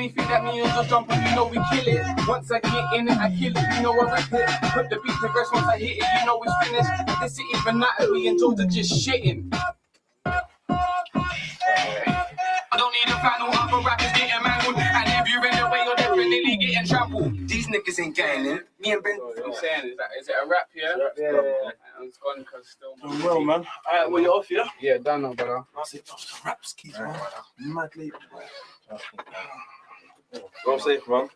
anything that means just jump on, you know we kill it. Once I get in it, I kill it, you know I rip it. Put the beat to rest once I hit it, you know it's finished. This city monotony and Georgia just shitting. I don't need a final other rappers getting mangled. And if you're in the way, you're definitely getting trampled. These niggas ain't getting it. Me and Ben. What are you saying? Is it a rap, yeah? Yeah. It's gone because still. Doing well, man. Alright, well, you off, yeah? Yeah, done now, brother. I said, raps, keys, man. Mad late. Go safe, man.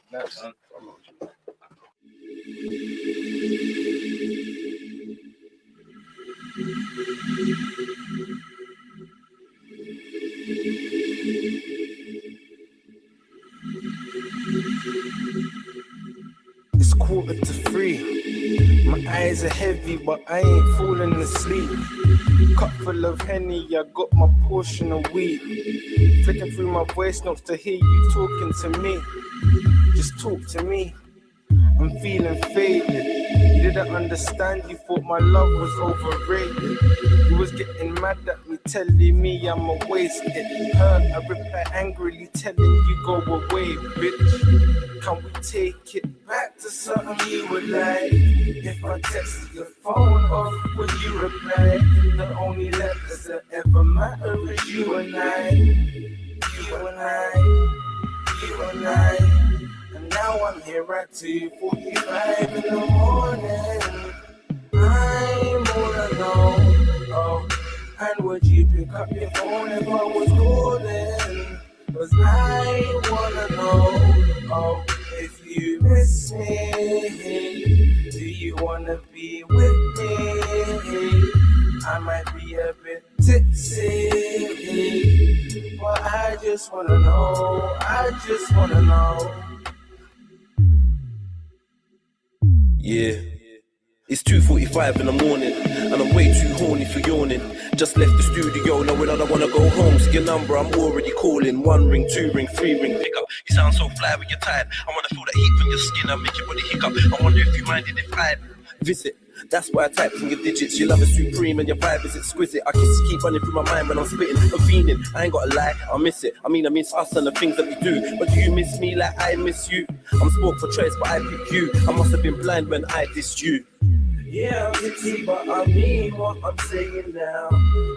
It's 2:45. My eyes are heavy, but I ain't falling asleep. Cup full of Henny, I got my portion of weed. Flicking through my voice notes to hear you talking to me. Just talk to me. I'm feeling faded. You didn't understand, you thought my love was overrated. You was getting mad at me, telling me I'm a waste. It hurt, I reply angrily, telling you go away, bitch. Can we take it back to something you would like? If I text your phone off, would you reply? The only letters that ever matter is you and I. You and I. You and I. And now I'm here at 2:45 in the morning. I'm all alone. Oh, and would you pick up your phone if I was calling? 'Cause I wanna know, oh, if you miss me, do you wanna be with me? I might be a bit tipsy, but I just wanna know, I just wanna know. Yeah, it's 2:45 in the morning, and I'm way too horny for yawning. Just left the studio, knowing I don't wanna go home. See your number, I'm already calling. 1 ring, 2 ring, 3 ring, pick up. You sound so fly when you're tired. I wanna feel that heat from your skin, I make your body hiccup. I wonder if you minded if I'd visit. That's why I type in your digits. Your love is supreme and your vibe is exquisite. Our kisses keep running through my mind when I'm spitting. I'm fiending, I ain't gotta lie, I miss it. I miss us and the things that we do. But do you miss me like I miss you? I'm spoke for choice, but I pick you. I must have been blind when I dissed you. Yeah, I'm tipsy, but I mean what I'm saying now.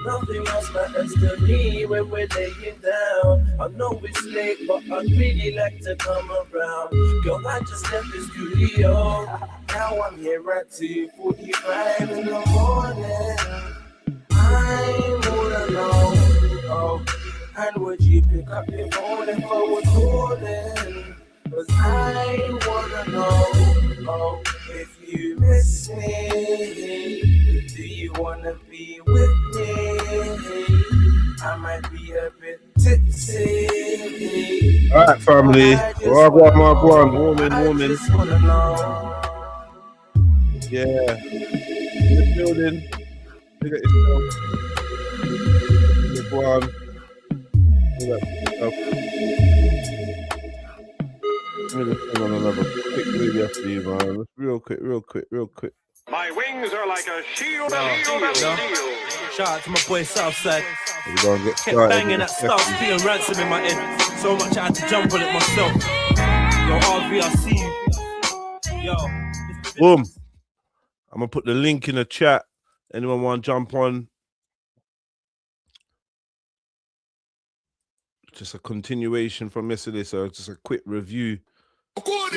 Nothing else matters to me when we're laying down. I know it's late, but I'd really like to come around. Girl, I just left the studio. Now I'm here at 2:45 in the morning. I'm all alone. Oh, and would you pick up your phone if I was calling? 'Cause I wanna know, oh, if you miss me, do you wanna be with me? I might be a bit tipsy. Alright, family. Gwarn. Warming. Yeah. In the building. Look at yourself. Gwarn. Look at yourself. Let me just hang on another quick video for you, man. Let's real quick. My wings are like a shield. Shout out to my boy Southside. We're gonna get Kept banging that stuff, feeling ransom in my head. So much I had to jump on it myself. Yo, RV, I see you. Yo. Boom. I'm gonna put the link in the chat. Anyone want to jump on? Just a continuation from yesterday, so just a quick review. Fuck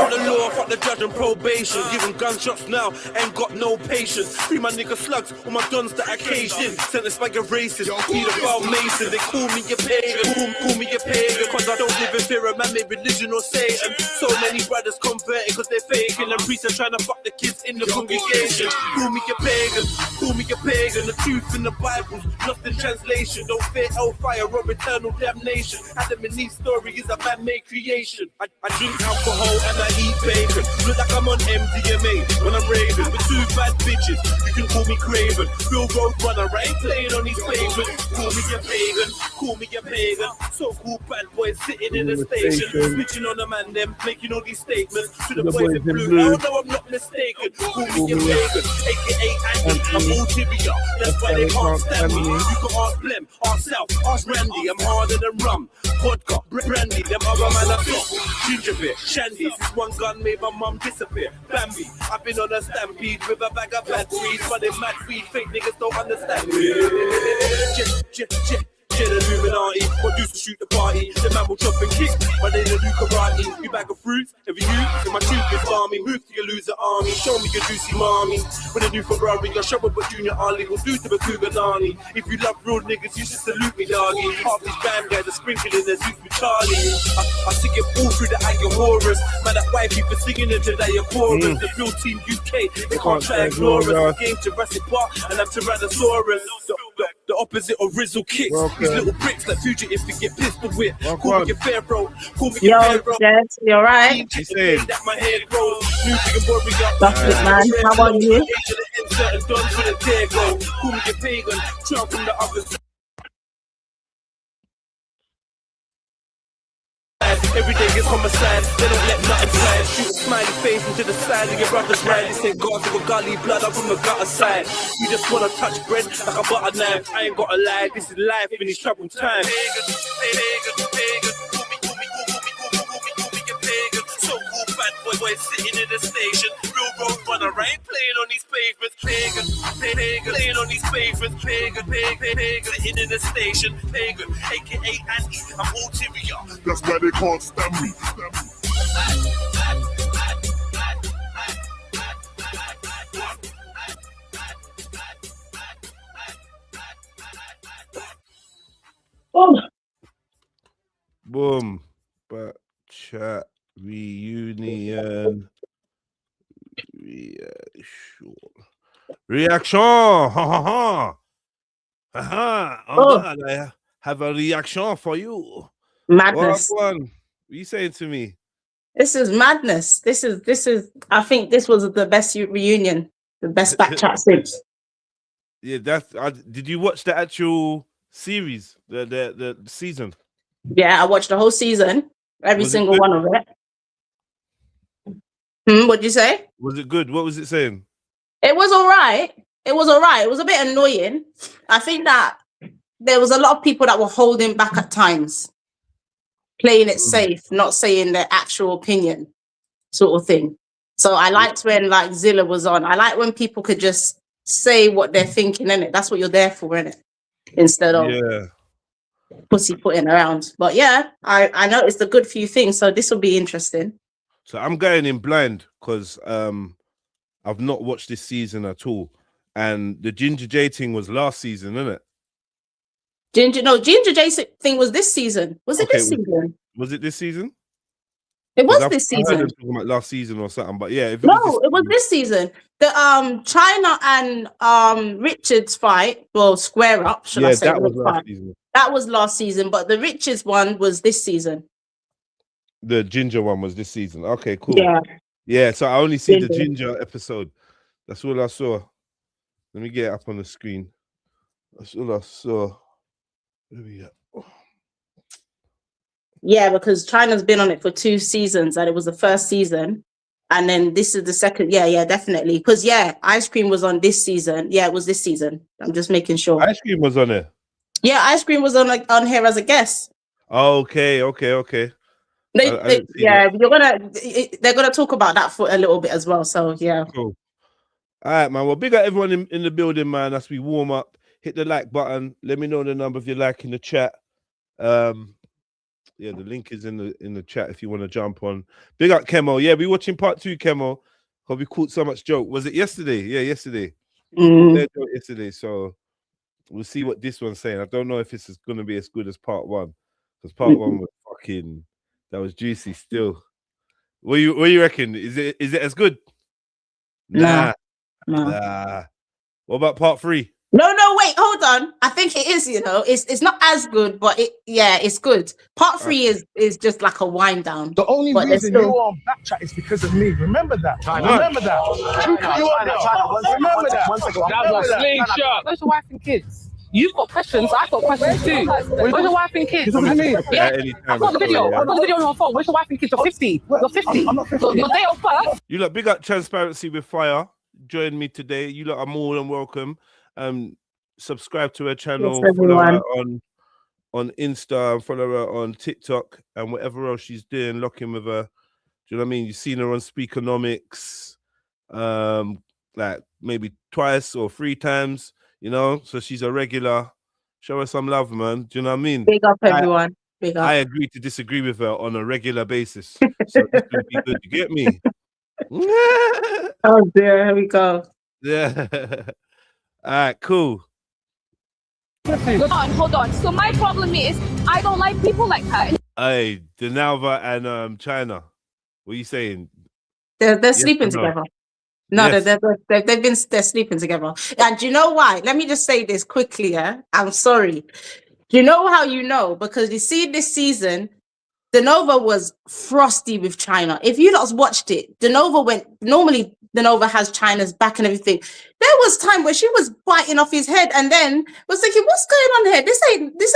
the law, fuck the judge and probation. Giving gunshots now, ain't got no patience. Free my nigga slugs, all my guns that I caged in. Sentenced by your racist, need a foul mason. They call me a pagan, call me a pagan. Cause I don't live in fear of man-made religion or Satan. So many brothers converted cause they're faking. And priests are trying to fuck the kids in the congregation. Call me a pagan, The truth in the Bible's lost in translation. Don't fear hellfire or eternal damnation. Adam and Eve's story is a man-made creation. I drink alcohol and I eat bacon. Look like I'm on MDMA when I'm raving with 2 bad bitches. You can call me Craven, real road runner. I ain't playing on these pavements. Call me a pagan. So cool bad boys sitting in the station, switching on the man, them making all these statements to the boys in blue. Oh no, I'm not mistaken. Call me a pagan, aka I'm ulterior, that's why they can't stand me. You can ask Blem, ask South, ask Randy. I'm harder than rum, vodka, brandy. Them other man are flop, ginger beer, shandy. This one gun made my mum disappear. Bambi, I've been on a stampede with a bag of bad weed, but they mad weed, fake niggas don't understand me. Jet Illuminati, what used to shoot the party? The man will chop and kick, but they don't do karate. You bag of fruits, every you, in my tooth is balmy. Move to your loser army, show me your juicy mommy. With a new Ferrari, your show up what Junior Ali will do to the Cougar Nani. If you love real niggas, you should salute me, doggy. Half these band guys are sprinkling their suits with Charlie. I sing it all through the eye of horrors. Man, that white people singing into their chorus. The real team UK, they can't try and ignore us. Game Jurassic Park, and I'm Tyrannosaurus. The opposite of Rizzle kicks. These little bricks like fugitive to get pistol with. Call me your fair bro. Call me your fair bro. Yes, you're right. He said that my head grows. New big and warrior. That's it, man. How about you? Insert and done for the tear glow. Call me your pagan. Trump from the other side. Every day is homicide, they don't let nothing slide. Shoot a smiley face into the side of your brother's ride. They say God to a gully, blood up from the gutter side. You just wanna touch bread like a butter knife. I ain't gotta lie, this is life in these troubled times. So cool, bad boy sitting in the station. Real road runner, I ain't playing on these pavements. Pagan, playing on these pavements. Pagan, sitting in the station. Pagan, aka Andy, I'm ulterior. That's why they can't stand me. Boom. Bkchat reunion. Reaction. Ha ha ha. Aha. Oh God, I have a reaction for you. Madness. What are you saying to me? This is madness. This is. I think this was the best reunion, the best Bkchat since. Yeah, that's. Did you watch the actual series, the season? Yeah, I watched the whole season, every single one of it. What'd you say? Was it good? What was it saying? It was all right. It was all right. It was a bit annoying. I think that there was a lot of people that were holding back at times, playing it safe, not saying their actual opinion, sort of thing. So I liked when like Zilla was on. I like when people could just say what they're thinking, innit? That's what you're there for, innit? Instead of pussyfooting around. But yeah, I noticed a good few things, so this will be interesting. So I'm going in blind because I've not watched this season at all. And the Ginger J thing was last season, isn't it? Ginger J thing was this season. Was it this season? Was it this season? It was this season. I heard them talking about last season or something, but yeah. It was this season. The China and Richards fight, well, square up, should I say? That was last season. That was last season, but the Richards one was this season. The Ginger one was this season. Okay, cool. Yeah, so I only see the Ginger episode. That's all I saw. Let me get it up on the screen. That's all I saw. Where we at? Oh. Yeah, because China's been on it for 2 seasons, and it was the first season, and then this is the second. Yeah, definitely. Because Ice Cream was on this season. Yeah, it was this season. I'm just making sure. Ice Cream was on it. Yeah, Ice Cream was on here as a guest. Okay. They're gonna talk about that for a little bit as well. So yeah. Cool. All right, man. Well, big up everyone in the building, man. As we warm up, hit the like button. Let me know the number if you like in the chat. Yeah, the link is in the chat if you want to jump on. Big up Kemo. Yeah, we watching part 2, Kemo. Because we caught so much joke. Was it yesterday? Yeah, yesterday. Yesterday. So we'll see what this one's saying. I don't know if this is gonna be as good as part 1. Because part 1 was fucking, that was juicy still. What you reckon? Is it as good? Nah. What about part 3? No, wait, hold on. I think it is, it's not as good, but it's good. Part 3 is just like a wind down. The only reason you're on Bkchat is because of me. Remember that. Remember that. That was a slingshot. Where's your wife and kids? You've got questions. I've got questions too. Where's your wife and kids? What do you mean? Yeah. I've got the video. I've got the video on your phone. Where's your wife and kids? You're 50. You're 50. I'm not 50. Your date of birth. You look big up transparency with fire. joined me today. You lot are more than welcome. Subscribe to her channel, Yes, follow her everyone. on Insta, follow her on TikTok, and whatever else she's doing, lock in with her. Do you know what I mean? You've seen her on Speakonomics, like maybe twice or 3 times, you know, so she's a regular. Show her some love, man. Do you know what I mean? Big up, everyone. Big up. I agree to disagree with her on a regular basis, so this will be good. You get me? Oh dear, here we go. Yeah. All right, cool. Hold on. So my problem is I don't like people like her. Hey, Denalva and China. What are you saying? They're Yes sleeping or no? together. No, Yes. they're sleeping together. And do you know why? Let me just say this quickly. Yeah, I'm sorry. Do you know how you know? Because you see, this season, Denova was frosty with China. If you lot watched it, normally Denova has China's back and everything. There was time where she was biting off his head and then was thinking, what's going on here? This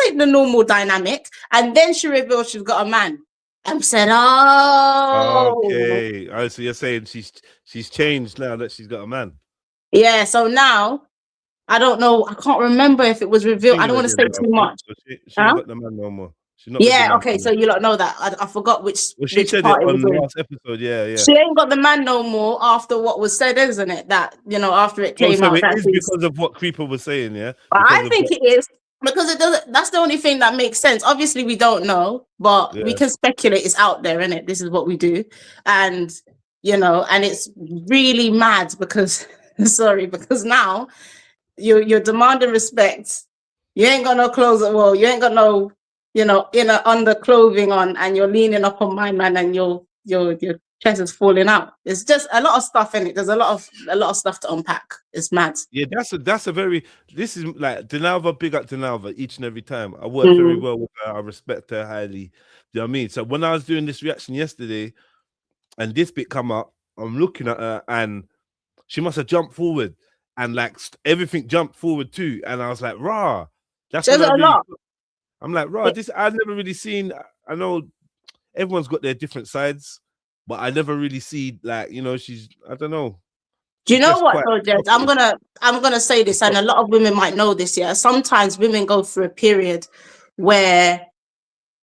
ain't the normal dynamic. And then she revealed she's got a man. And said, oh. Okay. Oh, so you're saying she's changed now that she's got a man. Yeah, so now, I don't know. I can't remember if it was revealed. I don't want to say too much. So she ain't got the man no more. She's not Yeah, okay, so you lot know that. I forgot which. Well, she said it on the last episode. Yeah. She ain't got the man no more after what was said, isn't it? That, you know, after it came out. It is because of what Creeper was saying, yeah? I think it is because it doesn't. That's the only thing that makes sense. Obviously, we don't know, but we can speculate. It's out there, isn't it? This is what we do, and you know, and it's really mad because because now you're demanding respect. You ain't got no clothes at all. You ain't got no, you know, inner underclothing on, and you're leaning up on my man, and your chest is falling out. It's just a lot of stuff in it. There's a lot of stuff to unpack. It's mad. Yeah, that's a very. This is like Denalva, big up Denalva each and every time. I work very well with her. I respect her highly. Do you know what I mean? So when I was doing this reaction yesterday, and this bit come up, I'm looking at her, and she must have jumped forward, and like everything jumped forward too. And I was like, rah, that's a lot. I'm like, rah, this I've never really seen. I know everyone's got their different sides, but I never really see, like, you know, I don't know. Do you know what, though, Jez? I'm gonna say this, and a lot of women might know this. Yeah, sometimes women go through a period where,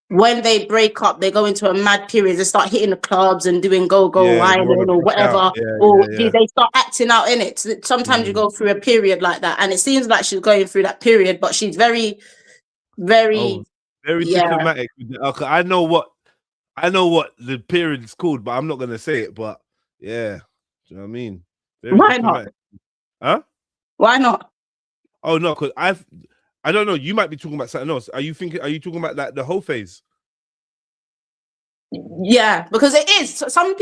when they break up, they go into a mad period. They start hitting the clubs and doing go-go island or whatever, they start acting out in it. Sometimes you go through a period like that, and it seems like she's going through that period, but she's very, very, diplomatic. Okay, I know what the period is called, but I'm not gonna say it. But yeah, do you know what I mean? Very Why diplomatic. not? Huh? Why not? Oh no, because I don't know. You might be talking about something else. Are you talking about like the whole phase? Yeah, because it is. Some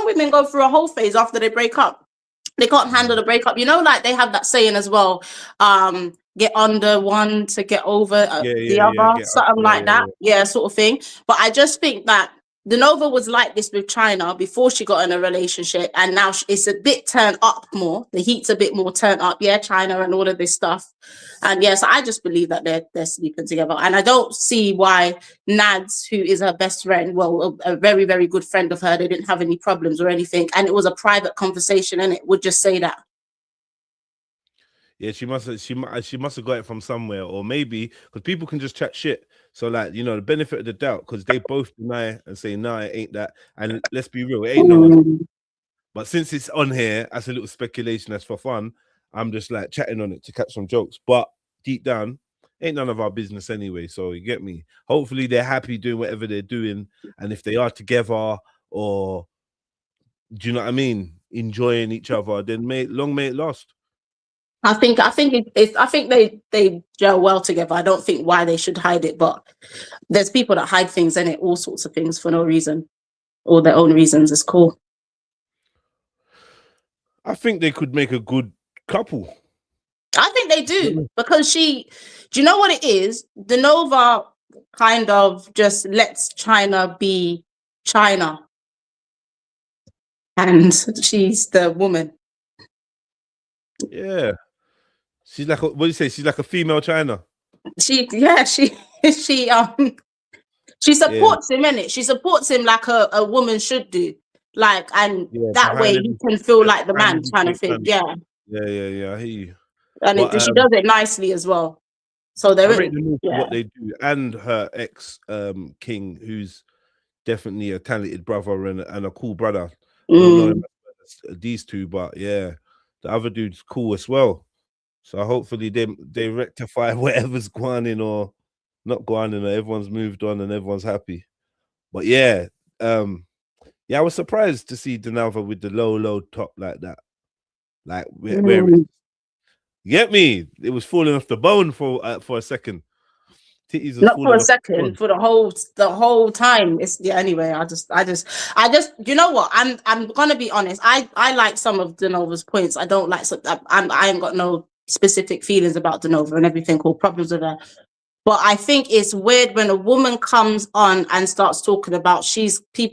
women go through a whole phase after they break up. They can't handle the breakup. You know, like they have that saying as well. Get under one to get over the other, something like that. Yeah, sort of thing. But I just think that Denova was like this with China before she got in a relationship, and now it's a bit turned up more. The heat's a bit more turned up. Yeah, China and all of this stuff. And yes, I just believe that they're sleeping together, and I don't see why Nads, who is her best friend, well, a very, very good friend of her, they didn't have any problems or anything, and it was a private conversation, and it would just say that. Yeah, she must have got it from somewhere, or maybe because people can just chat shit. So, like, you know, the benefit of the doubt, because they both deny and say, "No, it ain't that." And let's be real, it ain't no one. But since it's on here as a little speculation, that's for fun, I'm just like chatting on it to catch some jokes. But deep down, ain't none of our business anyway. So you get me. Hopefully, they're happy doing whatever they're doing, and if they are together, or do you know what I mean, enjoying each other, then long may it last. I think they gel well together. I don't think why they should hide it, but there's people that hide things in it, all sorts of things for no reason, or their own reasons. It's cool. I think they could make a good couple. I think they do, because do you know what it is? Denova kind of just lets China be China, and she's the woman. Yeah. She's like, what do you say? She's like a female China. She supports him, innit? She supports him like a woman should do. Like, and Yeah, that way you can feel like the man kind of thing. Yeah. Yeah, I hear you. And But, she does it nicely as well. So I they're rate them all for yeah. what they do, and her ex King, who's definitely a talented brother and a cool brother. I don't know him as these two, but yeah, the other dude's cool as well. So hopefully they rectify whatever's Gwarning or not Gwarning, or everyone's moved on and everyone's happy. But yeah, I was surprised to see Denava with the low top like that. Like where it, you get me? It was falling off the bone for a second. Titties was not for a falling second, for the whole time. It's anyway. I just you know what? I'm gonna be honest. I like some of Denova's points. I don't like some. I ain't got no specific feelings about Denova and everything or problems with her. But I think it's weird when a woman comes on and starts talking about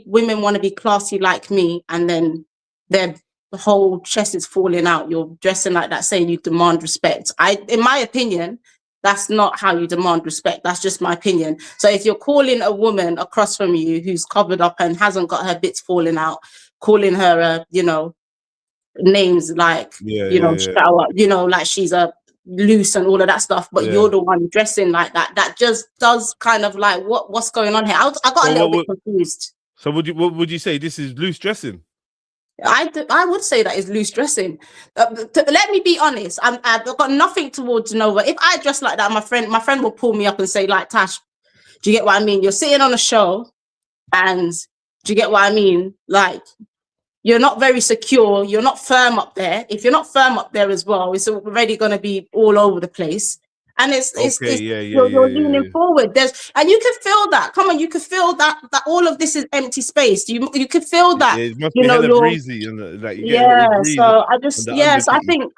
women want to be classy like me, and then their whole chest is falling out. You're dressing like that, saying you demand respect. In my opinion, that's not how you demand respect. That's just my opinion. So if you're calling a woman across from you who's covered up and hasn't got her bits falling out, calling her names like shower, like she's a loose and all of that stuff, but you're the one dressing like that just does kind of like what's going on here. I got a little bit confused. So what would you say this is loose dressing? I would say that is loose dressing. Let me be honest. I've got nothing towards Nova. If I dress like that, my friend will pull me up and say, like, Tash, do you get what I mean? You're sitting on a show, and do you get what I mean? Like, you're not very secure. You're not firm up there. If you're not firm up there as well, it's already going to be all over the place. And you're leaning forward. And you can feel that. Come on, you can feel that all of this is empty space. You can feel that. It must be hella breezy and like so I think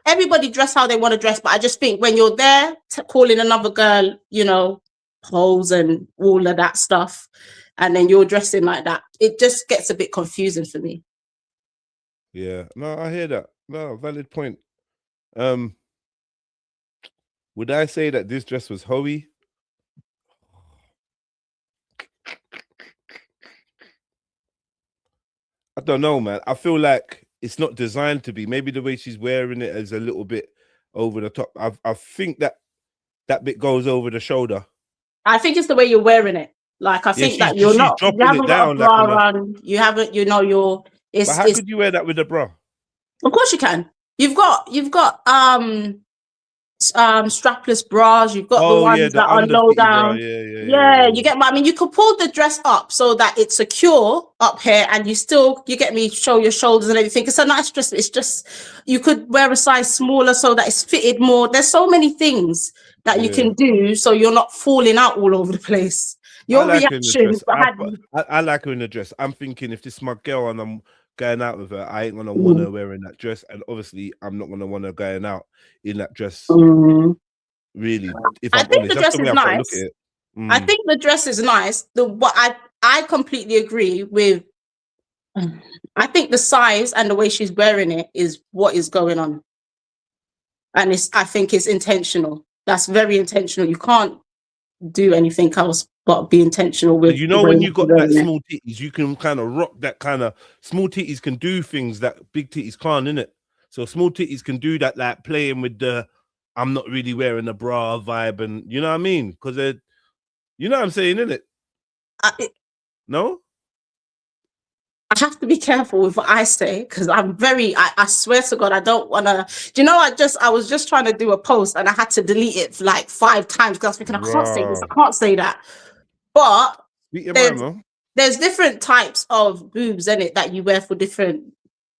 everybody dress how they want to dress, but I just think when you're there calling another girl, hoes and all of that stuff, and then you're dressing like that, it just gets a bit confusing for me. Yeah, no, I hear that. No, valid point. Would I say that this dress was hoey? I don't know, man. I feel like it's not designed to be. Maybe the way she's wearing it is a little bit over the top. I think that bit goes over the shoulder. I think it's the way you're wearing it. Like, I think that you haven't got a bra on. You haven't, you're. But how could you wear that with a bra? Of course you can. You've got strapless bras. You've got the ones that are low down. Yeah, you get what I mean. You could pull the dress up so that it's secure up here, and you get me, show your shoulders and everything. It's a nice dress. It's just you could wear a size smaller so that it's fitted more. There's so many things that you can do so you're not falling out all over the place. Your reactions. I like her in the dress. I'm thinking if this is my girl and I'm going out with her, I ain't gonna want her wearing that dress, and obviously I'm not gonna want her going out in that dress. Really, if I'm honest, that's the way I look at it. I think the dress is nice. I completely agree with. I think the size and the way she's wearing it is what is going on, and I think it's intentional. That's very intentional. You can't do anything else but be intentional with. When you got that small titties, you can kind of rock that kind of small titties can do things that big titties can't, innit? So small titties can do that, like playing with the I'm not really wearing a bra vibe, and you know what I mean? Because you know what I'm saying, innit? No? I have to be careful with what I say because I'm I swear to God, I don't want to. Do you know, I was just trying to do a post and I had to delete it like 5 times because I was thinking, I can't say this, I can't say that. But there's different types of boobs in it that you wear for different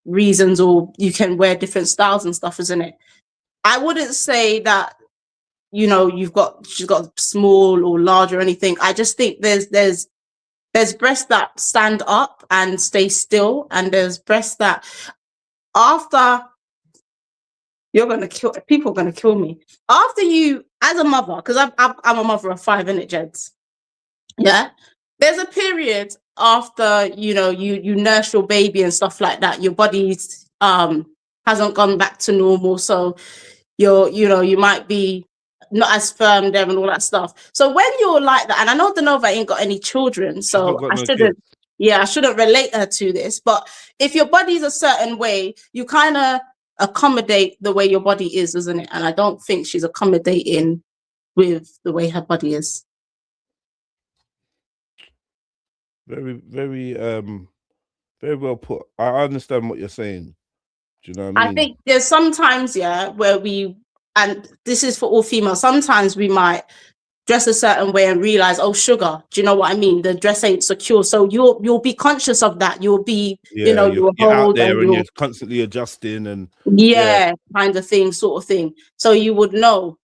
reasons, or you can wear different styles and stuff, isn't it? I wouldn't say that, she's got small or large or anything. I just think there's breasts that stand up and stay still, and there's breasts that after people are gonna kill me. After you, as a mother, because I'm a mother of 5, innit, Jeds? Yeah. There's a period after, you nurse your baby and stuff like that. Your body hasn't gone back to normal. So you might be not as firm there and all that stuff. So when you're like that, and I know Denova ain't got any children, so I shouldn't. yeah, I shouldn't relate her to this, but if your body's a certain way, you kind of accommodate the way your body is, isn't it? And I don't think she's accommodating with the way her body is. Very, very, very well put. I understand what you're saying. Do you know what I mean? I think there's sometimes, yeah, where and this is for all females, sometimes we might dress a certain way and realize, oh, sugar, do you know what I mean? The dress ain't secure. So you'll be conscious of that. You'll be, you know, you're out there and you're constantly adjusting and kind of thing, sort of thing. So you would know.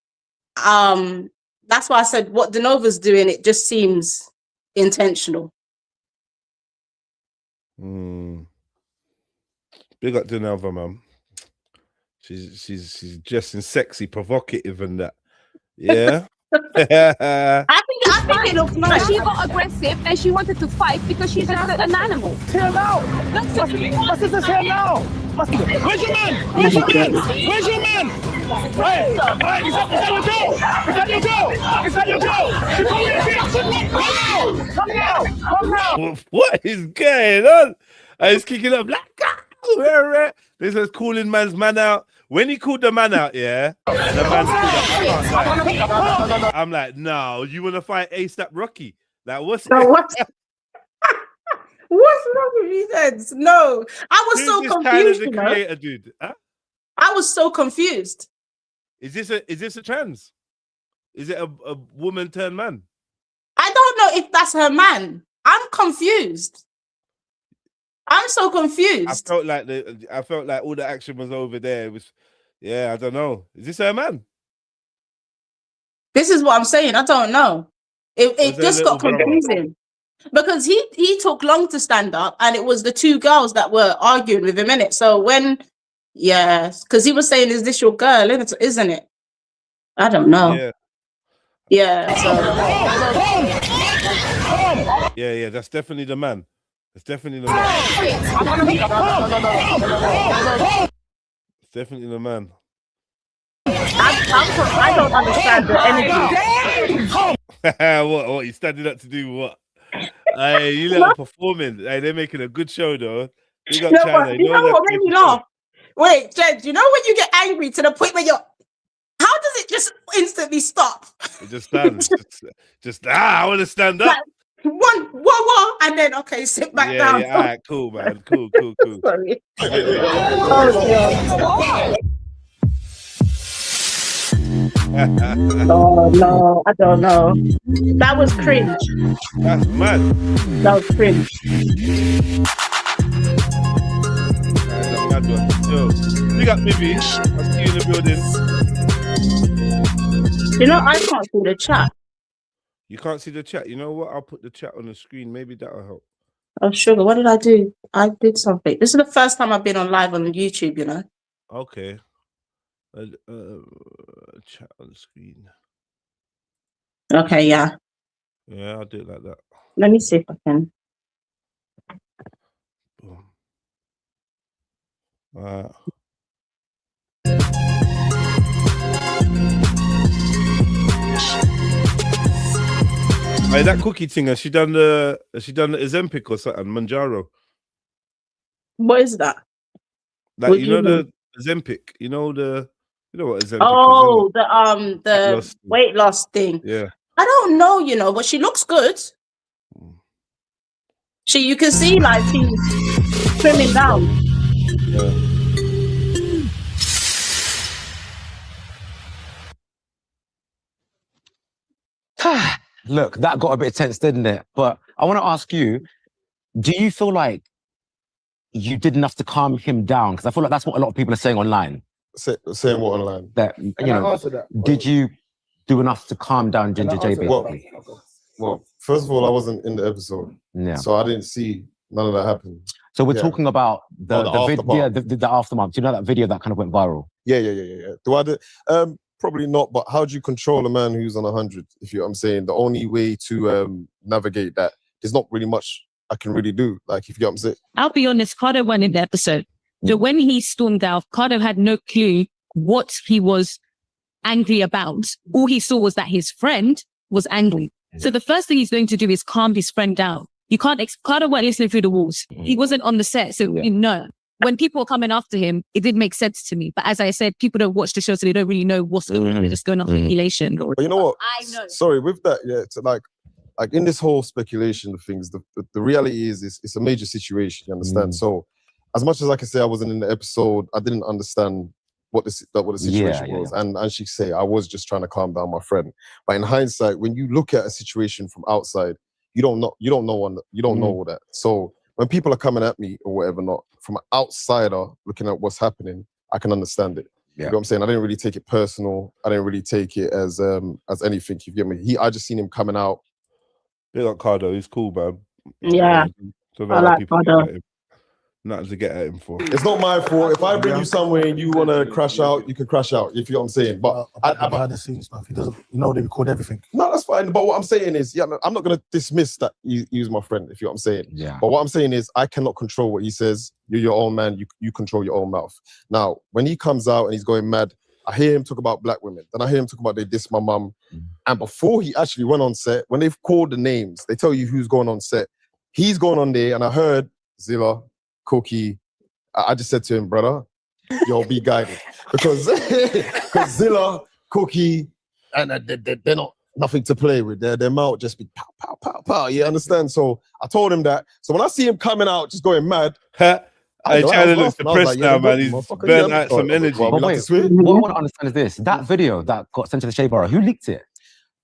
That's why I said what Denova's doing, it just seems intentional. Big up Denova, man. She's dressing sexy, provocative, and that. Yeah. I think it looks nice. She got aggressive and she wanted to fight because she's an animal. Here now. My sister's here now. Where's your man? Where's your man? Where's your man? Hey, is that your girl? Is that your girl? Is that your girl? Come now. Come now. What is going on? He's kicking up like this is calling man's man out. When he called the man out, yeah, and the man stood up, I'm like, no, you want to fight ASAP Rocky? Like, what's what's wrong with you then? No, I was so confused. The creator, dude. Huh? I was so confused. Is this a trans? Is it a woman turned man? I don't know if that's her man. I'm confused. I'm so confused. I felt like all the action was over there. It was, yeah, I don't know. Is this her man? This is what I'm saying. I don't know. It just got confusing because he took long to stand up, and it was the two girls that were arguing with him in it. So when, because he was saying, "Is this your girl?" Isn't it? I don't know. Yeah. Yeah. That's definitely the man. It's definitely the man. It's definitely the man. I don't understand the energy. What? You standing up to do what? Hey, you little performing. Hey, they're making a good show though. You got China. You know what made me laugh? Wait, Jed, you know when you get angry to the point where you're, how does it just instantly stop? It just stands. I want to stand up. Like, whoa, and then sit back down. Yeah, all right, cool, man. Cool. Sorry. Oh no, I don't know. That was cringe. That's mad. That was cringe. Yo, you got Bibi. I see you in the building. You know, I can't see the chat. You can't see the chat. You know what? I'll put the chat on the screen. Maybe that'll help. Oh, sugar. What did I do? I did something. This is the first time I've been on live on YouTube, you know. Okay. Chat on the screen. Okay, yeah. Yeah, I'll do it like that. Let me see if I can. Hey, that cookie thing, has she done the Ozempic or something? Manjaro. What is that? Like what, you know the Ozempic. You know what Ozempic is? The weight loss thing. Yeah. I don't know, you know, but she looks good. You can see like she's trimming down. Yeah. Look, that got a bit tense, didn't it? But I want to ask you, do you feel like you did enough to calm him down? Because I feel like that's what a lot of people are saying online. Saying what online? That, you know, did you do enough to calm down Ginger J, basically? Well, first of all, I wasn't in the episode. Yeah. So I didn't see none of that happen. So we're talking about the aftermath. Do you know that video that kind of went viral? Yeah. Do I do? Probably not, but how do you control a man who's on 100? If you know what I'm saying, the only way to navigate that, there's not really much I can really do. Like, if you know what I'm saying. I'll be honest, Cardo went in the episode. So when he stormed out, Cardo had no clue what he was angry about. All he saw was that his friend was angry. So the first thing he's going to do is calm his friend down. You can't, Carter weren't listening through the walls. He wasn't on the set. So, you know, when people were coming after him, it did make sense to me. But as I said, people don't watch the show, so they don't really know what's going on. They're just going off speculation. But you know what? I know. Sorry, with that, yeah, it's like in this whole speculation of things, the reality is it's a major situation, you understand? So as much as I can say I wasn't in the episode, I didn't understand what the situation was. And she say I was just trying to calm down my friend. But in hindsight, when you look at a situation from outside, you don't know all that. So when people are coming at me or whatever, not from an outsider looking at what's happening, I can understand it. You know what I'm saying? I didn't really take it personal. I didn't really take it as anything. You get me? I just seen him coming out. Big like Cardo, he's cool, man. Yeah, I like Cardo. Nothing to get at him for. It's not my fault. If I bring you somewhere and you want to crash out, you can crash out. If you know what I'm saying. But behind the scenes stuff, he doesn't. You know, they record everything. No, that's fine. But what I'm saying is, I'm not gonna dismiss that he's my friend. If you know what I'm saying. Yeah. But what I'm saying is, I cannot control what he says. You're your own man. You control your own mouth. Now, when he comes out and he's going mad, I hear him talk about black women. Then I hear him talk about they diss my mum. And before he actually went on set, when they've called the names, they tell you who's going on set. He's going on there, and I heard Zilla, Cookie. I just said to him, brother, yo, be guided. Because Zilla, Cookie, and they're not nothing to play with. Their mouth just be pow, pow, pow, pow. You understand? So I told him that. So when I see him coming out, just going mad, I trying to look depressed now, man. He's burnt out some energy. But wait, what I want to understand is this. That video that got sent to the Shea Bar, who leaked it?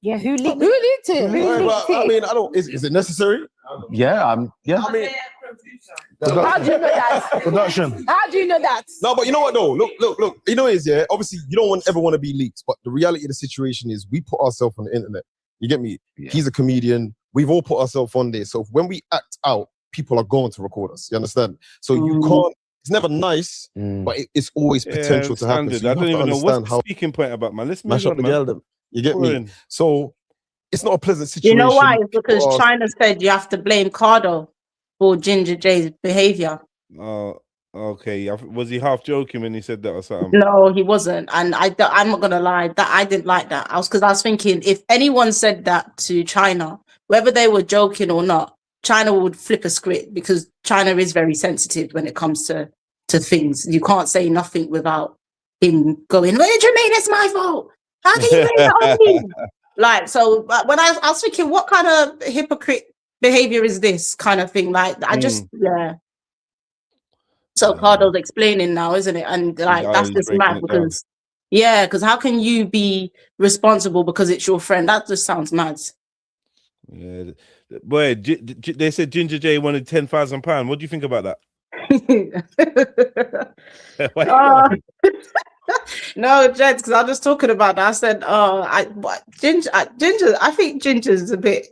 Yeah, who leaked it? I mean, I don't. Is it necessary? Yeah, yeah. I mean, how do you know that? Production. How do you know that? No, but you know what though? Look. You know, obviously you don't ever want to be leaked, but the reality of the situation is we put ourselves on the internet. You get me? Yeah. He's a comedian. We've all put ourselves on there. So when we act out, people are going to record us. You understand? So you can't. It's never nice, but it's always potential to happen. So I don't even know what's the speaking point about, man. Let's mash up the girl. You get me? So it's not a pleasant situation. You know why? It's because China said you have to blame Cardo for Ginger J's behavior. Oh, okay. Was he half joking when he said that or something? No, he wasn't. And I'm not gonna lie, that I didn't like that. I was thinking if anyone said that to China, whether they were joking or not, China would flip a script because China is very sensitive when it comes to things. You can't say nothing without him going, "What did you mean it's my fault? How can you blame it on me?" Like, so when I was thinking, what kind of hypocrite behavior is this kind of thing? Like, I just, So Cardo's explaining now, isn't it? And like, that's just mad because, because how can you be responsible because it's your friend? That just sounds mad. Yeah, boy, they said Ginger J wanted £10,000. What do you think about that? No, Jeds, because I was talking about that. I said, Ginger, I think Ginger's a bit,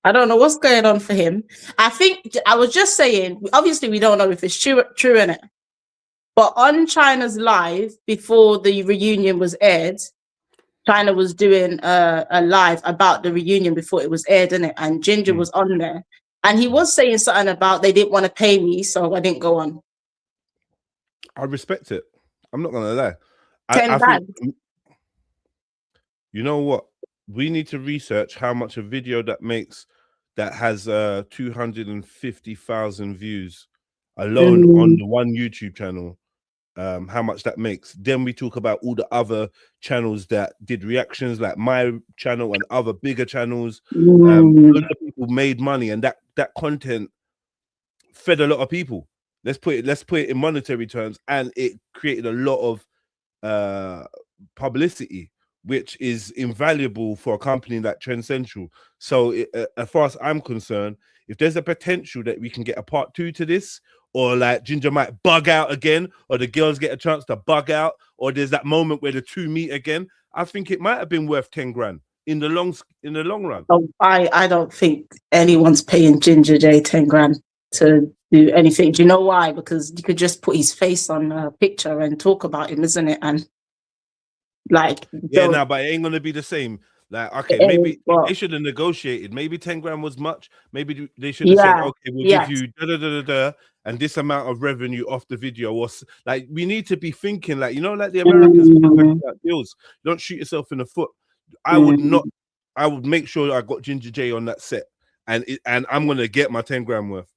I don't know what's going on for him. I was just saying, obviously we don't know if it's true innit? But on China's live, before the reunion was aired, China was doing a live about the reunion before it was aired, innit? And Ginger was on there. And he was saying something about they didn't want to pay me, so I didn't go on. I respect it. I'm not gonna lie. I think, you know what? We need to research how much a video that has 250,000 views alone on the one YouTube channel. How much that makes. Then we talk about all the other channels that did reactions, like my channel and other bigger channels. A lot of people made money, and that content fed a lot of people. Let's put it in monetary terms, and it created a lot of publicity, which is invaluable for a company like Trend Central. So as far as I'm concerned, if there's a potential that we can get a part 2 to this, or like Ginger might bug out again, or the girls get a chance to bug out, or there's that moment where the two meet again, I think it might have been worth 10 grand in the long run. Oh, I don't think anyone's paying Ginger J 10 grand to do anything. Do you know why? Because you could just put his face on a picture and talk about him, isn't it? And like, but it ain't gonna be the same. Like, okay, maybe they should have negotiated. Maybe 10 grand was much. Maybe they should have said, okay, we'll give you and this amount of revenue off the video. Was like, we need to be thinking like, you know, like the Americans deals. Don't shoot yourself in the foot. I would make sure I got Ginger J on that set and I'm gonna get my 10 grand worth,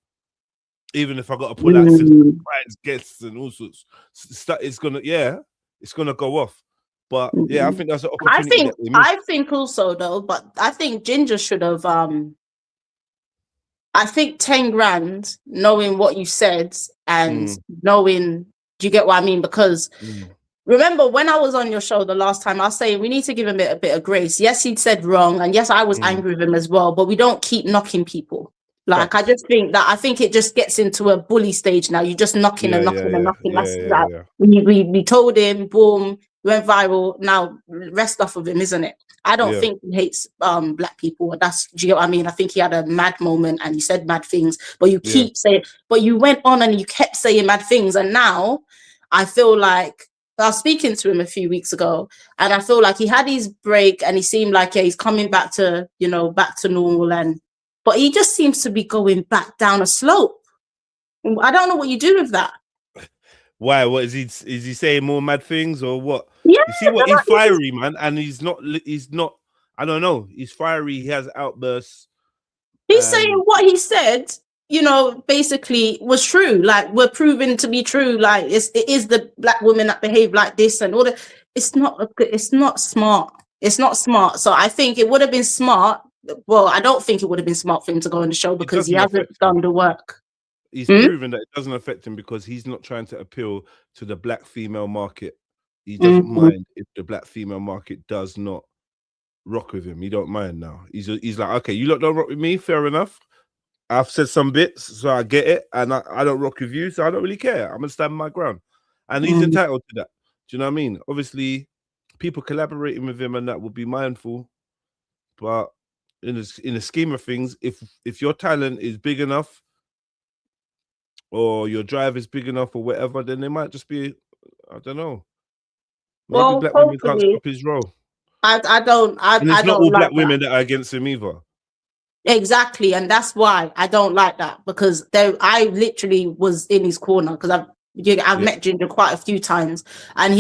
even if I got to pull out surprise guests and all sorts. It's gonna go off. But yeah, I think that's an opportunity. I think also though, but I think Ginger should have. I think 10 grand, knowing what you said and knowing, do you get what I mean? Because remember when I was on your show the last time, I was saying we need to give him a bit of grace. Yes, he said wrong, and yes, I was angry with him as well. But we don't keep knocking people. Like I just think it just gets into a bully stage now. You just knocking and knocking and knocking. We told him, boom, went viral. Now rest off of him, isn't it? I don't think he hates black people. Do you get what I mean? I think he had a mad moment and he said mad things, but you keep saying, but you went on and you kept saying mad things. And now I feel like I was speaking to him a few weeks ago, and I feel like he had his break and he seemed like he's coming back to, back to normal, but he just seems to be going back down a slope. I don't know what you do with that. Why? What is he saying more mad things or what? Yeah, you see what he's fiery, man, and he's not. I don't know. He's fiery. He has outbursts. He's saying what he said, basically was true. Like we're proven to be true. Like it is the black women that behave like this and all that. It's not smart. It's not smart. So I think it would have been smart. Well, I don't think it would have been smart for him to go on the show because he hasn't done the work. He's proven that it doesn't affect him because he's not trying to appeal to the black female market. He doesn't mind if the black female market does not rock with him. He don't mind now. He's like, okay, you lot don't rock with me, fair enough. I've said some bits, so I get it, and I don't rock with you, so I don't really care. I'm gonna stand my ground, and he's entitled to that. Do you know what I mean? Obviously, people collaborating with him and that would be mindful, but in the scheme of things, if your talent is big enough, or your drive is big enough, or whatever, then they might just be, I don't know. Maybe black women can't stop his role. And it's not all black women that are against him either. Exactly, and that's why I don't like that, because I literally was in his corner because I've met Ginger quite a few times, and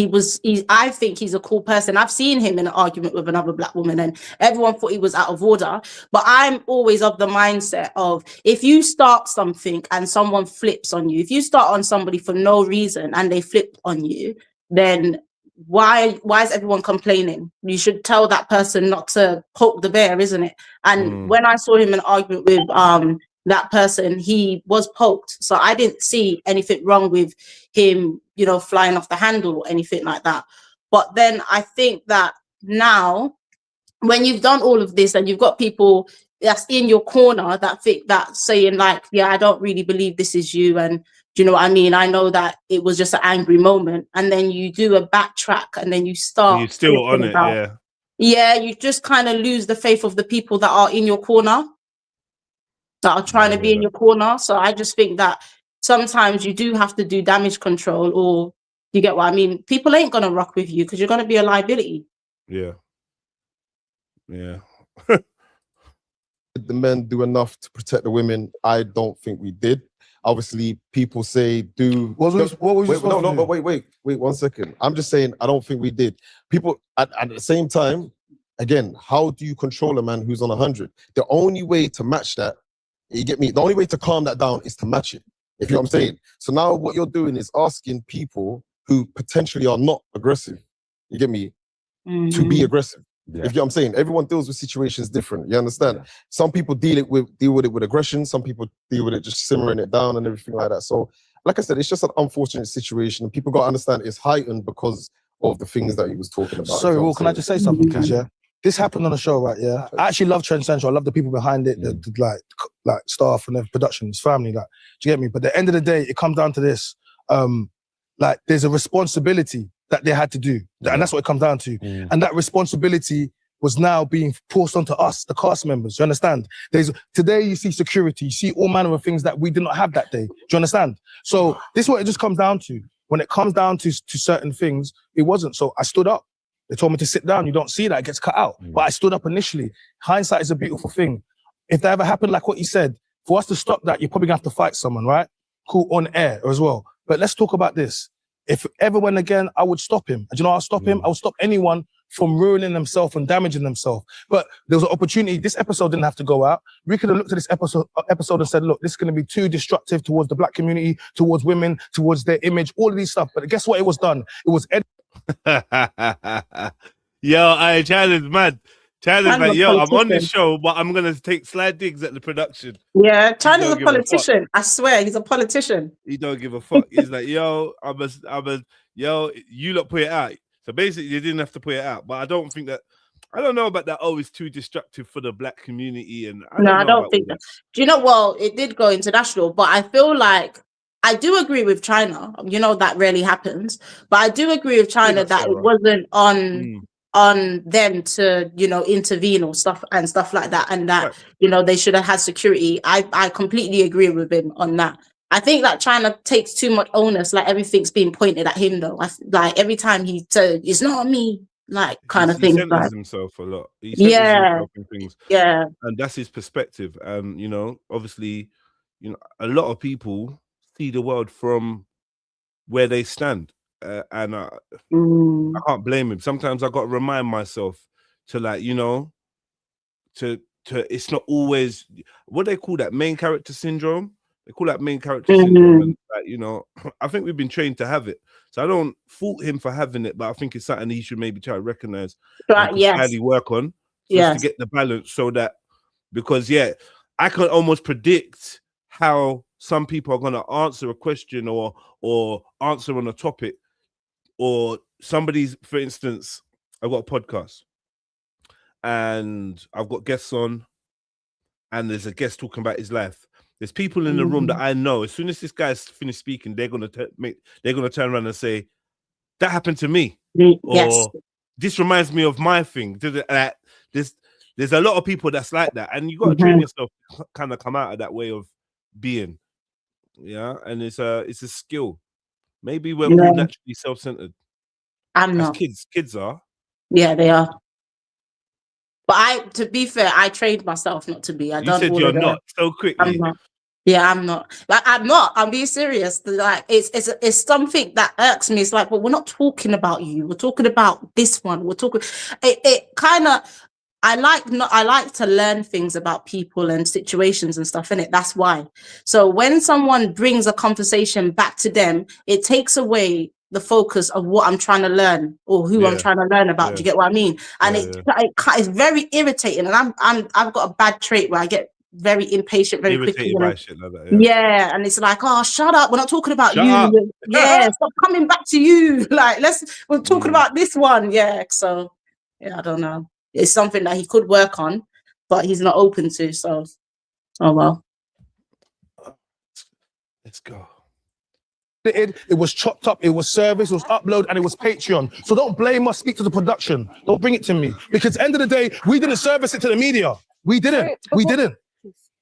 I think he's a cool person. I've seen him in an argument with another black woman and everyone thought he was out of order, but I'm always of the mindset of, if you start something and someone flips on you, if you start on somebody for no reason and they flip on you, then why is everyone complaining? You should tell that person not to poke the bear, isn't it? And when I saw him in an argument with that person, he was poked, so I didn't see anything wrong with him, flying off the handle or anything like that. But then I think that now, when you've done all of this and you've got people that's in your corner that think that, saying like, yeah, I don't really believe this is you, and do you know what I mean? I know that it was just an angry moment, and then you do a backtrack and then you start. You're still on it, yeah. You just kind of lose the faith of the people that are in your corner, that are trying to be in your corner. So I just think that sometimes you do have to do damage control, or you get what I mean? People ain't gonna rock with you because you're gonna be a liability. Yeah. Did the men do enough to protect the women? I don't think we did. Obviously, people say do. What was but wait 1 second. I'm just saying I don't think we did. People at the same time, again, how do you control a man who's on 100? The only way to match that, you get me? The only way to calm that down is to match it. If you know what I'm saying. So now what you're doing is asking people who potentially are not aggressive, you get me, to be aggressive. If you know what I'm saying, everyone deals with situations different. You understand? Some people deal with it with aggression. Some people deal with it just simmering it down and everything like that. So, like I said, it's just an unfortunate situation, and people got to understand it's heightened because of the things that he was talking about. Sorry, Will, can I just say something, Cash? Yeah, this happened on the show, right? Yeah, I actually love Trend Central. I love the people behind it, the like staff and the production, his family. Like, do you get me? But at the end of the day, it comes down to this: like, there's a responsibility that they had to do, and that's what it comes down to. And that responsibility was now being forced onto us, the cast members. You understand? Today you see security, you see all manner of things that we did not have that day. Do you understand? So this is what it just comes down to. When it comes down to certain things, it wasn't. So I stood up. They told me to sit down. You don't see that, it gets cut out. But I stood up initially. Hindsight is a beautiful thing. If that ever happened, like what you said, for us to stop that, you're probably gonna have to fight someone, right? Cool, on air as well. But let's talk about this. If ever went again, I would stop him. And you know, I'll stop him. I will stop anyone from ruining themselves and damaging themselves. But there was an opportunity. This episode didn't have to go out. We could have looked at this episode and said, look, this is going to be too destructive towards the black community, towards women, towards their image, all of these stuff. But guess what? It was done. It was Yo, China's mad. China's like, yo, I'm on the show, but I'm gonna take slight digs at the production. Yeah, China's a politician. I swear, he's a politician. He don't give a fuck. He's like, yo, yo, you lot put it out. So basically, you didn't have to put it out. But I don't know about that. Oh, it's too destructive for the black community, and I don't think that. Do you know? Well, it did go international, but I feel like I do agree with China. You know, that rarely happens, but I do agree with China that it wasn't on them to, you know, intervene or stuff like that, and that you know, they should have had security. I completely agree with him on that. I think that China takes too much onus, like everything's being pointed at him though. Like every time he says, it's not me, like kind of thing. He centers himself a lot. He centers himself in things. Yeah. And that's his perspective. And you know, obviously, you know, a lot of people see the world from where they stand. And I can't blame him. Sometimes I got to remind myself to, like, you know, to it's not always what they call that main character syndrome. They call that main character syndrome, and like, you know, I think we've been trained to have it. So I don't fault him for having it, but I think it's something he should maybe try to recognize, highly work on, just to get the balance. So that, because I can almost predict how some people are going to answer a question or answer on a topic. Or somebody's, for instance, I've got a podcast and I've got guests on, and there's a guest talking about his life. There's people in the room that I know. As soon as this guy's finished speaking, they're gonna turn around and say, "That happened to me," or "This reminds me of my thing." There's a lot of people that's like that, and you got to train yourself to kind of come out of that way of being. Yeah, and it's a skill. Maybe we're all naturally self-centered. I'm not. Kids are. Yeah, they are. But to be fair, I trained myself not to be. You said you're not so quickly. I'm not. Yeah, I'm not. Like, I'm not. I'm being serious. Like, it's something that irks me. It's like, well, we're not talking about you. We're talking about this one. We're talking. It kind of. I like to learn things about people and situations and stuff, innit? That's why. So when someone brings a conversation back to them, it takes away the focus of what I'm trying to learn or who I'm trying to learn about. Do you get what I mean? And it's very irritating. And I've got a bad trait where I get very impatient very quickly. By shit like that, and it's like, oh, shut up. We're not talking about you. Yeah, stop coming back to you. Like, we're talking about this one. Yeah. So I don't know. It's something that he could work on, but he's not open to. So, oh well. Let's go. It was chopped up, it was service, it was upload, and it was Patreon. So don't blame us, speak to the production. Don't bring it to me. Because at the end of the day, we didn't service it to the media. We didn't.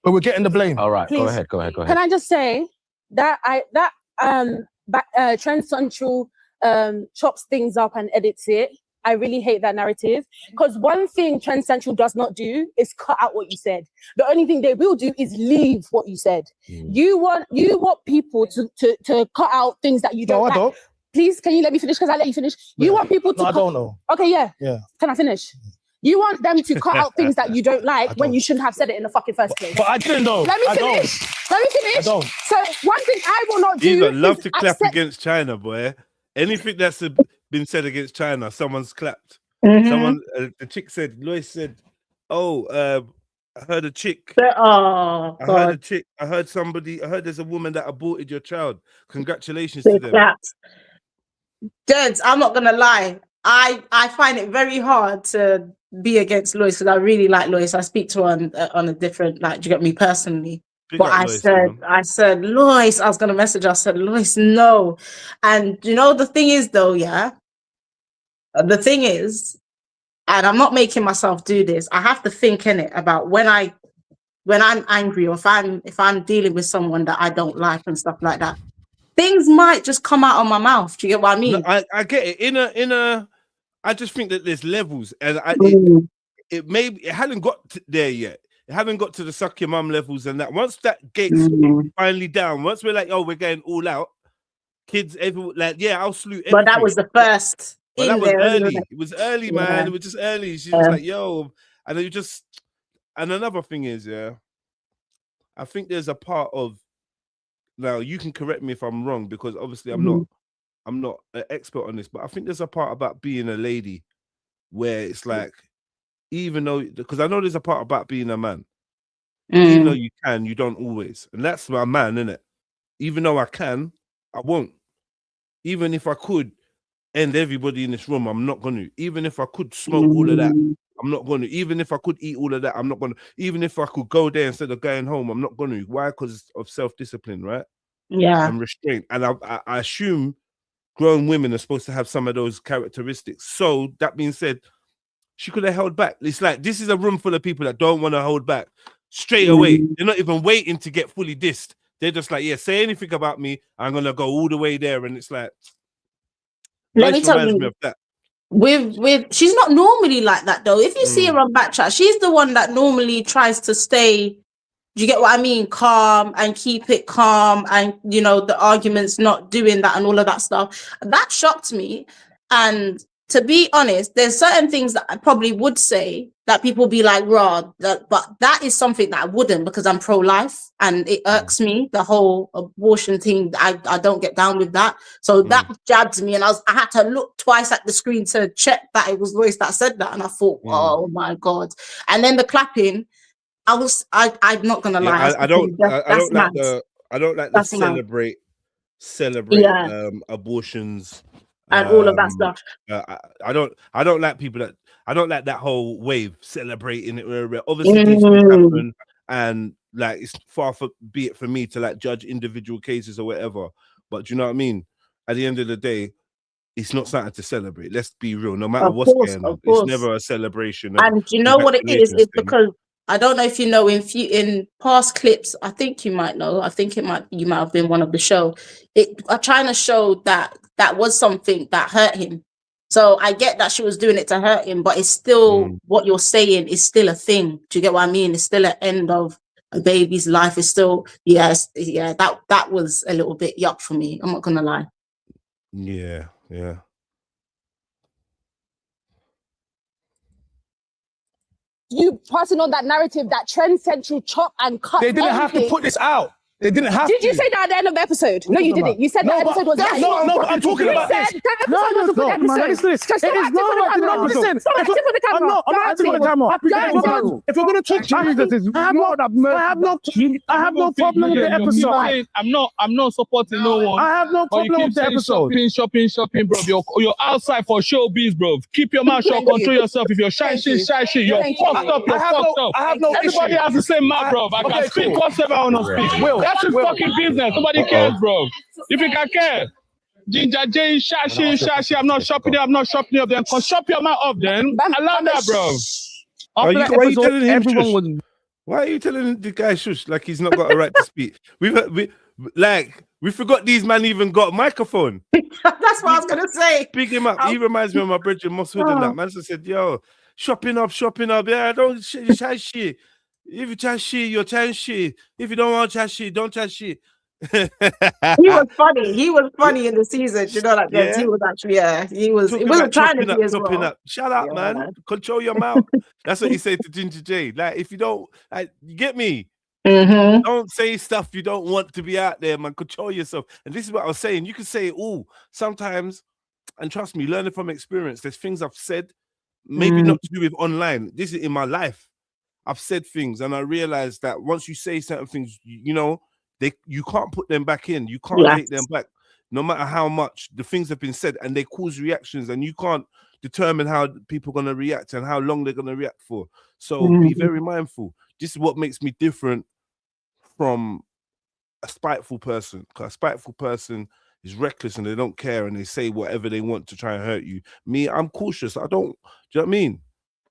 But we're getting the blame. All right, Please. Go ahead. Can I just say that Trend Central chops things up and edits it. I really hate that narrative, because one thing Trend Central does not do is cut out what you said. The only thing they will do is leave what you said. You want people to cut out things that you don't like. I don't. Please, can you let me finish? Because I let you finish. You want people to. I don't know. Okay, yeah. Can I finish? You want them to cut out things that you don't like when you shouldn't have said it in the fucking first place. But I didn't know. Let me finish. I don't. So one thing I will not do. You love to clap against China, boy. Anything that's been said against China, someone's clapped. Someone, the chick said, Lois said, I heard a chick. I heard there's a woman that aborted your child. Congratulations to them. Gents, I'm not gonna lie. I find it very hard to be against Lois because I really like Lois. I speak to her on a different, like, do you get me personally? But I said, Lois, I was gonna message her. I said, Lois, no. And you know the thing is though, the thing is, and I'm not making myself do this, I have to think in it about when I'm angry, or if I'm dealing with someone that I don't like and stuff like that, things might just come out of my mouth. Do you get what I mean? No, I get it. I just think that there's levels, and it hadn't got there yet. It haven't got to the suck your mum levels, and that once that gate's finally down, once we're like, oh, we're going all out, kids, everyone, like, I'll salute. But that was the first. But that in was there. early. It was early, man. Yeah. It was just early. She was like, yo. And then you just, and another thing is, yeah, I think there's a part of, now you can correct me if I'm wrong, because obviously I'm not an expert on this, but I think there's a part about being a lady where it's like, even though, because I know there's a part about being a man, even though you can, you don't always. And that's my man, innit? Even though I can, I won't. Even if I could end everybody in this room, I'm not going to. Even if I could smoke all of that, I'm not going to. Even if I could eat all of that, I'm not going to. Even if I could go there instead of going home, I'm not going to. Why? Because of self-discipline, right? Yeah. And restraint. And I assume grown women are supposed to have some of those characteristics. So that being said, she could have held back. It's like, this is a room full of people that don't want to hold back straight away. They're not even waiting to get fully dissed. They're just like, yeah, say anything about me, I'm going to go all the way there. And it's like, let me tell you, me of that. With she's not normally like that though. If you see her on Bkchat, she's the one that normally tries to stay, do you get what I mean, calm and keep it calm, and you know, the arguments not doing that and all of that stuff. That shocked me. And to be honest, there's certain things that I probably would say that people be like, raw, but that is something that I wouldn't, because I'm pro-life and it irks me, the whole abortion thing. I don't get down with that. So that jabbed me, and I had to look twice at the screen to check that it was Royce that said that. And I thought, oh my God. And then the clapping, I'm not gonna lie. I don't like the celebrate abortions and all of that stuff. I don't like people that, I don't like that whole wave celebrating it. Obviously these things happen, and like it's far be it for me to like judge individual cases or whatever. But do you know what I mean? At the end of the day, it's not something to celebrate. Let's be real. No matter what's going on, it's never a celebration. And do you know what it is? It's because I don't know if you know, in past clips, I think you might know. I think you might have been one of the show. I'm trying to show that was something that hurt him. So I get that she was doing it to hurt him, but it's still what you're saying is still a thing. Do you get what I mean? It's still an end of a baby's life. It's still, that was a little bit yuck for me. I'm not gonna lie. Yeah. You passing on that narrative, that Trend Central chop and cut. They didn't have to put this out. They didn't have to. Did you say that at the end of the episode? No, you didn't. You said that episode was right. No, but I'm talking about this. No, man, listen. It is not right. No, listen. I'm not acting for the camera. If we're going to talk Jesus, I have no problem with the episode. I'm not supporting no one. I have no problem with the episode. Shopping, bro. You're outside for showbiz, bro. Keep your mouth shut, control yourself. If you're shy shit, you're fucked up. I have no issue. Everybody has the same mouth, bro. I can speak whatever I want to speak. That's your fucking business. Nobody cares, bro. If you can care. Ginger J, Shashi, I'm not shopping up then. Shop your mouth up then. Allow that, bro. Why are you telling him shush? Why are you telling the guy shush like he's not got a right to speak? We forgot these man even got a microphone. That's what I was gonna say. Pick him up. He reminds me of my brother Mosswood and that man. So said, yo, shopping up. Yeah, don't chat shit. If you chat shit, you're chatting shit. If you don't want to chat shit, don't chat shit. He was funny. He was funny in the season. You know, like he was actually, he wasn't trying to be as well. Shut up, man. Control your mouth. That's what he said to Ginger J. Like, if you don't, you get me. Don't say stuff you don't want to be out there, man. Control yourself. And this is what I was saying. You can say it all sometimes, and trust me, learning from experience. There's things I've said, maybe not to do with online. This is in my life. I've said things, and I realized that once you say certain things, you know, you can't put them back in. You can't take them back, no matter how much the things have been said, and they cause reactions, and you can't determine how people are going to react and how long they're going to react for. So be very mindful. This is what makes me different from a spiteful person. Because a spiteful person is reckless and they don't care and they say whatever they want to try and hurt you. Me, I'm cautious. Do you know what I mean?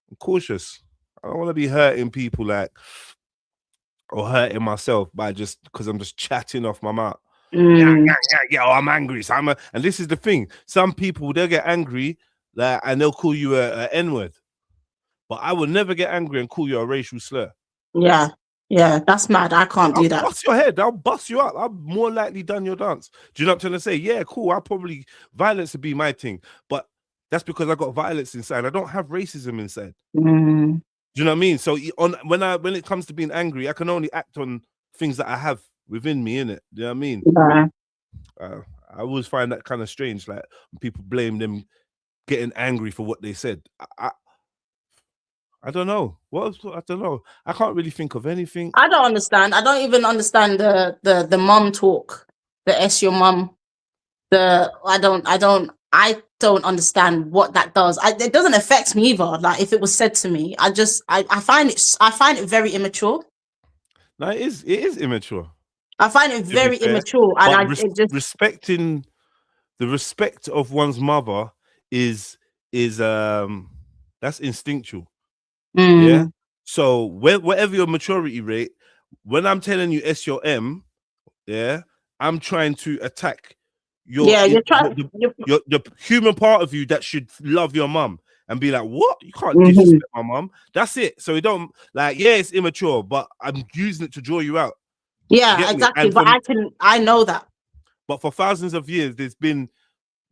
I'm cautious. I don't want to be hurting people or hurting myself by because I'm just chatting off my mouth. Yeah, I'm angry. So and this is the thing. Some people, they'll get angry and they'll call you a N-word. But I will never get angry and call you a racial slur. Yeah, that's mad. I can't do that. Bust your head. I'll bust you up. I've more likely done your dance. Do you know what I'm trying to say? Yeah, cool. Violence would be my thing. But that's because I got violence inside. I don't have racism inside. Mm. Do you know what I mean? So when it comes to being angry, I can only act on things that I have within me, innit? Do you know what I mean? Yeah. I always find that kind of strange, like when people blame them getting angry for what they said. I don't know. I don't know. I can't really think of anything. I don't understand. I don't even understand the mum talk. The S your mum. I don't understand what that does. It doesn't affect me either. Like if it was said to me, I find it very immature. No, it is immature. I find it very immature, and respecting the respect of one's mother is that's instinctual. Yeah. So whatever your maturity rate, when I'm telling you S your M, yeah, I'm trying to attack the human part of you that should love your mum and be like, what? You can't disrespect my mum. That's it. So you don't like, yeah, it's immature, but I'm using it to draw you out. Yeah, exactly. But I know that. But for thousands of years, there's been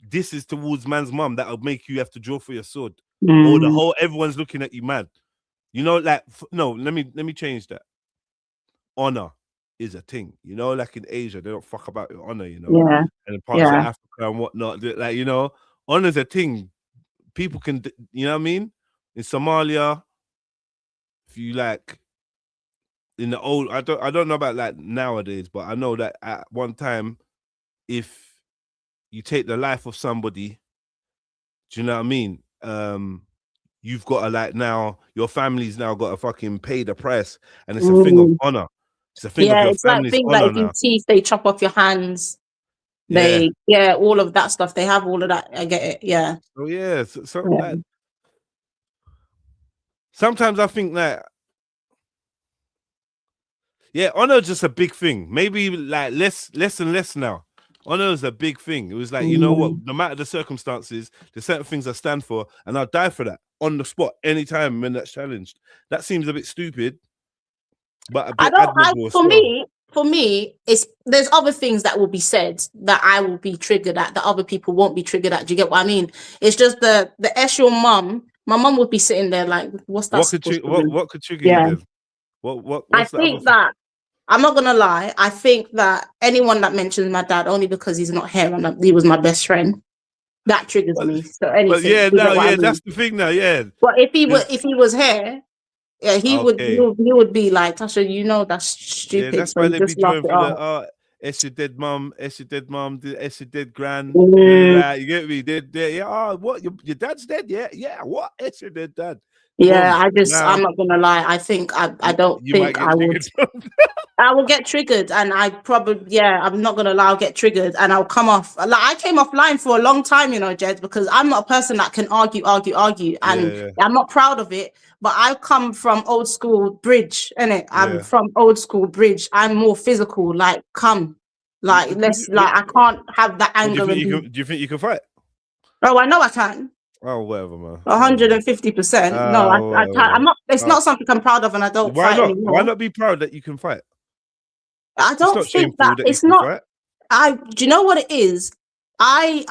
disses towards man's mum that'll make you have to draw for your sword. Or everyone's looking at you mad. You know, like no, let me change that. Honor is a thing, you know, like in Asia, they don't fuck about your honor, you know. Yeah. And in parts of Africa and whatnot, like, you know, honor's a thing. People can, you know what I mean? In Somalia, if you like, in the old, I don't know about like nowadays, but I know that at one time, if you take the life of somebody, do you know what I mean? You've got to like now, your family's now got to fucking pay the price, and it's a thing of honor. It's a thing of your it's like family's things honor like if you teeth, they chop off your hands. All of that stuff. They have all of that. I get it. Yeah. Oh yeah. Like, sometimes I think that honor is just a big thing. Maybe like less and less now. Honor is a big thing. It was like, you know what, no matter the circumstances, there's certain things I stand for, and I'll die for that on the spot anytime when that's challenged. That seems a bit stupid, but for me, there's other things that will be said that I will be triggered at that other people won't be triggered at. Do you get what I mean? It's just the actual mum. My mum would be sitting there like, what's that? What could trigger you then? What's I think that I'm not gonna lie. I think that anyone that mentions my dad only because he's not here and he was my best friend, that triggers me. So anything. That's the thing now. Yeah. But if he was here, he would be like, Tasha, you know that's stupid. Yeah, that's why they be doing for it's your dead mum, it's your dead gran. You get me? What? Your dad's dead? Yeah. What? It's your dead dad. Yeah, I'm not gonna lie. I think I don't think I would. I will get triggered, and I probably I'm not gonna lie. I'll get triggered, and I'll come off. Like I came offline for a long time, you know, Jed, because I'm not a person that can argue, and I'm not proud of it. But I come from old school bridge, innit? I'm from old school bridge. I'm more physical. Like, I can't have that anger. Do you think you can fight? Oh, I know I can. Oh, whatever, man. 150%. No, I'm not. It's not something I'm proud of, and I don't fight anymore. Why not be proud that you can fight? I don't think that it's not. Do you know what it is? I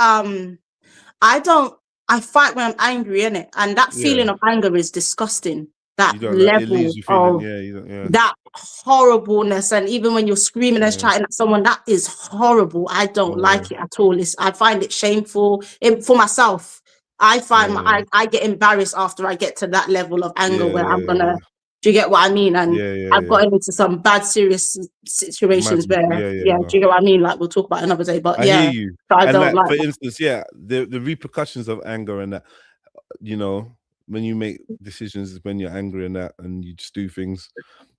fight when I'm angry, innit? And that feeling of anger is disgusting. That level of that horribleness, and even when you're screaming and shouting at someone, that is horrible. I don't like it at all. I find it shameful for myself. I find I get embarrassed after I get to that level of anger where I'm gonna. Do you get what I mean? And I've got into some bad, serious situations where, do you get what I mean? Like we'll talk about another day. But I hear you. So I don't like. For instance, the repercussions of anger and that, you know, when you make decisions when you're angry and that, and you just do things,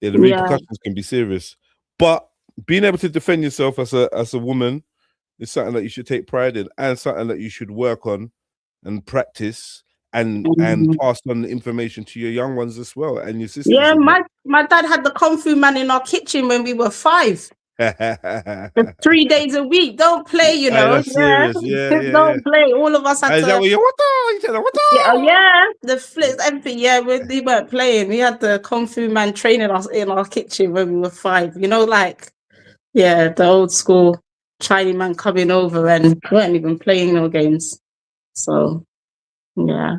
the repercussions can be serious. But being able to defend yourself as a woman is something that you should take pride in, and something that you should work on and practice and pass on the information to your young ones as well and your sisters. Yeah, my dad had the Kung Fu man in our kitchen when we were 5. 3 days a week. Don't play, you know. Don't play. All of us had to. Is that what the flips, everything. Yeah, we weren't playing. We had the Kung Fu man training us in our kitchen when we were 5. You know, like the old school Chinese man coming over, and we weren't even playing no games. So Yeah.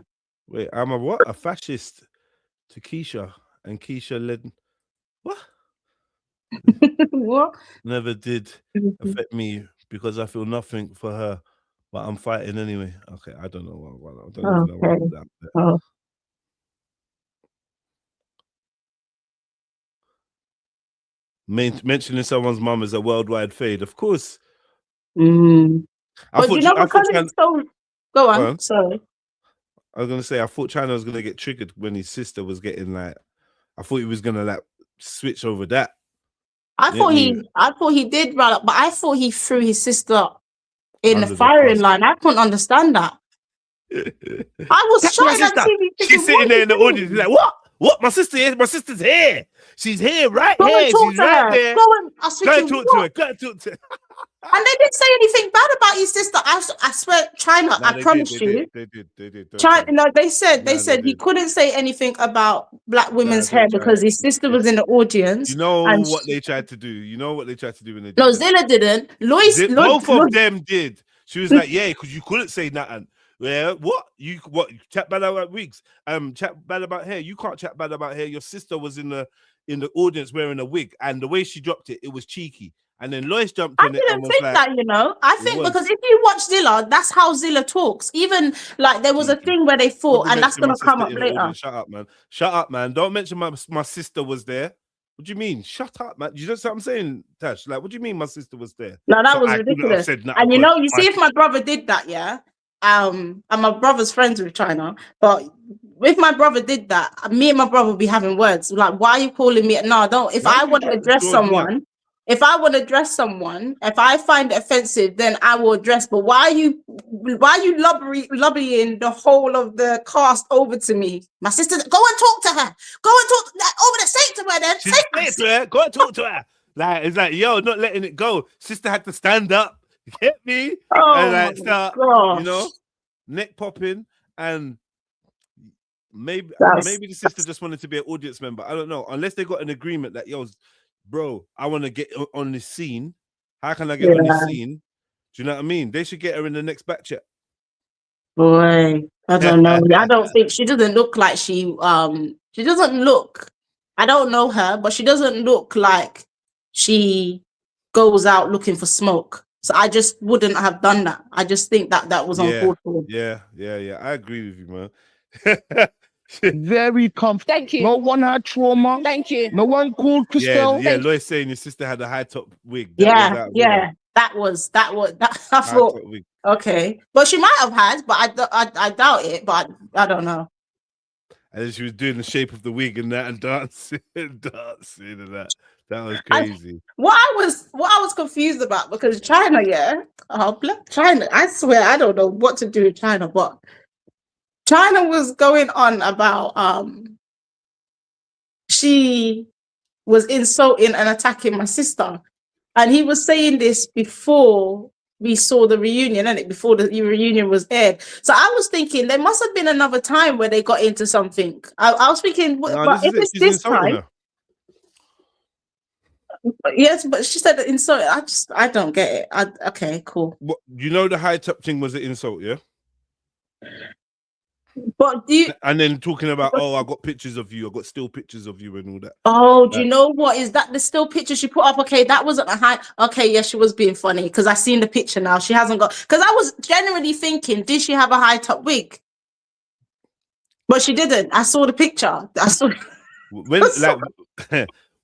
Wait, I'm a what? A fascist to Keisha, and Keisha led. What? What? Never did affect me because I feel nothing for her, but I'm fighting anyway. Okay, I don't know. I don't even know what Okay. that. Oh. Mentioning someone's mum is a worldwide fade, of course. Mm. I But you thought, know, I thought because China, it's so. Go on. Go on. Sorry. I was gonna say I thought China was gonna get triggered when his sister was getting like. I thought he was gonna like switch over that. I thought he did run up, but I thought he threw his sister in Under the the firing bus. line. I couldn't understand that. I was That's my shouting at sister. TV. She's thinking, sitting what there are in the you doing? audience. He's like, what? What? My sister is. My sister's here. She's here, right Go and here. talk She's to right her. there. Go and I was Go and thinking, talk to her. what? Go and talk to her. And they didn't say anything bad about his sister. I swear, China. No, I promise you. They did. Don't China. tell me. No, they said No, they he did. couldn't say anything about black women's hair don't try because it. his sister was in the audience. You know and what they tried to do. You know what they tried to do when they did No, that. Zilla didn't. Both of them did. She was like, yeah, because you couldn't say nothing. Yeah, what? You chat bad about wigs? Chat bad about hair. You can't chat bad about hair. Your sister was in the audience wearing a wig, and the way she dropped it, it was cheeky. And then Lois jumped in it and I was think like, that, you know, I think because if you watch Zilla, that's how Zilla talks. Even like there was a thing where they fought, and that's gonna come up later. Shut up, man. Shut up, man. Don't mention my sister was there. What do you mean? Shut up, man. You know what I'm saying, Tash? Like, what do you mean my sister was there? No, that So was I couldn't have ridiculous. said nothing And you because know, you see, if my brother did that, yeah, and my brother's friends with China, but if my brother did that, me and my brother would be having words like, "Why are you calling me?" No, don't. If I want to address someone, if I if I find it offensive, then I will address. But why are you lobbying the whole of the cast over to me? My sister, go and talk to her. Go and talk over the say to her. Then say to her. Go and talk to her. Like it's like, yo, not letting it go. Sister had to stand up. Get me? Oh, and like start, gosh. you know, neck popping, and maybe the sister just wanted to be an audience member. I don't know. Unless they got an agreement that, yo, bro, I want to get on this scene. How can I get on this scene? Do you know what I mean? They should get her in the next Bkchat. Boy, I don't know. I don't think she doesn't look like she doesn't look. I don't know her, but she doesn't look like she goes out looking for smoke. So I just wouldn't have done that. I just think that was uncalled for. Yeah. I agree with you, man. Very comfortable. Thank you. No one had trauma. Thank you. No one called Christelle. Yeah. Lois saying your sister had a high top wig. That was. I thought, okay, but she might have had, but I doubt it. But I don't know. And then she was doing the shape of the wig and that, and dancing and that. That was crazy. What I was confused about, because China, China. I swear I don't know what to do with China, but China was going on about she was insulting and attacking my sister, and he was saying this before we saw the reunion, and before the reunion was aired. So I was thinking there must have been another time where they got into something. I was thinking, but if it's this time. Yes, but she said insult. I don't get it. Okay, cool. What, you know, the high top thing was an insult, yeah. But and then talking about, oh, I got pictures of you, I got still pictures of you and all that. Oh, do you know what? Is that the still picture she put up? Okay, that wasn't a high. Okay, yeah, she was being funny because I seen the picture now. She hasn't got, because I was genuinely thinking, did she have a high top wig? But she didn't. I saw the picture. I saw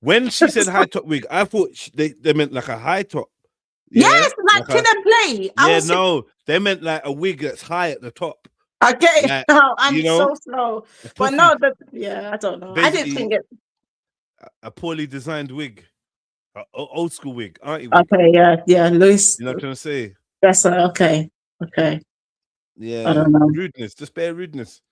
when she said high top wig, I thought they meant like a high top. Yeah? Yes, like Kid and Play. They meant like a wig that's high at the top. I get it. Like, I'm so slow. But no, I don't know. I didn't think it. A poorly designed wig, old school wig, aren't you? Okay, yeah, Luis. You know what I'm trying to say? That's okay. Yeah, I don't know. Rudeness, just bare rudeness.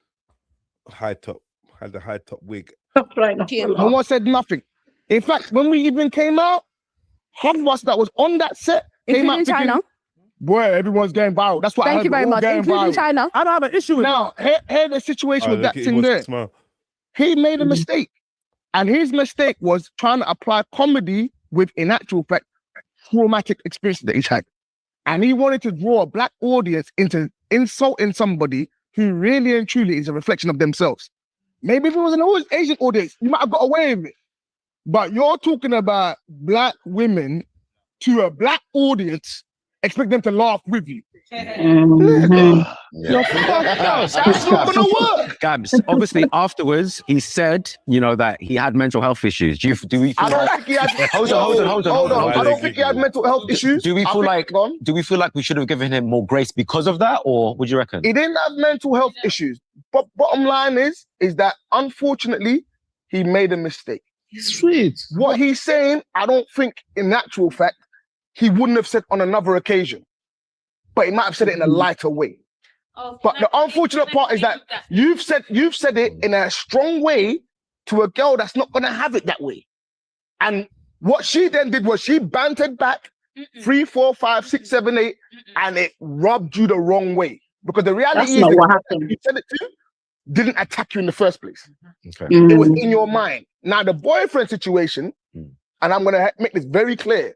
Had the high top wig. Right. No one said nothing. In fact, when we even came out, half of us that was on that set came out Including China. Boy, everyone's going viral. That's what I heard. Thank you very much. Including China. I don't have an issue with now. Hear the situation with that thing there. He made a mistake, and his mistake was trying to apply comedy with, in actual fact, traumatic experience that he's had, and he wanted to draw a black audience into insulting somebody who really and truly is a reflection of themselves. Maybe if it was an Asian audience, you might have got away with it. But you're talking about black women to a black audience, expect them to laugh with you. You're fucked up. That's not gonna work. Gabs, obviously afterwards he said, that he had mental health issues. Do we feel I don't think he had. Hold on. I don't think he had mental health issues. Do we feel like we should have given him more grace because of that, or would you reckon? He didn't have mental health issues. But bottom line is that unfortunately he made a mistake. Sweet. What he's saying, I don't think in actual fact he wouldn't have said on another occasion. But he might have said it in a lighter way. But the unfortunate part is that you've said it in a strong way to a girl that's not gonna have it that way. And what she then did was she bantered back 3, 4, 5, 6, 7, 8, and it rubbed you the wrong way. Because the reality is that you said it to didn't attack you in the first place. Okay. It was in your mind. Now the boyfriend situation, and I'm gonna make this very clear.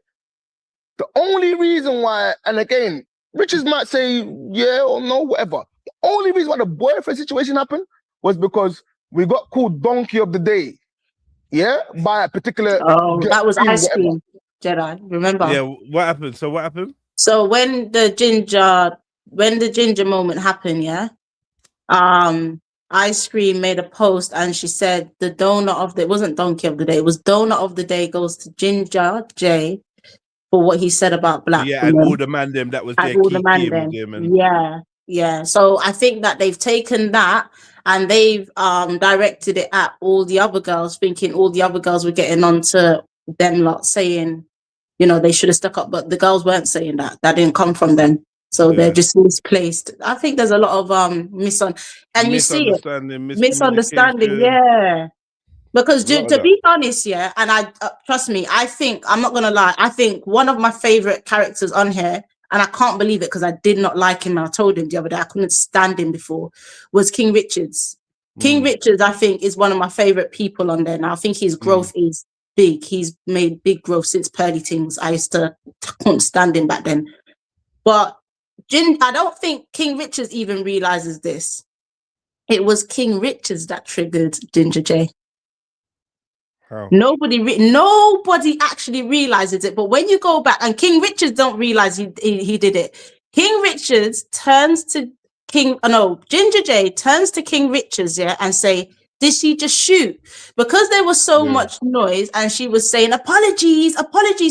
The only reason why, and again, Riches might say yeah or no, whatever. The only reason why the boyfriend situation happened was because we got called Donkey of the Day, by a particular. Oh, that was ice cream, Jedi. Remember? Yeah. What happened? So what happened? So when the ginger moment happened, Ice Cream made a post and she said the donut of the, it wasn't Donkey of the Day, it was donut of the day goes to Ginger J for what he said about black Yeah, women. and all the man them that was there. And all the man them. Yeah. So I think that they've taken that and they've directed it at all the other girls, thinking all the other girls were getting onto them lot saying, they should have stuck up, but the girls weren't saying that. That didn't come from them. So they're just misplaced. I think there's a lot of misunderstanding, yeah. Because to be honest, and I trust me, I think, I'm not gonna lie, I think one of my favorite characters on here, and I can't believe it because I did not like him, and I told him the other day I couldn't stand him before, was King Richards. King Richards, I think, is one of my favorite people on there. Now I think his growth is big. He's made big growth since Pearly Things. I couldn't stand him back then. But I don't think King Richards even realizes this. It was King Richards that triggered Ginger J. How? Nobody actually realizes it. But when you go back, and King Richards don't realize he did it. King Richards turns to Ginger J turns to King Richards, and say, did she just shoot? Because there was so much noise and she was saying, apologies,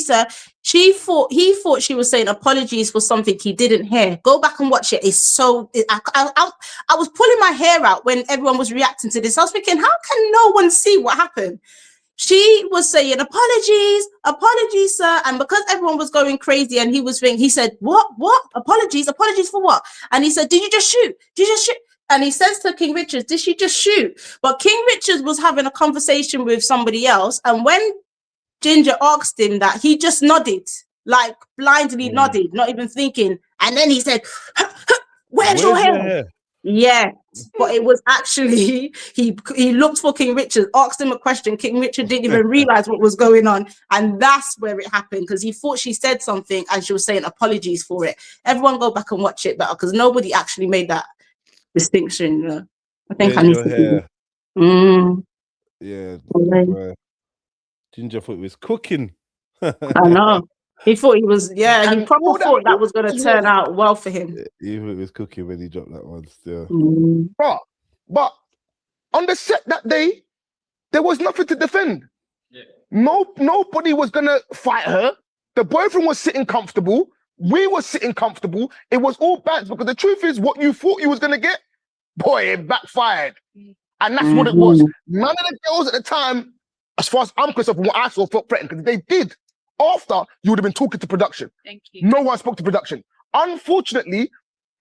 sir. He thought she was saying apologies for something he didn't hear. Go back and watch it. I was pulling my hair out when everyone was reacting to this. I was thinking, how can no one see what happened? She was saying, apologies, sir. And because everyone was going crazy and he said, what? Apologies for what? And he said, did you just shoot? And he says to King Richards, did she just shoot? But King Richards was having a conversation with somebody else. And when Ginger asked him that, he just nodded, like blindly nodded, not even thinking. And then he said, where's your hair? Yeah, but it was actually, he looked for King Richard, asked him a question. King Richard didn't even realize what was going on. And that's where it happened, because he thought she said something and she was saying apologies for it. Everyone go back and watch it better, because nobody actually made that distinction. I think I need to do Yeah. Ginger thought he was cooking. I know. He thought he was, he probably thought that was going to turn out well for him. He thought he was cooking when he dropped that one still. But on the set that day, there was nothing to defend. Yeah. Nobody was going to fight her. The boyfriend was sitting comfortable. We were sitting comfortable. It was all bad, because the truth is, what you thought you was going to get, boy, it backfired. And that's what it was. None of the girls at the time, as far as I'm concerned, from what I saw, felt threatened, because they did. After, you would have been talking to production. Thank you. No one spoke to production. Unfortunately,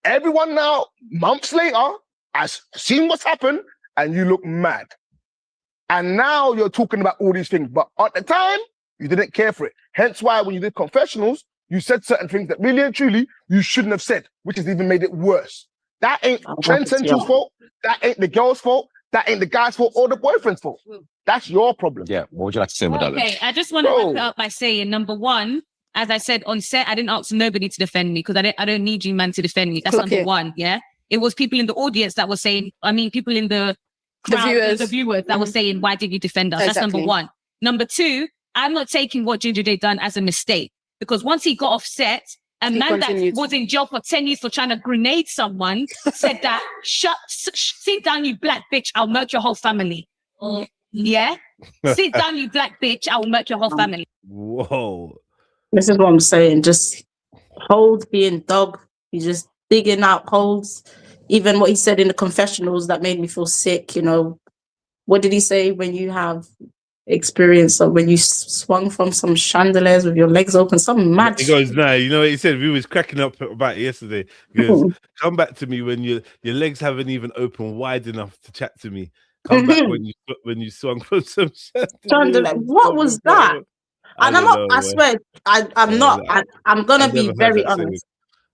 everyone now, months later, has seen what's happened, and you look mad. And now you're talking about all these things. But at the time, you didn't care for it. Hence why when you did confessionals, you said certain things that really and truly you shouldn't have said, which has even made it worse. That ain't Trend Central's fault. That ain't the girl's fault. That ain't the guy's fault or the boyfriend's fault. That's your problem. Yeah. What would you like to say, Madonna? Okay, I just want to wrap it up by saying, number one, as I said on set, I didn't ask nobody to defend me, because I don't need you, man, to defend me. That's number one. Yeah. it was people in the audience that were saying, I mean, people in the crowd, the viewers that were saying, why did you defend us? That's number one. Number two, I'm not taking what Ginger Day done as a mistake, because once he got off set, a man that was in jail for 10 years for trying to grenade someone said that, sit down, you black bitch, I'll murder your whole family. Yeah? Sit down, you black bitch, I will murder your whole family. Whoa. This is what I'm saying. Just holes being dug. He's just digging out holes. Even what he said in the confessionals that made me feel sick, you know. What did he say when you have experience of when you swung from some chandeliers with your legs open? Some mad He goes, nah, you know what he said? We was cracking up about it yesterday. He goes, come back to me when your legs haven't even opened wide enough to chat to me. Come back when you swung from some chandeliers. What was that? And I swear, I'm gonna be very honest.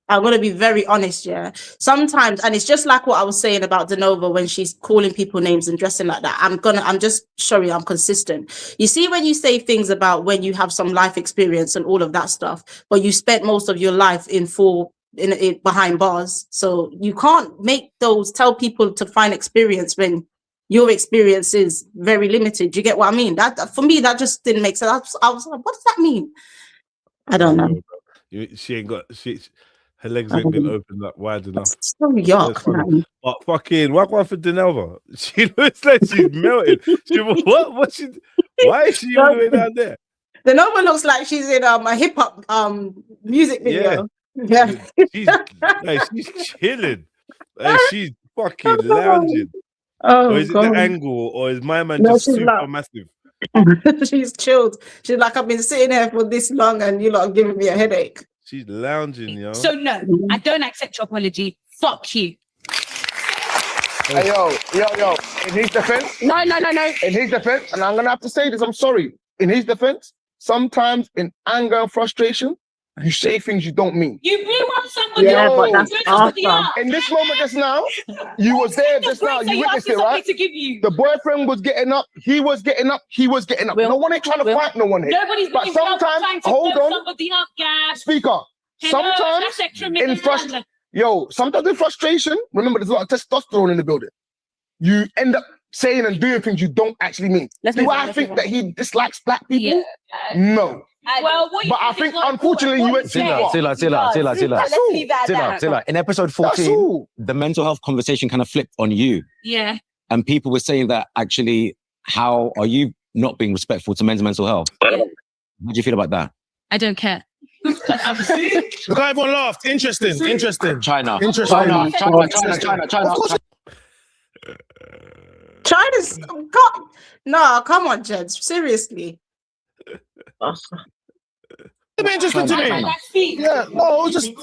I'm going to be very honest, yeah. Sometimes, and it's just like what I was saying about Denova when she's calling people names and dressing like that. I'm just showing I'm consistent. You see, when you say things about when you have some life experience and all of that stuff, but you spent most of your life in behind bars. So you can't tell people to find experience when your experience is very limited. You get what I mean? That for me, that just didn't make sense. I was like, what does that mean? I don't know. She ain't got her legs ain't been opened up wide enough. So yuck, man. But fucking, what for Denova? She looks like she's melted. Why is she all the way down there? Denova looks like she's in a hip hop music video. Yeah. She's chilling. She's fucking lounging. Oh, or is it the angle, or is my man just super massive? She's chilled. She's like, I've been sitting here for this long and you lot are giving me a headache. She's lounging, yo. So no, I don't accept your apology. Fuck you. Hey, yo. In his defense. No. In his defense, and I'm gonna have to say this, I'm sorry. In his defense, sometimes in anger and frustration, you say things you don't mean. You blew up somebody. Yeah, but that's awesome. In this moment just now, you was there just now, you witnessed it, right? To give you. The boyfriend was getting up, he was getting up. No one ain't trying to fight no one here. Nobody's but sometimes, hold on, somebody up, guys. speaker. Sometimes in frustration, remember there's a lot of testosterone in the building. You end up saying and doing things you don't actually mean. Do I think that he dislikes black people? Yeah. No. Well, but I think unfortunately you went too far. Sila. In episode 14, the mental health conversation kind of flipped on you. Yeah. And people were saying that actually, how are you not being respectful to men's mental health? Yeah. How do you feel about that? I don't care. Look how everyone laughed. Interesting. China. China's no, come on, Jeds. Seriously. It's interesting to me. Yeah, no, just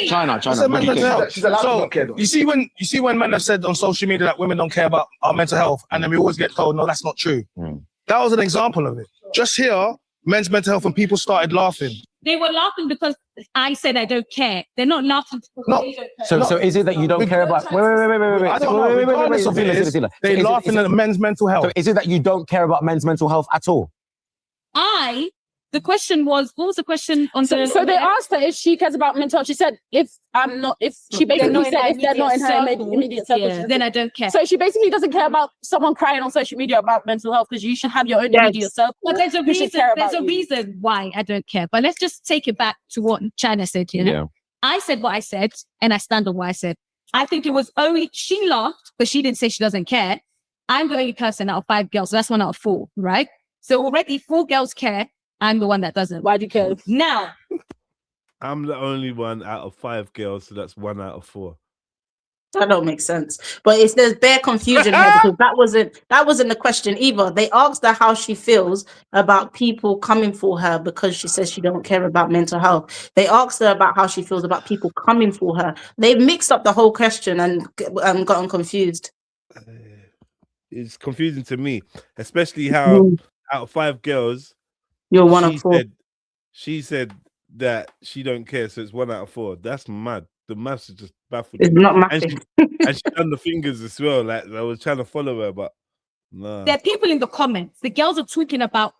China. So you see when men have said on social media that women don't care about our mental health, and then we always get told, no, that's not true. That was an example of it. Just here, men's mental health, and people started laughing. They were laughing because I said I don't care. They're not laughing because So is it that you don't care about? Wait. I don't know. Regardless of it, they're laughing at men's mental health. So is it that you don't care about men's mental health at all? The question was, what was the question on the? So they asked her if she cares about mental health. She said, if she basically said if they're not in her immediate circle, then I don't care. So she basically doesn't care about someone crying on social media about mental health because you should have your own immediate circle. But there's a reason why I don't care. But let's just take it back to what China said, you know? Yeah. I said what I said, and I stand on what I said. I think it was only, she laughed, but she didn't say she doesn't care. I'm the only person out of 5 girls, so that's 1 out of 4, right? So already 4 girls care. I'm the one that doesn't. Why do you care? Now. I'm the only one out of 5 girls, so that's 1 out of 4. That don't make sense. But there's bare confusion here because that wasn't the question either. They asked her how she feels about people coming for her because she says she don't care about mental health. They asked her about how she feels about people coming for her. They mixed up the whole question and gotten confused. It's confusing to me, especially how out of 5 girls, you're 1 of 4. She said that she don't care, so it's 1 out of 4. That's mad. The maths is just baffled. It's not mathing. And she done the fingers as well. Like I was trying to follow her, but no. There are people in the comments. The girls are talking about.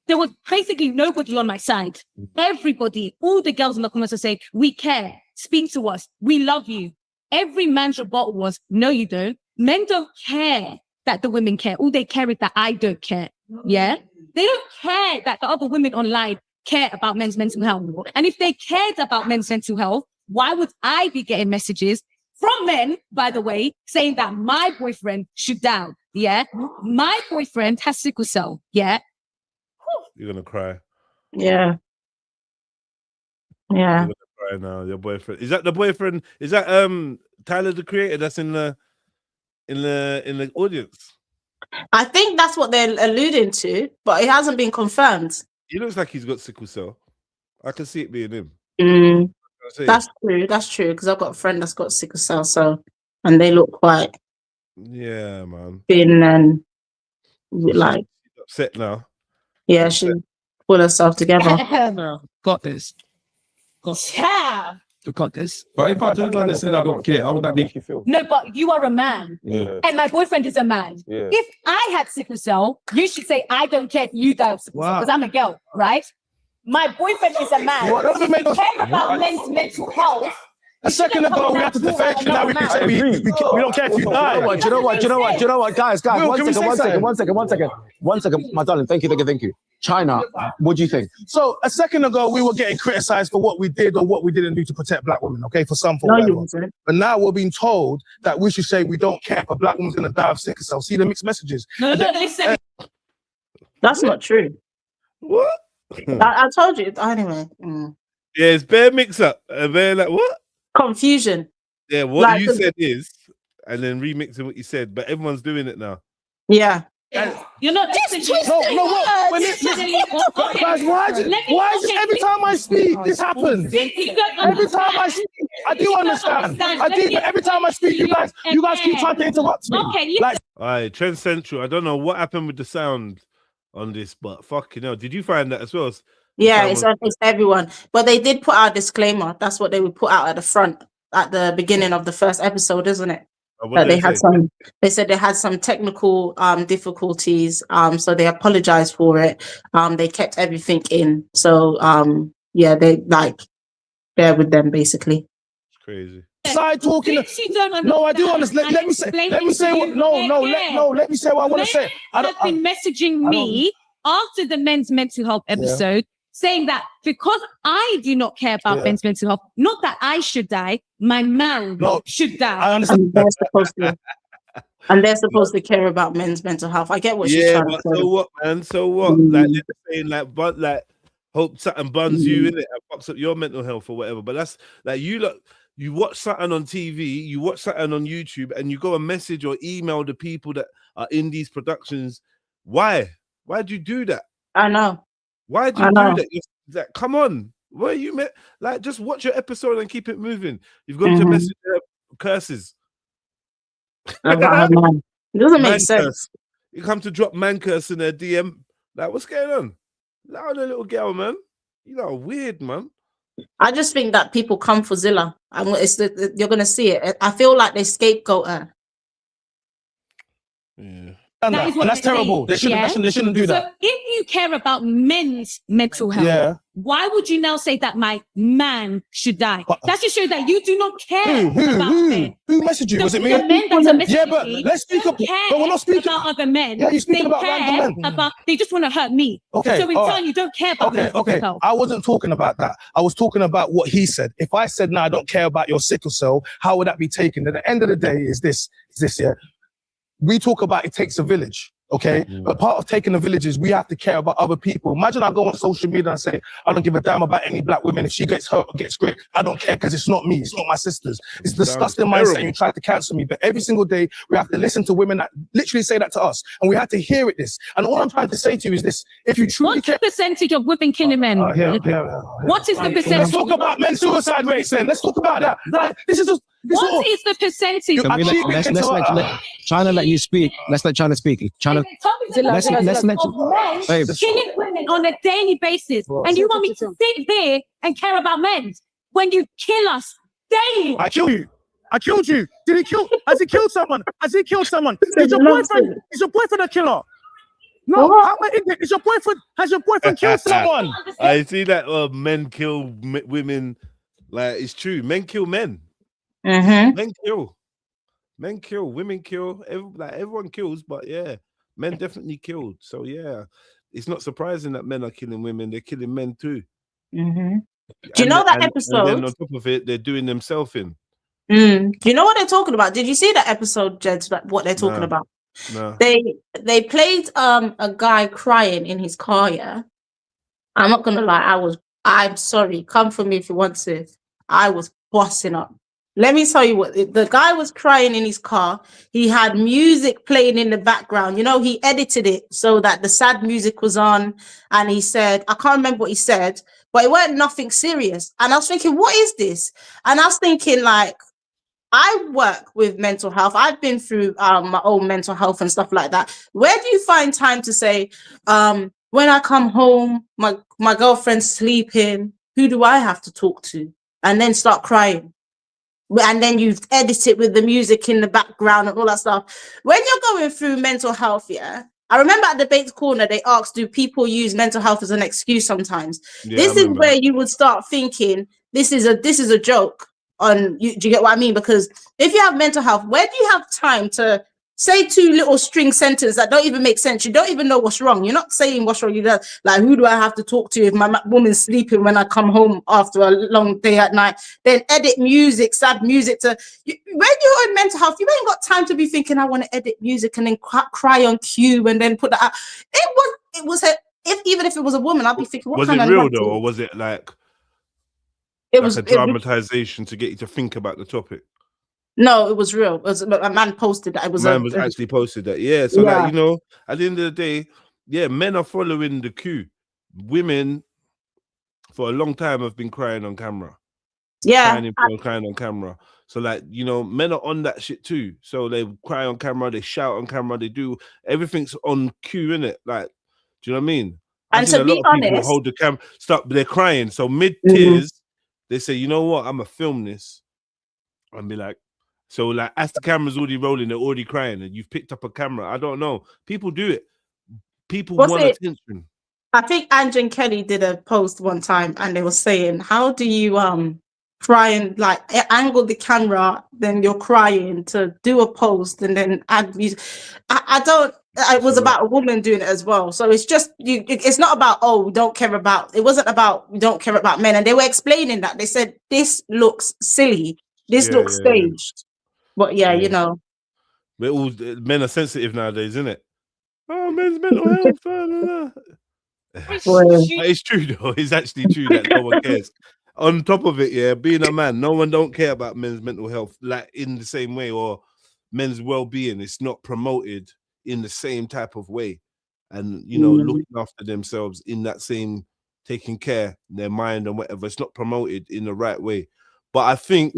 There was basically nobody on my side. Everybody, all the girls in the comments are saying, "We care. Speak to us. We love you." every man's rebuttal was, no, you don't. Men don't care that the women care. All they care is that I don't care. Yeah? They don't care that the other women online care about men's mental health. And if they cared about men's mental health, why would I be getting messages from men, by the way, saying that my boyfriend should down? Yeah? My boyfriend has sickle cell. Yeah? You're gonna cry. Yeah. You're Yeah. gonna cry now. Your boyfriend. Is that the boyfriend? Is that Tyler the Creator that's in the audience? I think that's what they're alluding to, but it hasn't been confirmed. He looks like he's got sickle cell. I can see it being him. That's true. That's true. Because I've got a friend that's got sickle cell, and they look quite Yeah, man. thin and like, She's upset now. yeah, she pulled herself together. Got this. Yeah. Got this. But if I told her and said I don't care, how would that make you feel? No, but you are a man. Yeah. And my boyfriend is a man. Yeah. If I had sickle cell, you should say, I don't care if you don't have sickle cell, because I'm a girl, right? My boyfriend is a man. What doesn't make If you care about men's mental health. A second ago, we had to defend you. Now we can say we don't care if you die. Do you know what, guys, Will, one second, my darling. Thank you. China, what do you think? So a second ago, we were getting criticized for what we did or what we didn't do to protect black women, okay, for some, for No, whatever. you wasn't. But now we're being told that we should say we don't care if a black woman's going to die of sickle cell. See the mixed messages. No, listen. That's not true. What? I told you. Anyway. Yeah, it's bare mix up. Bare like what? Confusion. Yeah, what Like you the- said is, and then remixing what you said, but everyone's doing it now. Yeah. You're not listening. No, what? When guys, why is it every time I speak, this happens? Every time I speak, I do understand. I do, but every time I speak, you guys keep trying to interrupt me. Okay, Like, All right, Trend Central. I don't know what happened with the sound on this, but fucking hell, did you find that as well? Yeah, it's everyone. But they did put out a disclaimer. That's what they would put out at the front at the beginning of the first episode, isn't it? What That they had some. They said they had some technical difficulties. So they apologized for it. They kept everything in. So yeah, they bear with them basically. It's crazy. side talking. No, I do understand. Let me say what. Let me say what I want to say. Has been messaging me after the men's mental health episode, saying that because I do not care about men's mental health, not that I should die, my man should die. I understand. And they're supposed to care about men's mental health. I get what she's trying to say. So what, man? So what? Like they're saying, like hope something buns you in it and fucks up your mental health or whatever. But that's like you watch something on TV, you watch something on YouTube, and you go and message or email the people that are in these productions. Why? Why do you do that? I know. Why do you do that? Like, come on. What are you like? Just watch your episode and keep it moving. You've got to message curses. It doesn't make sense. Curse. You come to drop man curse in their DM. Like, what's going on? Allow the little girl, man. You know, weird, man. I just think that people come for Zilla. And you're going to see it. I feel like they scapegoat her. Yeah. And that's terrible. They shouldn't do that. So if you care about men's mental health, why would you now say that my man should die? That should show that you do not care about men. Who messaged you? Was it me? The men that are messaging but me let's speak don't care but we're not speaking about other men. Yeah, you're speaking they about care random men. about. They just want to hurt me. Okay, So in all turn, right. you don't care about men's mental health. I wasn't talking about that. I was talking about what he said. If I said, no, I don't care about your sickle cell, how would that be taken? At the end of the day, is this, yeah? We talk about it takes a village. Okay, but part of taking the village is we have to care about other people. Imagine I go on social media and say, I don't give a damn about any black women. If she gets hurt or gets great, I don't care because it's not me. It's not my sisters. It's disgusting mindset. You try to cancel me. But every single day, we have to listen to women that literally say that to us. And we have to hear this. And all I'm trying to say to you is this. If you truly care. What's the percentage of women killing men? What is the percentage? Let's talk about men's suicide rates then. Let's talk about that. Like, this is just. What is the percentage? Can we let China let you speak. Let's let China speak. China. Let's let men killing women on a daily basis, and you want me to sit here and care about men when you kill us daily? I killed you. I killed you. Did he kill? Has he killed someone? Has he killed someone? Is your boyfriend? Is your boyfriend a killer? No, how am I ignorant? Is your boyfriend? Has your boyfriend killed someone? I see that men kill women. Like, it's true. Men kill men. Men kill. Men kill. Women kill. Everyone kills, but yeah, men definitely killed. So yeah, it's not surprising that men are killing women. They're killing men too. Do you know that episode? And then on top of it, they're doing themselves in. Do you know what they're talking about? Did you see that episode, Jed? Like what they're talking about? No. They played a guy crying in his car. Yeah, I'm not gonna lie. I'm sorry. Come for me if you want to. I was bossing up. Let me tell you what the guy was crying in his car. He had music playing in the background. You know, he edited it so that the sad music was on. And he said, I can't remember what he said, but it weren't nothing serious. And I was thinking, what is this? And I was thinking, like, I work with mental health. I've been through my own mental health and stuff like that. Where do you find time to say, when I come home, my girlfriend's sleeping, who do I have to talk to? And then start crying. And then you edit it with the music in the background and all that stuff. When you're going through mental health, yeah, I remember at Debate Corner, they asked, do people use mental health as an excuse sometimes? Yeah, this is where you would start thinking, this is a joke. Do you get what I mean? Because if you have mental health, where do you have time to say two little string sentences that don't even make sense? You don't even know what's wrong. You're not saying what's wrong. You're like, who do I have to talk to if my woman's sleeping when I come home after a long day at night? Then edit music, sad music when you're in mental health, you ain't got time to be thinking, I want to edit music and then cry on cue and then put that out. Even if it was a woman, I'd be thinking, what was kind it of real though, or was it like a dramatization to get you to think about the topic? No, it was real. It was, a man posted that. It was actually posted that. Yeah. So like, you know, at the end of the day, yeah, men are following the cue. Women for a long time have been crying on camera. Yeah. Crying on camera. So like, you know, men are on that shit too. So they cry on camera, they shout on camera, they do everything's on cue, innit? Like, do you know what I mean? And to be honest, people hold the camera, they're crying. So mid tears, they say, you know what, I'm gonna film this and be like, so like as the camera's already rolling, they're already crying, and you've picked up a camera. I don't know. People do it. People want attention. I think Ange and Kelly did a post one time, and they were saying, "How do you try and like angle the camera? Then you're crying to do a post, and then add music." I don't. It was about a woman doing it as well. So it's just you. It's not about we don't care about. It wasn't about we don't care about men, and they were explaining that. They said this looks silly. This looks staged. But you know, men are sensitive nowadays, isn't it? Oh, men's mental health. It's true though. It's actually true that no one cares. On top of it, being a man, no one don't care about men's mental health like in the same way, or men's well-being. It's not promoted in the same type of way, and you know, looking after themselves in that same taking care their mind and whatever. It's not promoted in the right way. But I think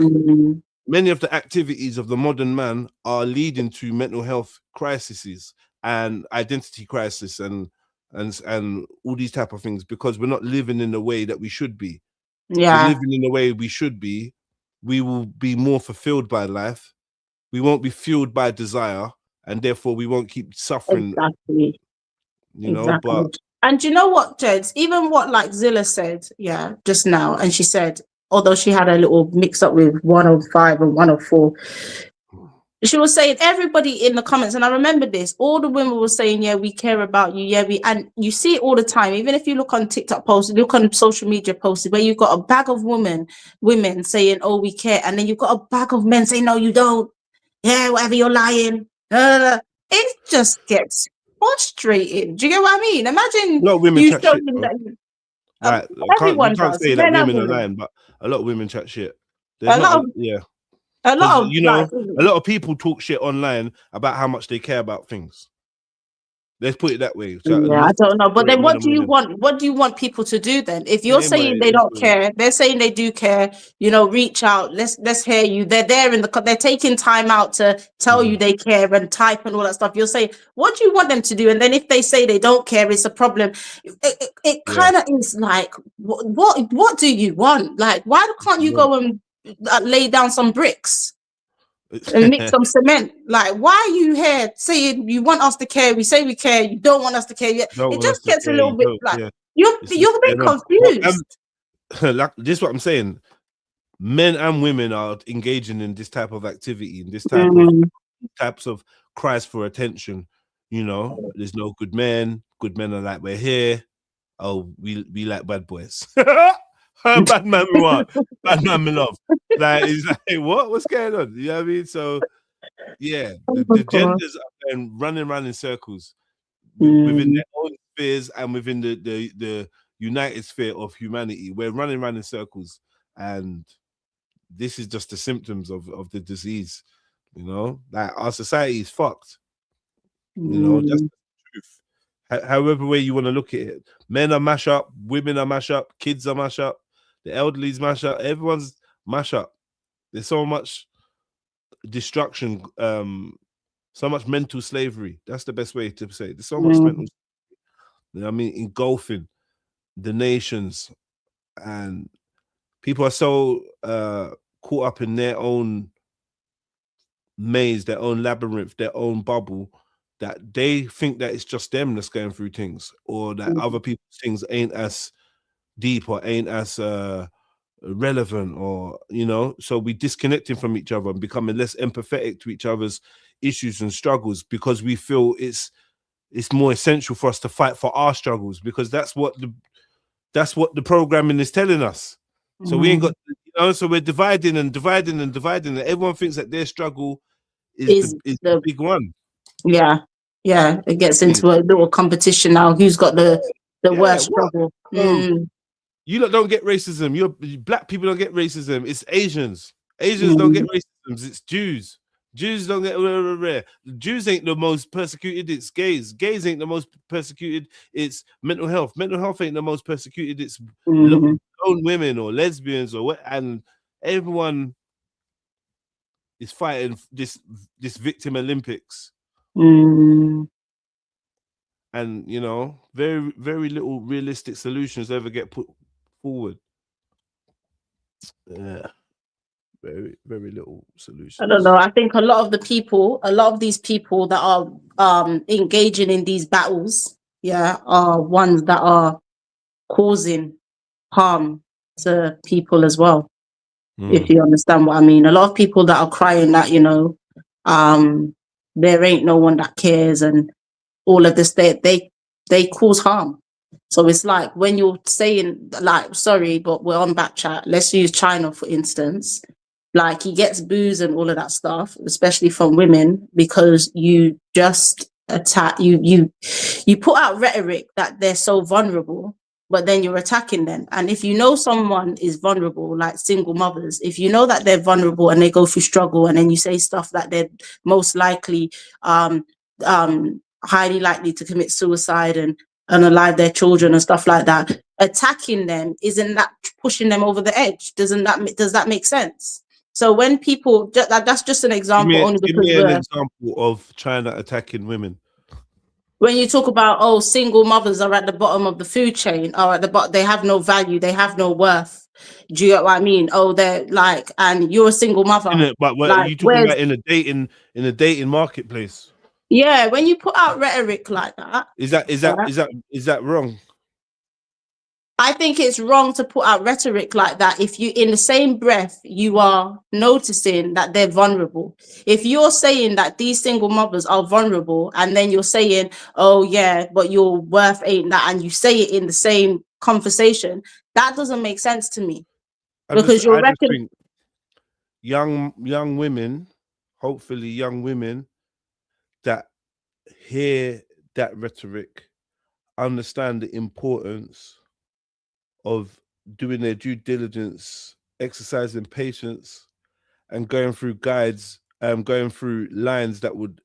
many of the activities of the modern man are leading to mental health crises and identity crisis and all these type of things, because we're not living in the way that we should be. Yeah, living in the way we should be, we will be more fulfilled by life. We won't be fueled by desire, and therefore we won't keep suffering. Exactly. You know, but and you know what, Jeds? Even what like Zilla said, just now, and she said, although she had a little mix up with 105 and 104, she was saying everybody in the comments, and I remember this, all the women were saying, yeah, we care about you, and you see it all the time. Even if you look on TikTok posts, look on social media posts, where you've got a bag of women saying, oh, we care, and then you've got a bag of men saying, no, you don't. Yeah, whatever, you're lying. It just gets frustrating. Do you get what I mean? Imagine women you showing shit, that. Right, you can't say that women are lying, but a lot of women chat shit. A lot of people talk shit online about how much they care about things. Let's put it that way. So I don't know, but then what do you want? What do you want people to do then? If you're saying they don't care, they're saying they do care. You know, reach out. Let's hear you. They're there they're taking time out to tell you they care and type and all that stuff. You're saying, what do you want them to do? And then if they say they don't care, it's a problem. It kind of is like, what do you want? Like, why can't you go and lay down some bricks and mix some cement? Like, why are you here saying you want us to care? We say we care. You don't want us to care yet. It just gets a little bit like you're a bit confused. Like, this is what I'm saying. men and women are engaging in this type of activity, in this type of types of cries for attention. You know, there's no good men. Good men are like, we're here. Oh, we like bad boys. Bad man we want. Bad man we love. Like, it's like, what? What's going on? You know what I mean? So, yeah, the genders are running around in circles within their own spheres and within the united sphere of humanity. We're running around in circles, and this is just the symptoms of the disease. You know, like our society is fucked. You know, that's the truth. However way you want to look at it, men are mash up, women are mash up, kids are mash up, the elderly's mash up, everyone's mash up. There's so much destruction, so much mental slavery. That's the best way to say it. There's so much mental, you know what I mean, engulfing the nations, and people are so caught up in their own maze, their own labyrinth, their own bubble, that they think that it's just them that's going through things, or that other people's things ain't as deep or ain't as relevant, or, you know, so we disconnecting from each other and becoming less empathetic to each other's issues and struggles, because we feel it's more essential for us to fight for our struggles, because that's what the programming is telling us. So we ain't got, you know, so we're dividing and dividing and dividing, and everyone thinks that their struggle is the big one. Yeah, it gets into a little competition now. Who's got the worst struggle? You lot don't get racism. Black people don't get racism. It's Asians. Asians don't get racism. It's Jews. Jews don't get rare. Jews ain't the most persecuted. It's gays. Gays ain't the most persecuted. It's mental health. Mental health ain't the most persecuted. It's lone women or lesbians or what. And everyone is fighting this victim Olympics. And, you know, very, very little realistic solutions ever get put forward. Yeah. Very, very little solutions. I don't know. I think a lot of these people that are engaging in these battles, are ones that are causing harm to people as well. If you understand what I mean. A lot of people that are crying that, you know, there ain't no one that cares and all of this, they cause harm. So it's like when you're saying, like, sorry, but we're on Bkchat. Let's use China, for instance. Like, he gets booze and all of that stuff, especially from women, because you just attack, you put out rhetoric that they're so vulnerable, but then you're attacking them. And if you know someone is vulnerable, like single mothers, if you know that they're vulnerable and they go through struggle, and then you say stuff that they're most likely, highly likely to commit suicide and unalive their children and stuff like that, attacking them, isn't that pushing them over the edge? Does that make sense? So when people, that's just an example. Give me an example of China attacking women. When you talk about, single mothers are at the bottom of the food chain, or at the bottom, they have no value, they have no worth. Do you get what I mean? They're like, and you're a single mother. But what are you talking about in a dating marketplace? Yeah, when you put out rhetoric like that, is that wrong? I think it's wrong to put out rhetoric like that if you, in the same breath, you are noticing that they're vulnerable. If you're saying that these single mothers are vulnerable, and then you're saying, oh yeah, but your worth ain't that, and you say it in the same conversation, that doesn't make sense to me. Because you're reckoning young women, hopefully young women that hear that rhetoric, understand the importance of doing their due diligence, exercising patience, and going through guides, going through lines that would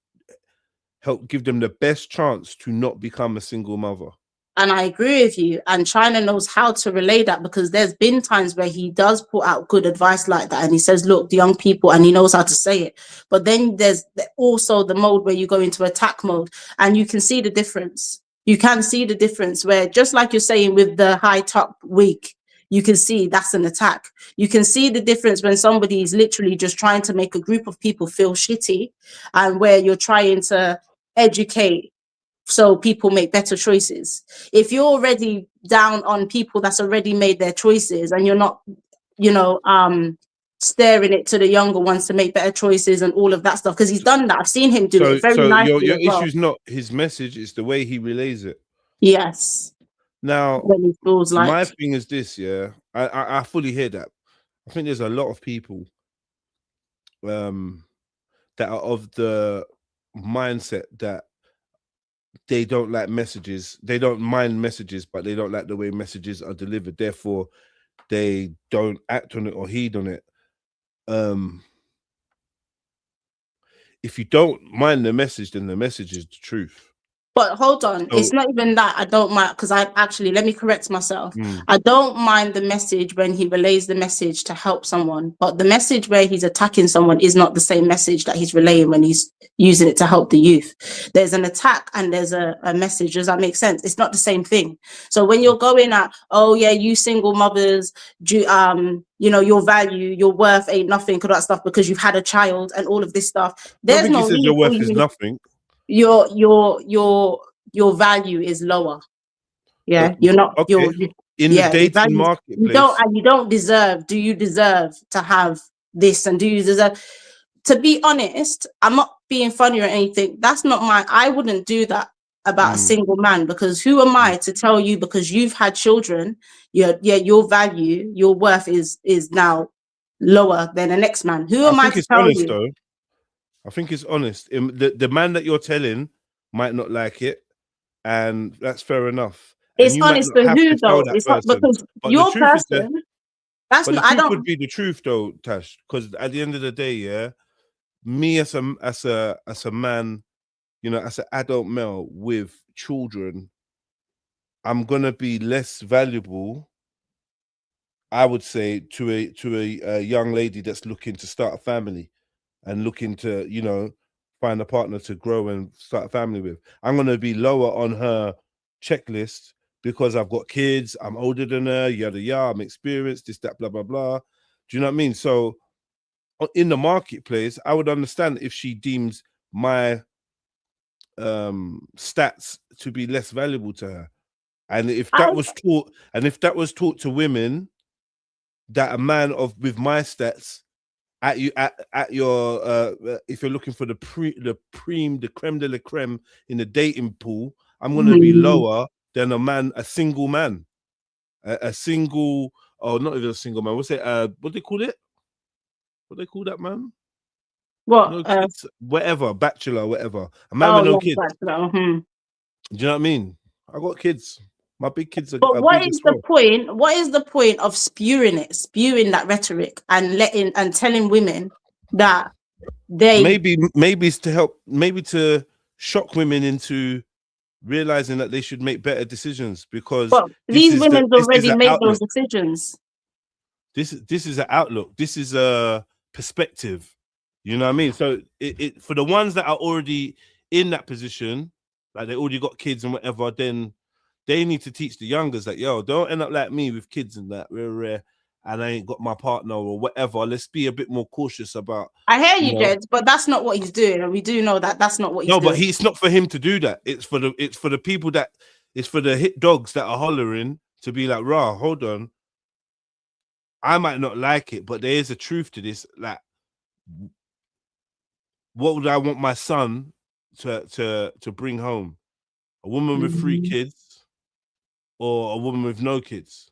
help give them the best chance to not become a single mother. And I agree with you. And China knows how to relay that, because there's been times where he does put out good advice like that. And he says, look, the young people, and he knows how to say it. But then there's also the mode where you go into attack mode, and you can see the difference. You can see the difference where, just like you're saying with the high top wig, you can see that's an attack. You can see the difference when somebody is literally just trying to make a group of people feel shitty, and where you're trying to educate so people make better choices. If you're already down on people that's already made their choices, and you're not, steering it to the younger ones to make better choices and all of that stuff, because he's done that. I've seen him do it very nicely. Your as well. issue's not his message, it's the way he relays it. Yes. Now, when he feels like my thing is this, yeah. I fully hear that. I think there's a lot of people that are of the mindset that they don't like messages. They don't mind messages, but they don't like the way messages are delivered. Therefore, they don't act on it or heed on it. If you don't mind the message, then the message is the truth. But hold on, it's not even that I don't mind, because I actually, let me correct myself. I don't mind the message when he relays the message to help someone, but the message where he's attacking someone is not the same message that he's relaying when he's using it to help the youth. There's an attack and there's a message. Does that make sense? It's not the same thing. So when you're going at, oh yeah, you single mothers, you know, your value, your worth ain't nothing, all that stuff, because you've had a child and all of this stuff. There's no your worth is nothing. Your value is lower. Yeah, you're not. Okay. You're in the dating marketplace. You don't deserve. Do you deserve to have this? And do you deserve? To be honest, I'm not being funny or anything. That's not my. I wouldn't do that about a single man, because who am I to tell you, because you've had children, your value, your worth is now lower than the next man. Who am I to tell you? Though. I think it's honest. The man that you're telling might not like it, and that's fair enough. It's honest to who though? It's not because your person. That's not. I don't. Would be the truth though, Tash. Because at the end of the day, yeah, me as a man, you know, as an adult male with children, I'm gonna be less valuable, I would say, to a young lady that's looking to start a family and looking to, you know, find a partner to grow and start a family with. I'm going to be lower on her checklist because I've got kids, I'm older than her, yada yada, I'm experienced, this, that, blah, blah, blah. Do you know what I mean? So in the marketplace, I would understand if she deems my stats to be less valuable to her. And if that was taught to women, that a man with my stats at your if you're looking for the creme de la creme in the dating pool, I'm gonna be lower than a single man, a single, or not even a single man. What's it? What they call it? What they call that man? What? No kids, whatever, bachelor, whatever. A man with no kids. Bachelor, Do you know what I mean? I got kids. My big kids are. But what is the point? What is the point of spewing that rhetoric and telling women that they maybe it's to help, maybe to shock women into realizing that they should make better decisions, because these women already made those decisions. This is an outlook. This is a perspective. You know what I mean? So it for the ones that are already in that position, like they already got kids and whatever, then they need to teach the youngers that, yo, don't end up like me with kids and that, and I ain't got my partner or whatever. Let's be a bit more cautious about. I hear you, Jed, but that's not what he's doing, and we do know that that's not what he's doing. No, but it's not for him to do that. It's for the people that, it's for the hit dogs that are hollering to be like, rah, hold on. I might not like it, but there is a truth to this. Like, what would I want my son to bring home? A woman with 3 kids or a woman with no kids?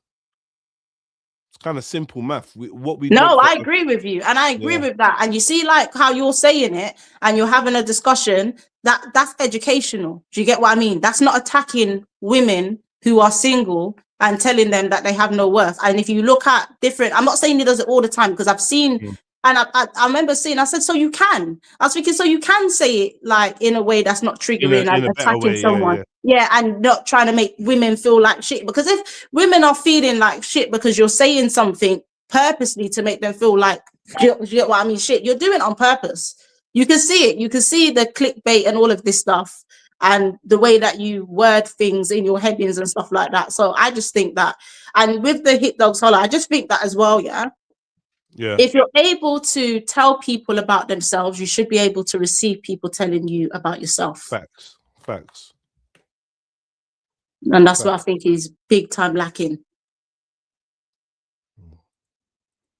It's kind of simple math. I agree with you, and I agree with that. And you see, like how you're saying it, and you're having a discussion, that's educational. Do you get what I mean? That's not attacking women who are single and telling them that they have no worth. And if you look at different, I'm not saying he does it all the time, because I've seen. And I remember seeing, I said, so you can. I was thinking, so you can say it like in a way that's not triggering and attacking someone. Yeah, and not trying to make women feel like shit. Because if women are feeling like shit because you're saying something purposely to make them feel like, you get what I mean, shit, you're doing it on purpose. You can see it. You can see the clickbait and all of this stuff, and the way that you word things in your headings and stuff like that. So I just think that, and with the Hit Dogs Holler, I just think that as well, yeah. Yeah. If you're able to tell people about themselves, you should be able to receive people telling you about yourself. Facts. And that's what I think is big time lacking.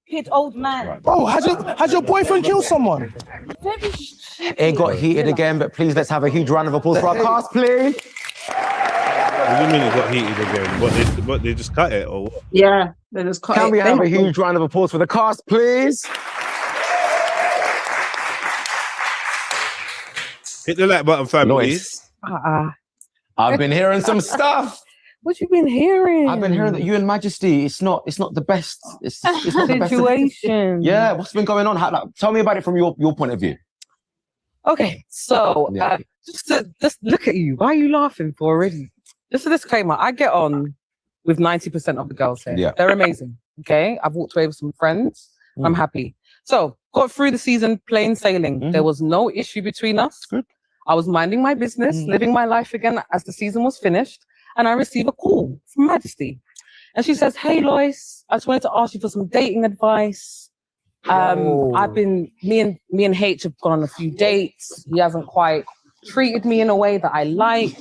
stupid old man. Bro, has your boyfriend killed someone? Very It got heated again, but please let's have a huge round of applause for our cast, please. What do you mean it got heated again? What they just cut it or what? Yeah, they just cut Can it. we have a huge round of applause for the cast, please? Hit the like button, family. Nice. I've been hearing some stuff. What you been hearing? I've been hearing that you and Majesty, it's not the best. It's not the best situation. Yeah, what's been going on? Tell me about it from your point of view. Okay, so just look at you. Why are you laughing for already? Just a disclaimer, I get on with 90% of the girls here. Yeah. They're amazing. Okay. I've walked away with some friends. I'm happy. So got through the season plain sailing. There was no issue between us. Good. I was minding my business, living my life again as the season was finished. And I received a call from Majesty. And she says, "Hey Lois, I just wanted to ask you for some dating advice. I've been, me and H have gone on a few dates. He hasn't quite treated me in a way that I like."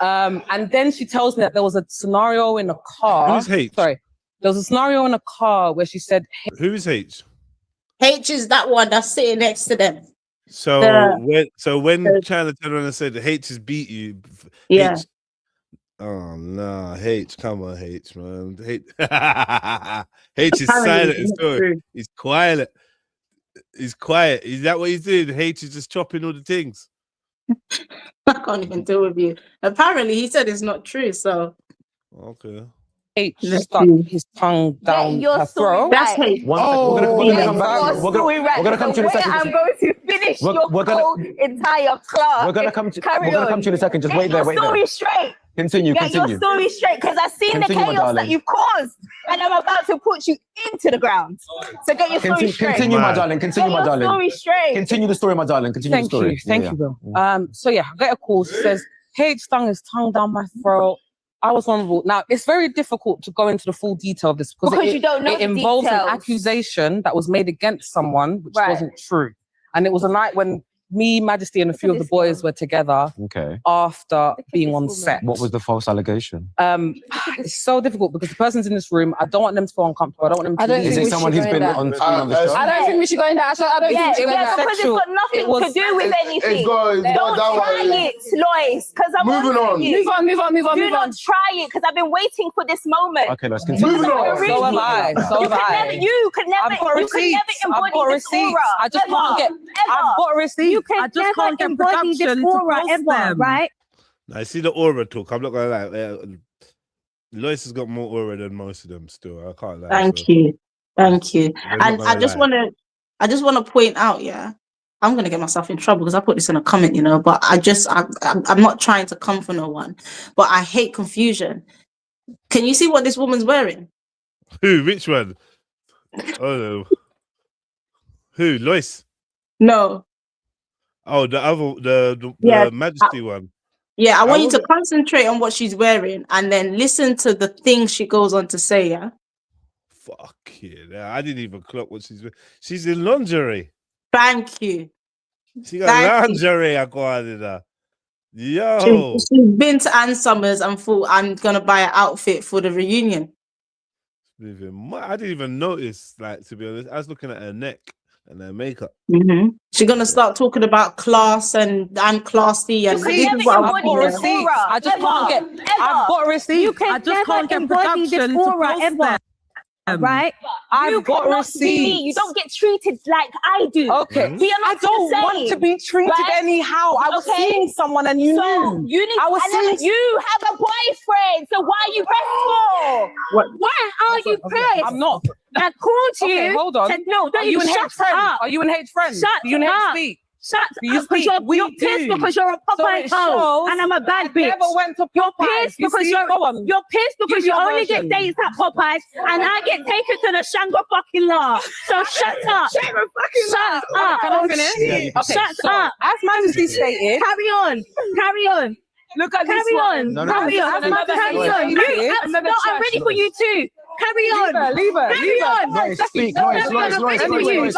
And then she tells me that there was a scenario in a car. Who's H? Sorry. There was a scenario in a car where she said, Who is H? H is that one that's sitting next to them. So when China turned around and said the H has beat you, Yeah. H, oh no, H, come on, H, man. H, H is silent and so he's quiet. He's quiet. Is that what he's doing? H is just chopping all the things. I can't even deal with you. Apparently, he said it's not true. So okay. H stuck his tongue down her throat. That's H. We're gonna come back. We're gonna come to you in a second. I'm going to finish your whole entire class. We're gonna come to you in a second. Just wait there. Get your story straight. Continue. Get your story straight, because I've seen the Continue, my chaos that darling. you've caused, and I'm about to put you into the ground. So get your story straight. Continue, my darling. Continue, my Get your darling. story straight. Continue the story, my darling. Continue the story. Thank you, Bill. So yeah, I get a call. She says, "H stung his tongue down my throat. I was vulnerable." Now, it's very difficult to go into the full detail of this because you don't know it the involves an details. accusation that was made against someone which wasn't true. And it was a night when me, Majesty, and a few of the boys were together Okay. after being on set. What was the false allegation? It's so difficult because the person's in this room. I don't want them to feel uncomfortable. I don't want them to. Is it someone who's been on the show? I don't think we should go into that. I don't think we should go into that. Because it's got nothing to do with anything. Don't try it, Lois, because I'm Moving on. Move on. Do not try it, because I've been waiting for this moment. Okay, let's continue. Moving on. So have I. So have I. You could never I've got receipts. embody I've got this receipts. aura. I just can't get. I've got receipts. You can I just can't get embody this production to aura post ever, them. right? Now, I see the aura talk. I'm not gonna lie. Lois has got more aura than most of them. Still, I can't lie. Thank you. And not I just gonna want to point out, yeah, I'm going to get myself in trouble because I put this in a comment, you know, but I'm not trying to come for no one, but I hate confusion. Can you see what this woman's wearing? Who? Which one? Oh no. Who? Lois? No. Oh, the other, the Yeah, Majesty one. Yeah, I want you to wasn't- concentrate on what she's wearing and then listen to the things she goes on to say, yeah? Fuck yeah! I didn't even clock what she's wearing. She's in lingerie. Thank you. She got Thank you. lingerie. I got in her. Yo, She's been to Ann Summers and thought, I'm going to buy an outfit for the reunion. I didn't even notice. Like, to be honest, I was looking at her neck and her makeup. She's going to start talking about class and I'm classy. And You can this never is what embody I'm this doing. aura. I just can't get. I've got receipts. You can I just can't get embody this production to aura post ever. them. Right? I've got cannot be me. receipts. You don't get treated like I do. Okay. We are not I don't the same, want to be treated right? anyhow. I was seeing someone and you knew. You need, I was seeing. you have a boyfriend, so why are you pressed for? Why are you pressed? I'm not. I called you. Okay, hold on. Said, no, Are don't you you and shut H friends? up. Are you and H friends? Shut Do you and H up. speak? Shut Do you up, because speak? We you're pissed do. because you're a So Popeye it hoe shows and I'm a bad I bitch. never went to You're Popeyes. pissed You because see? you're Go on. pissed because Give you your only version. get dates at Popeyes and I get taken to the Shango fucking law. So shut up. Shut up. Can I finish? Okay, Shut so, up. As Majesty stated. Carry on. Carry on. Look at Carry this one. on. No, no, Carry no, on. no, no, no, Carry no, no, on. no, I'm ready for you too. Carry on. Leave her. Carry on. Lois, speak. Lois.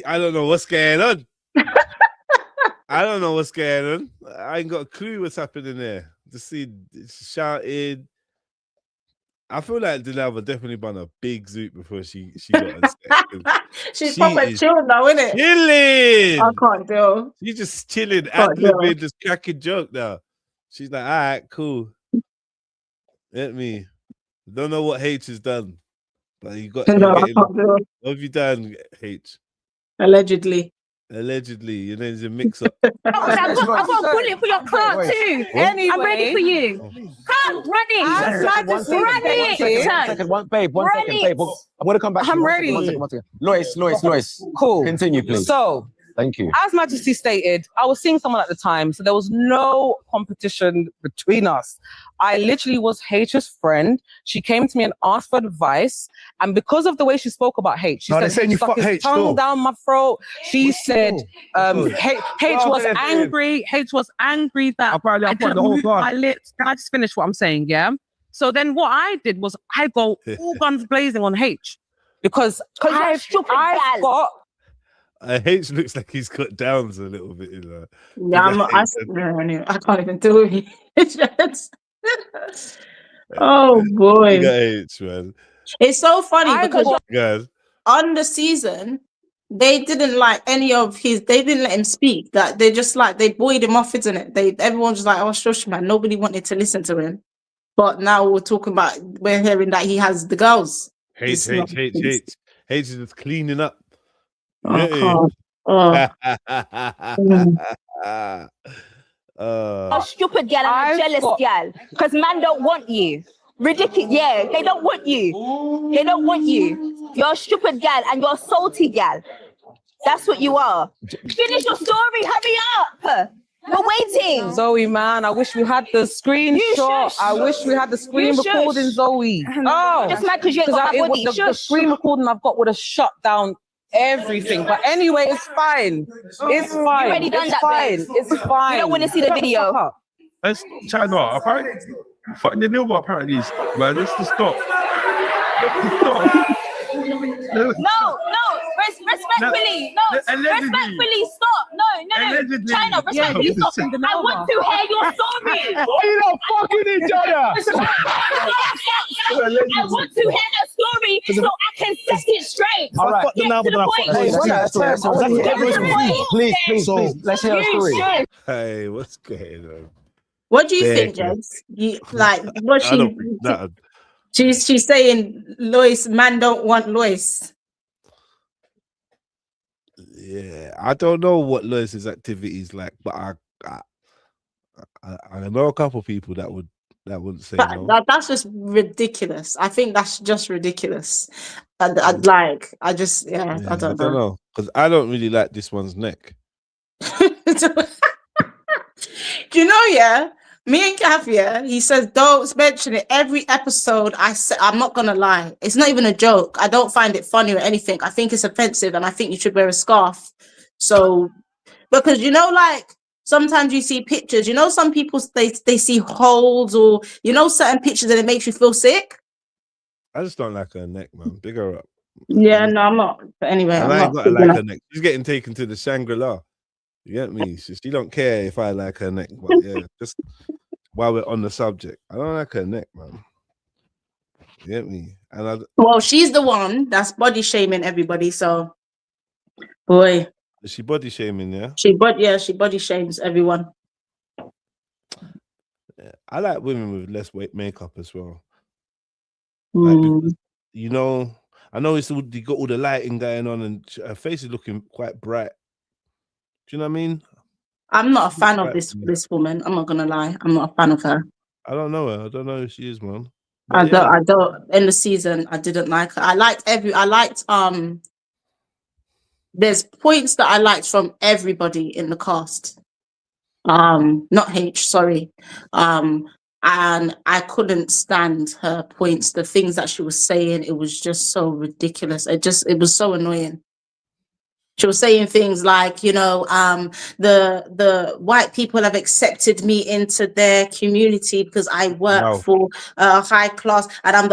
I don't know what's going on. I don't know what's going on. I ain't got a clue what's happening there. To see shouting, I feel like Delilah definitely done a big zoot before she got on set. She's proper chilled now, isn't it? Chilling. I can't do. She's just chilling, Can't do. ad-libbing, just cracking joke now. She's like, all right, cool. Let me. Don't know what H has done, but you got. No, I can't do. What have you done, H? Allegedly. Allegedly, you know, there's a mix-up. I've got a bullet for your car too. Anyway. I'm ready for you. Come, running. One second, babe. One second, babe. I'm gonna come back. I'm ready. One second. Lois. Cool. Continue, please. So, thank you. As Majesty stated, I was seeing someone at the time, so there was no competition between us. I literally was H's friend. She came to me and asked for advice, and because of the way she spoke about H, she they're saying you stuck fuck his H, tongue though. down my throat. She said, H was angry. H was angry that Apparently, I put the whole class. Can I just finish what I'm saying? Yeah. So then what I did was I go all guns blazing on H because I've got. H looks like he's cut downs a little bit. You know? Yeah, I can't even do it. Oh boy. You got H, man. It's so funny because Guys. on the season, they didn't like any of his. They didn't let him speak. That they just like they buoyed him off, isn't it? Everyone's just like, oh, shush, man. Nobody wanted to listen to him. But now we're hearing that he has the girls. H is just cleaning up. Oh, stupid gal and a jealous gal. Because man don't want you. Ridiculous. Yeah, they don't want you. They don't want you. You're a stupid gal and you're a salty gal. That's what you are. Finish your story. Hurry up. We're waiting. Zoe, man, I wish we had the screenshot. I wish we had the screen recording, Zoe. Oh, just mad because you ain't got my body. The screen recording I've got would have shut down everything. But anyway, it's fine. It's fine. You already done that, babe. It's fine. You don't want to see the video. Let's try no. Apparently, fucking the new apparently, man. Let's just stop. No, respectfully, respectfully, stop. No, Allegedly. China, respectfully, stop. I want to hear your story. Why you not fucking each other? I want to hear a story so I can set it straight. All right. Please, let's hear a story. Hey, what's going on? What do you think, James? What she's saying, Lois, man don't want Lois. Yeah, I don't know what Lois's activities like, but I know a couple of people that wouldn't say no. That's just ridiculous. I think that's just ridiculous. I don't know because I don't really like this one's neck. Do you know? Yeah, me and Gav, he says don't mention it every episode. I'm not gonna lie, it's not even a joke. I don't find it funny or anything. I think it's offensive, and I think you should wear a scarf. So, because sometimes you see pictures. Some people they see holes or certain pictures, and it makes you feel sick. I just don't like her neck, man. Big her up. Yeah, no, I'm not. But anyway, I ain't gotta like her neck. She's getting taken to the Shangri-La. You get me? She don't care if I like her neck, but yeah, just while we're on the subject, I don't like her neck, man. You get me? Well, she's the one that's body shaming everybody. So, boy, is she body shaming? Yeah, she body shames everyone. Yeah, I like women with less makeup as well. Mm. Because, I know you got all the lighting going on, and her face is looking quite bright. Do you know what I mean? I'm not a fan of this woman. I'm not gonna lie. I'm not a fan of her. I don't know her. I don't know who she is, man. I don't. In the season, I didn't like her. I liked there's points that I liked from everybody in the cast. Not H, sorry. And I couldn't stand her points. The things that she was saying, it was just so ridiculous. It was so annoying. She was saying things like, the white people have accepted me into their community because I work for high class, and I'm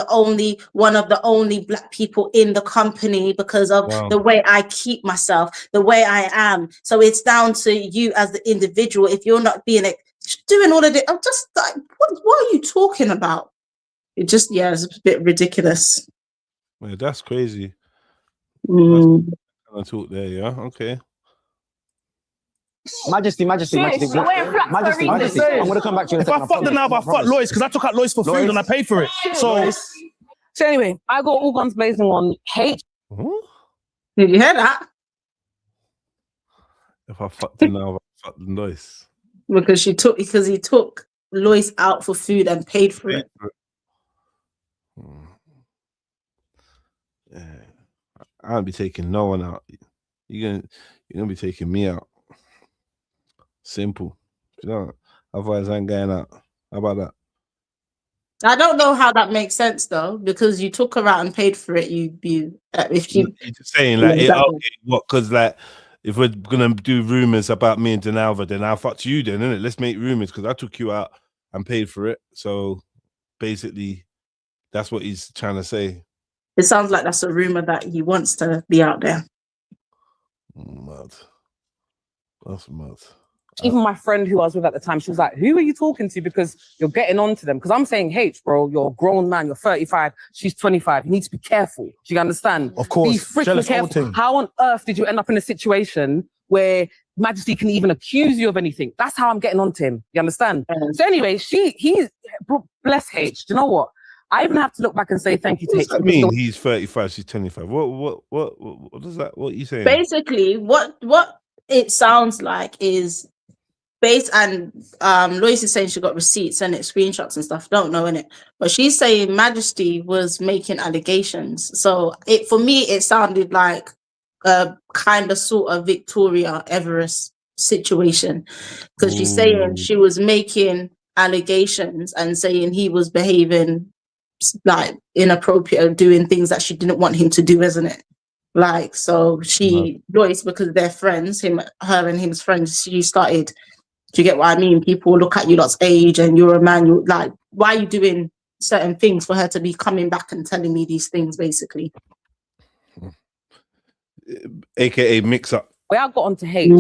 one of the only black people in the company because of the way I keep myself, the way I am. So it's down to you as the individual. If you're not doing all of it, I'm just like, what are you talking about? It just, it's a bit ridiculous. Yeah, that's crazy. Mm. That's talk there, yeah. Okay. Majesty. Majesty. I'm gonna come back to you. If I fuck the now, I fuck Lois because I took out Lois for food and I paid for it. So anyway, I got all guns blazing on H. Did you hear that? If I fuck the now, I fuck the Lois. Because he took Lois out for food and paid for it. Yeah. I won't be taking no one out. You're gonna be taking me out. Simple. You know, otherwise I ain't going out. How about that? I don't know how that makes sense though, because you took her out and paid for it. You're just saying like, what? Because like, if we're gonna do rumors about me and Denalva, then I'll fuck you then, innit? Let's make rumors because I took you out and paid for it. So basically, that's what he's trying to say. It sounds like that's a rumor that he wants to be out there. Mad. That's mad. Even my friend who I was with at the time, she was like, who are you talking to? Because you're getting on to them. Because I'm saying, H, bro, you're a grown man. You're 35. She's 25. You need to be careful. Do you understand? Of course. Be freaking careful. How on earth did you end up in a situation where Majesty can even accuse you of anything? That's how I'm getting on to him. You understand? So anyway, he's bless H. Do you know what? I even have to look back and say thank you to H. I mean, he's 35, she's 25. What does that? What are you saying? Basically, what it sounds like is based, and Lois is saying she got receipts and screenshots and stuff. Don't know innit, but she's saying Majesty was making allegations. So for me, it sounded like a kind of sort of Victoria Everest situation, because she's saying she was making allegations and saying he was behaving like inappropriate, doing things that she didn't want him to do, isn't it? Like, so Lois, because they're friends, her and him's friends, she started, do you get what I mean? People look at you lot's age and you're a man, you're like, why are you doing certain things, for her to be coming back and telling me these things, basically. AKA mix up. Where I got onto H,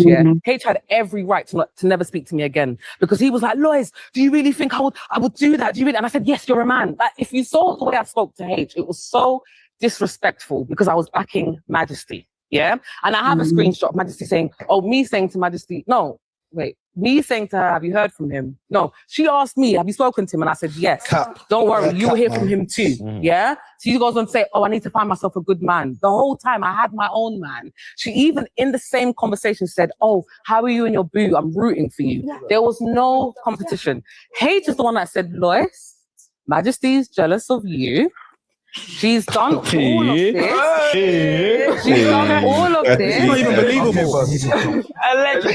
H had every right to never speak to me again, because he was like, Lois, do you really think I would do that? Do you really? And I said, yes, you're a man. Like, if you saw the way I spoke to H, it was so disrespectful because I was backing Majesty. Yeah. And I have a screenshot of Majesty saying, me saying to Majesty, me saying to her, have you heard from him? No. She asked me, have you spoken to him? And I said, yes. Don't worry, you will hear from him too. Yeah. So she goes on to say, I need to find myself a good man. The whole time I had my own man. She even in the same conversation said, how are you and your boo? I'm rooting for you. Yeah. There was no competition. H is the one that said, Lois, Majesty's jealous of you. She's done all of this. She's done all of this. It's not even believable. Allegedly.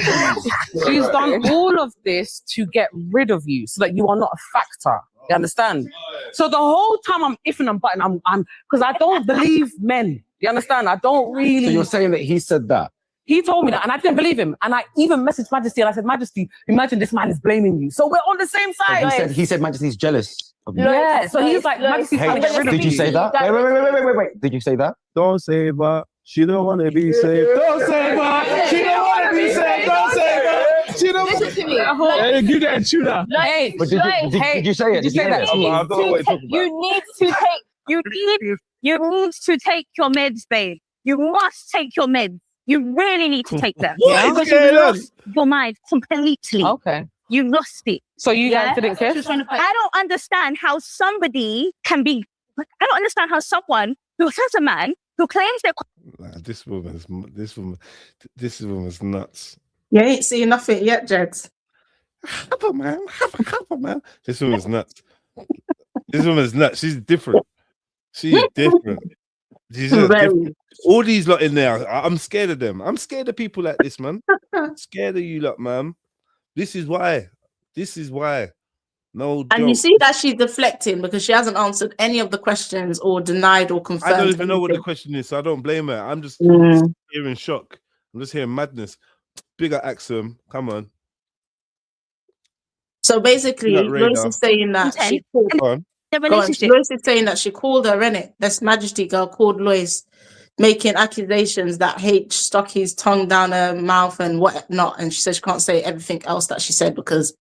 She's done all of this to get rid of you so that you are not a factor. You understand? So the whole time I'm iffing and butting, I'm because I don't believe men. You understand? I don't really. So you're saying that he said that? He told me that, and I didn't believe him. And I even messaged Majesty, and I said, Majesty, imagine this man is blaming you. So we're on the same side. So he said Majesty's jealous of you. Yeah. So he's like, Majesty's trying to get rid of Did you say that? Wait. Did you say that? Don't say that. She don't want to be saved. Don't say that. She don't want to be saved. Don't say that. She don't want to be Hey, give that shooter. Hey, but did you say it? Did you say that? You need to take your meds, babe. You must take your meds. You really need to take them. Because you lost your mind completely. Okay. You lost it. So you guys didn't care? I don't understand how somebody can be. I don't understand how someone who has a man who claims they're. This woman's nuts. You ain't seen nothing yet, Jeds. Have a couple, man. This woman's nuts. This woman's nuts. She's different. She's different. She's just different. All these lot in there, I'm scared of them. I'm scared of people like this, man. I'm scared of you lot, man. This is why. No, and you see that she's deflecting because she hasn't answered any of the questions or denied or confirmed. I don't even know what the question is, so I don't blame her. I'm just hearing shock. I'm just hearing madness. Bigger Axum, come on. So basically, Lois is saying that she called her. Lois is saying that she called her, innit? This Majesty girl called Lois, making accusations that H stuck his tongue down her mouth and whatnot. And she said she can't say everything else that she said because,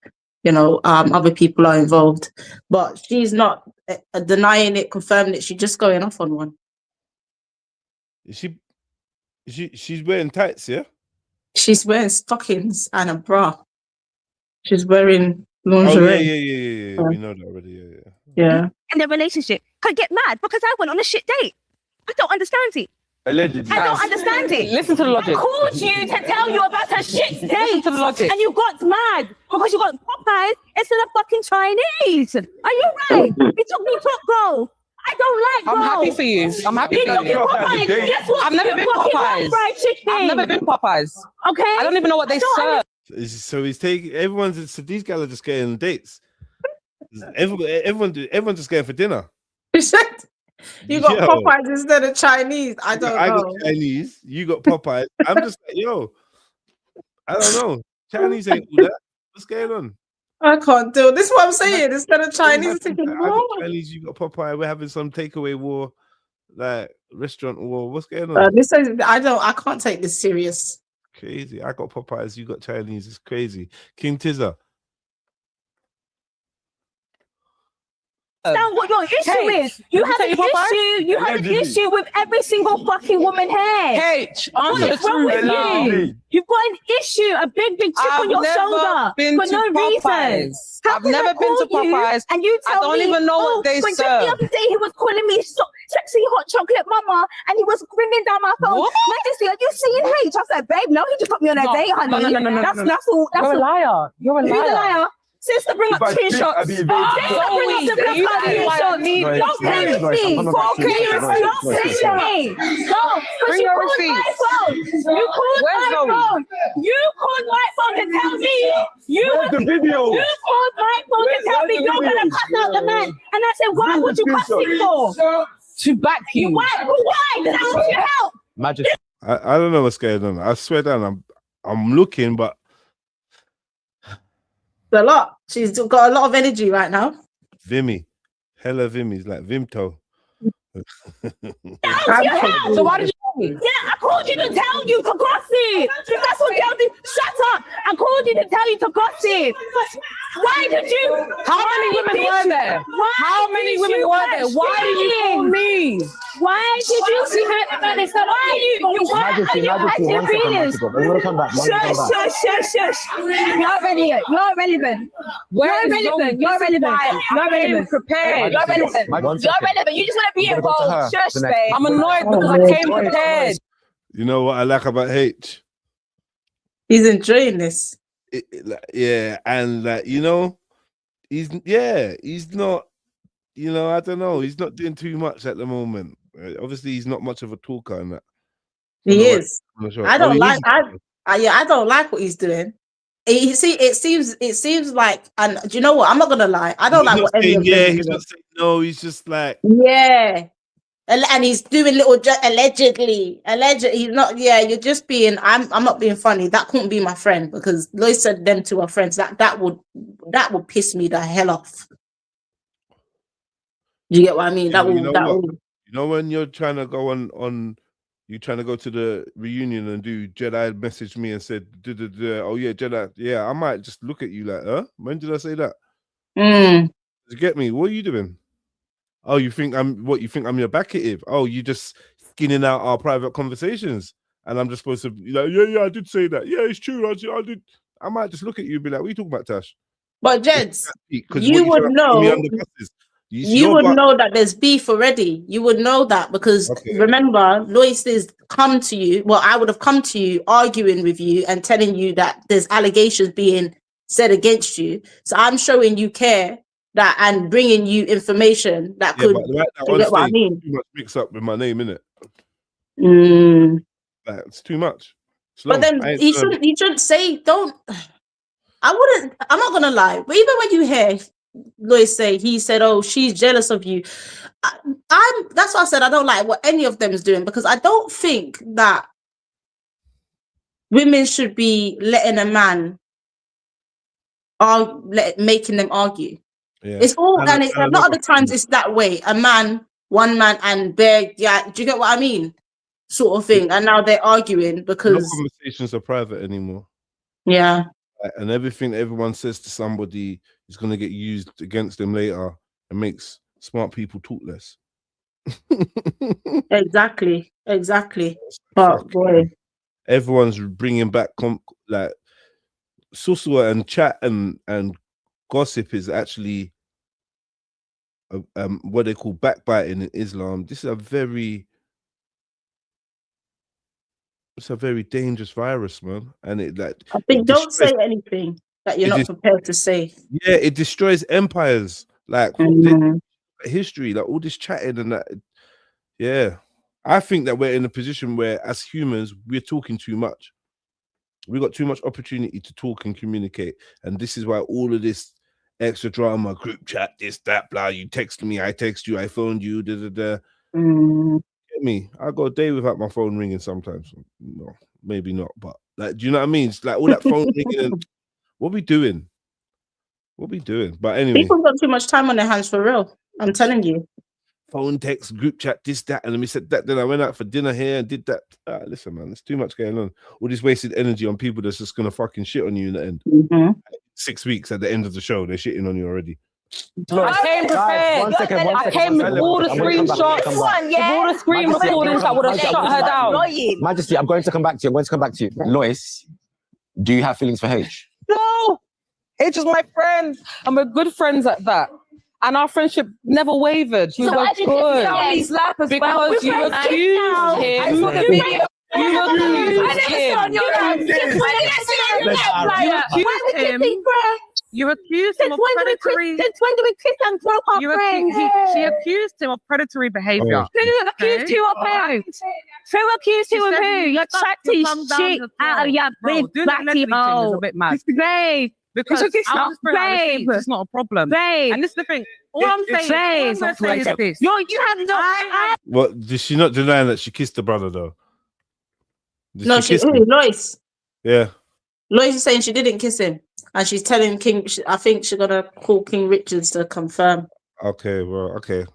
other people are involved. But she's not denying it, confirming it. She's just going off on one. She's wearing tights, yeah? She's wearing stockings and a bra. She's wearing Oh lingerie. yeah. We know that already. Yeah. In their relationship can get mad because I went on a shit date. I don't understand it. Allegedly. I don't understand it. Listen to the logic. I called you to tell you about a shit date. Listen to the logic. And you got mad because you got Popeyes instead of fucking Chinese. Are you right? You took me to bro. I don't like I'm bro. happy for you. I'm happy for you. Popeyes. Guess what? I've never been Popeyes. Fried chicken. I've never been Popeyes. Okay. I don't even know what they serve. So he's taking so these guys are just getting dates. Everyone just going for dinner. You got Yo. Popeyes instead of Chinese. I don't I know. got Chinese, you got Popeyes. I'm just like, yo, I don't know. Chinese ain't all that. What's going on? I can't do it. This is what I'm saying. Instead of Chinese, I got Chinese, you got Popeye. We're having some takeaway war, like restaurant war. What's going on? this is I can't take this serious. Crazy. I got Popeyes, you got Chinese. It's crazy. King Tizza. Understand what your issue is. You have an issue. You have an issue with every single fucking woman here. H, What answer is wrong with you? You've got an issue, a big chip on your shoulder been for to no Popeyes. reason. How I've can I never been to call you Popeyes. and you I tell don't me, even know what they but just serve. the other day he was calling me sexy hot chocolate mama, and he was ringing down my phone. What? Majesty, are you seeing H? I said, babe, no, he just put me on a date, honey. That's all. You're a liar. You're a liar. Who's a liar? Sister, bring up screenshots. Sister, bring up screenshots. Don't play with me. Don't play with me. Don't. Bring your receipts. You called my phone. You called my phone to tell me. You called my phone to tell me you're gonna cuss out the man. And I said, why would you cuss him for? To back you. Why? Did I want your help? Majesty. I don't know what's going on. I swear down, I'm looking, but It's a lot. She's got a lot of energy right now. Vimy, hella Vimmy's like Vimto. So why did you call me? Yeah, I called you to tell you to gossip. That's what tells you. Shut up. I called you to tell you to gossip. Why did you? How many women were there? How many women were there? Why did you call me? Why did you see her? Why are you? Majesty, one second. I'm gonna come back. Shush. You're relevant. You're relevant. You're relevant. Prepared. You're relevant. You just want to be involved. Shush, babe. I'm annoyed because I came prepared. You know what I like about H? He's enjoying this. Yeah, and like he's not. I don't know. He's not doing too much at the moment. Obviously, he's not much of a talker, and that. He is. I don't like. I I don't like what he's doing. You see, it seems like, and do you know what? I'm not gonna lie. I don't like what any of them he's doing. not saying no. He's just like and he's doing little allegedly. He's not. Yeah, you're just being. I'm not being funny. That couldn't be my friend because Lois said them to her friends. That would piss me the hell off. Do you get what I mean? When you're trying to go on. You trying to go to the reunion and do Jedi messaged me and said, oh yeah, Jedi, yeah, I might just look at you like, huh? When did I say that? You get me? What are you doing? Oh, you think I'm your backative? Oh, you just skinning out our private conversations. And I'm just supposed to be like, yeah, I did say that. Yeah, it's true. I did. I might just look at you and be like, what are you talking about, Tash? But Jeds, you would know. You would know that there's beef already. You would know that because remember, Lois has come to you. Well, I would have come to you arguing with you and telling you that there's allegations being said against you. So I'm showing you care that and bringing you information that could. Right now, you get what I mean? Too much mix up with my name, innit? Like, it's too much. But then he shouldn't say. Don't. I'm not gonna lie. But even when you hear Lois say, he said, oh, she's jealous of you. That's why I said I don't like what any of them is doing because I don't think that women should be letting a man making them argue. Yeah. It's all and a lot of the times it's that way. A man, one man, and bear. Yeah, do you get what I mean? Sort of thing. And now they're arguing because no conversations are private anymore. Yeah. And everything everyone says to somebody is going to get used against them later. It makes Smart people talk less. Exactly. But boy, Everyone's bringing back like Susua and chat and gossip is actually what they call backbiting in Islam. This is a very dangerous virus, man. And it like I think don't say anything that you're not prepared to say. Yeah, it destroys empires. Like history, like all this chatting and that. Yeah. I think that we're in a position where as humans, we're talking too much. We got too much opportunity to talk and communicate. And this is why all of this extra drama, group chat, this, that, blah, you text me, I text you, I phoned you, Get me? I go a day without my phone ringing sometimes. No, maybe not, but like, do you know what I mean? It's like all that phone ringing and what we doing? But anyway. People got too much time on their hands for real. I'm telling you. Phone, text, group chat, this, that, and then we said that. Then I went out for dinner here and did that. Listen, man, there's too much going on. All this wasted energy on people that's just gonna fucking shit on you in the end. 6 weeks at the end of the show, they're shitting on you already. I came prepared. I came with all the screenshots, with all the screen recordings that would have shut her down. Majesty, I'm going to come back to you. Lois, do you have feelings for H? No, H is my friend, and we're good friends at that. And our friendship never wavered. She was good. Because you accused him. You accused him of predatory. Since when do we kiss and broke our friends? She accused him of predatory behavior. Who accused you of who? Who accused you of who? You're chatty shit out of your big batty hole. A bit mad. Babe. Because it's not a problem. Babe. And this is the thing. All I'm saying is this. You have no. What, did she not denying that she kissed the brother though? No, Lois. Yeah. Lois is saying she didn't kiss him. And she's telling King, I think she's going to call King Richards to confirm. Okay, well, okay.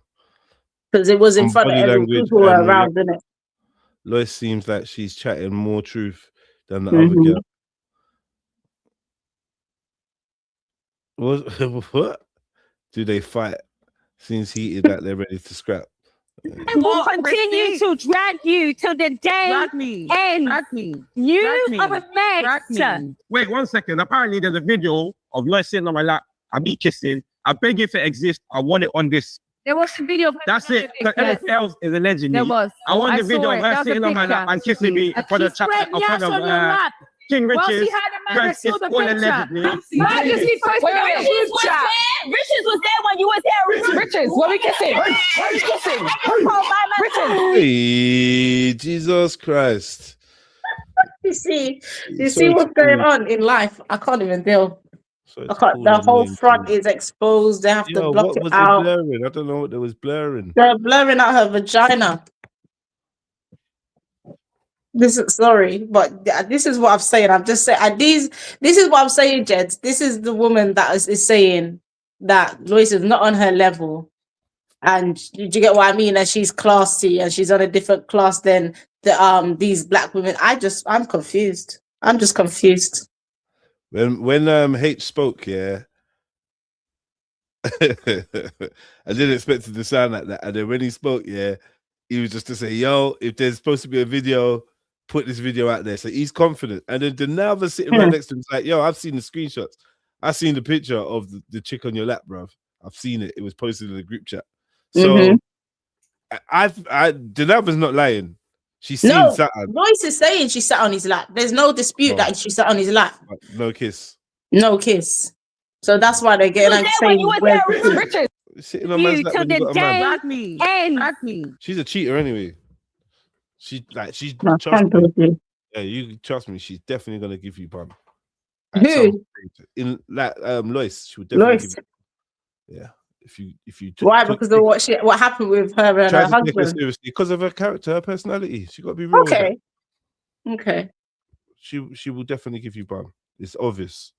Because it was in front of everyone. People were around, didn't it? Lois seems like she's chatting more truth than the other girl. What? Do they fight? Seems heated that they're ready to scrap. I will continue to drag you till the day end. You are a mess. Wait 1 second. Apparently, there's a video of Lois sitting on my lap. I be kissing. I beg if it exists. I want it on this. There was a video of her. That's it. The NFL is allegedly. There was. I want the video of her sitting on my lap and kissing me for the chat. King Richards. Richards was there when you was there. Richards, what are we kissing? Richards. Hey, Jesus Christ. You see what's going on in life. I can't even deal. The whole front is exposed. They have to block it out. Blurring? I don't know what they was blurring. They're blurring out her vagina. This is sorry, but this is what I'm saying. I'm just saying this is what I'm saying, Jed. This is the woman that is saying that Lois is not on her level. And do you get what I mean? And she's classy and she's on a different class than these black women. I'm confused. I'm just confused. When H spoke, yeah. I didn't expect it to sound like that. And then when he spoke, yeah, he was just to say, yo, if there's supposed to be a video, put this video out there. So he's confident. And then Denalva sitting right next to him is like, yo, I've seen the screenshots. I've seen the picture of the chick on your lap, bruv. I've seen it. It was posted in the group chat. So Denalva's not lying. She's seen something. Lois is saying she sat on his lap. There's no dispute that she sat on his lap. No kiss. No kiss. So that's why they're getting like saying Richard. Sitting on man's lap when you got a man. Drag me. She's a cheater anyway. She's no, you trust me, she's definitely gonna give you bum. Who? In like Lois, she would definitely give you, yeah. If you why? Because of what happened with her and her husband. Seriously, because of her character, her personality. She got to be real. Okay. She will definitely give you bum. It's obvious.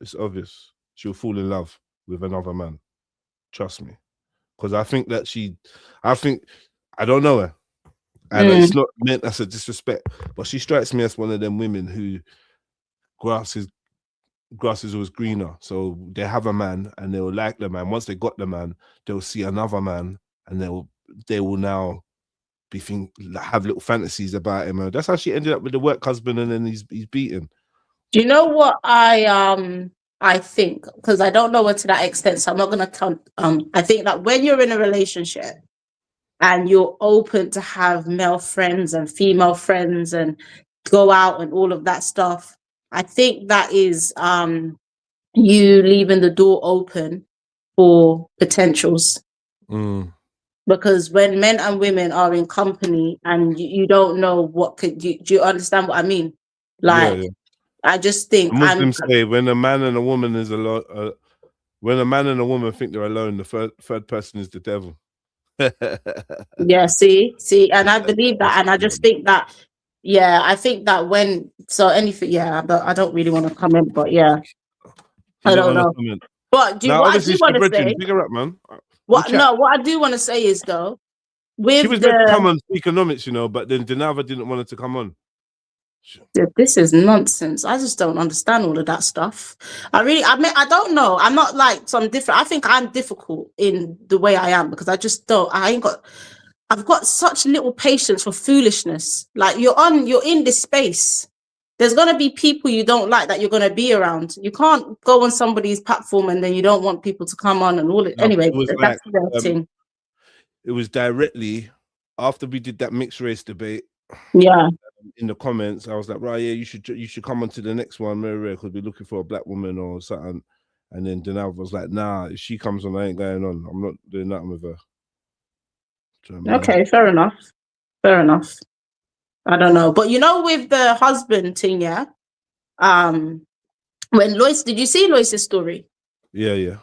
It's obvious. She'll fall in love with another man. Trust me. Because I think I don't know her. And it's not meant as a disrespect, but she strikes me as one of them women who grasps grass is always greener. So they have a man and they'll like the man. Once they got the man, they'll see another man and they will now have little fantasies about him. And that's how she ended up with the work husband, and then he's beaten. Do you know what I think? Because I don't know it to that extent, so I'm not gonna count. I think that when you're in a relationship and you're open to have male friends and female friends and go out and all of that stuff, I think that is you leaving the door open for potentials. Because when men and women are in company and you don't know what could do you understand what I mean? Like, I just think Muslims say when a man and a woman is alone, when a man and a woman think they're alone, the third person is the devil. Yeah, see, and I believe that, and I just think that, I think that when anything, I don't really want to comment, but I don't know. But what I do want to say, figure out, man. What I do want to say is though, with she was meant to come on economics, but then Denava didn't want her to come on. This is nonsense. I just don't understand all of that stuff. I don't know. I'm not like some different. I think I'm difficult in the way I am because I just don't. I've got such little patience for foolishness. Like you're in this space. There's gonna be people you don't like that you're gonna be around. You can't go on somebody's platform and then you don't want people to come on and all it. Anyway, that's the thing. It was directly after we did that mixed race debate. Yeah. In the comments, I was like, right, yeah, you should come on to the next one, Mary, because we're looking for a black woman or something. And then Denava was like, nah, if she comes on, I ain't going on. I'm not doing nothing with her. Okay, fair enough. Fair enough. I don't know. But with the husband thing, when Lois, did you see Lois's story? Yeah.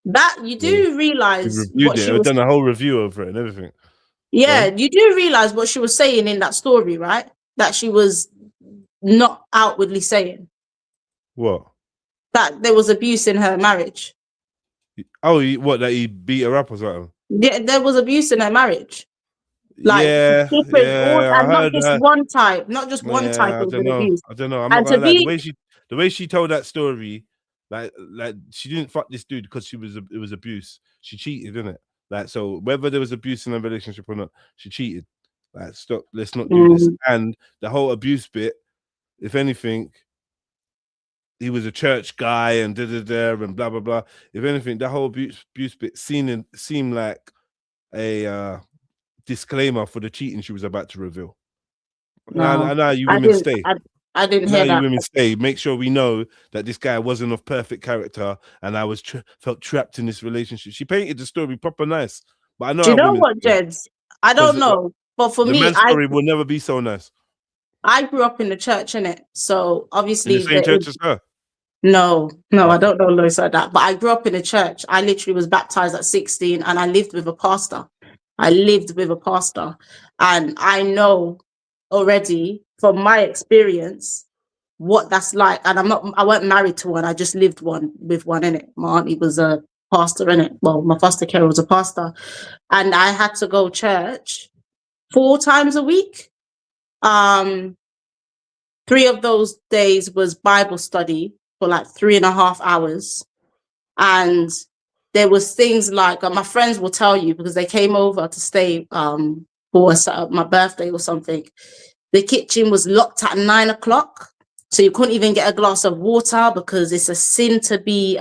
That you do realize what she was done a whole review of it and everything. Yeah, you do realize what she was saying in that story, right? That she was not outwardly saying. What? That there was abuse in her marriage. Oh, what? That he beat her up or something? Yeah, there was abuse in her marriage. Like, and not just one type, not just one type of abuse. I don't know. I'm not gonna lie. The way she told that story, like she didn't fuck this dude because it was abuse. She cheated, didn't it? Like, so whether there was abuse in a relationship or not, she cheated. Like, stop, let's not do this. And the whole abuse bit, if anything, he was a church guy and and blah blah blah. If anything, that whole abuse bit seemed like a disclaimer for the cheating she was about to reveal. I know you women stay. I didn't hear that. You women stay. Make sure we know that this guy wasn't of perfect character, and I was felt trapped in this relationship. She painted the story proper nice, but I know. Do you know what, Jeds? I don't know, but for me, the story will never be so nice. I grew up in the church, innit? So obviously, in the same church as her. No, I don't know Lois like that. But I grew up in a church. I literally was baptized at 16, and I lived with a pastor. And I know already from my experience what that's like. And I weren't married to one. I just lived with one in it. My auntie was a pastor in it. Well, my foster carer was a pastor, and I had to go church 4 times a week. 3 of those days was Bible study for like 3.5 hours, and there was things like my friends will tell you because they came over to stay for my birthday or something. The kitchen was locked at 9 o'clock, so you couldn't even get a glass of water because it's a sin to be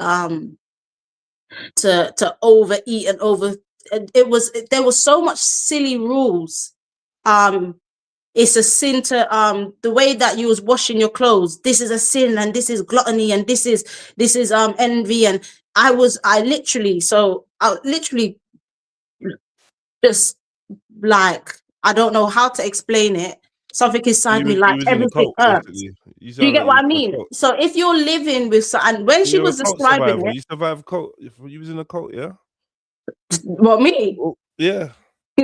to overeat and over. There was so much silly rules. It's a sin to the way that you was washing your clothes. This is a sin, and this is gluttony, and this is envy. And I literally just like, I don't know how to explain it. Something inside me, like everything hurts. Do you get what I mean? So if you're living with and when she was describing it, you survived cult. If you was in a cult, yeah. What, me? Yeah.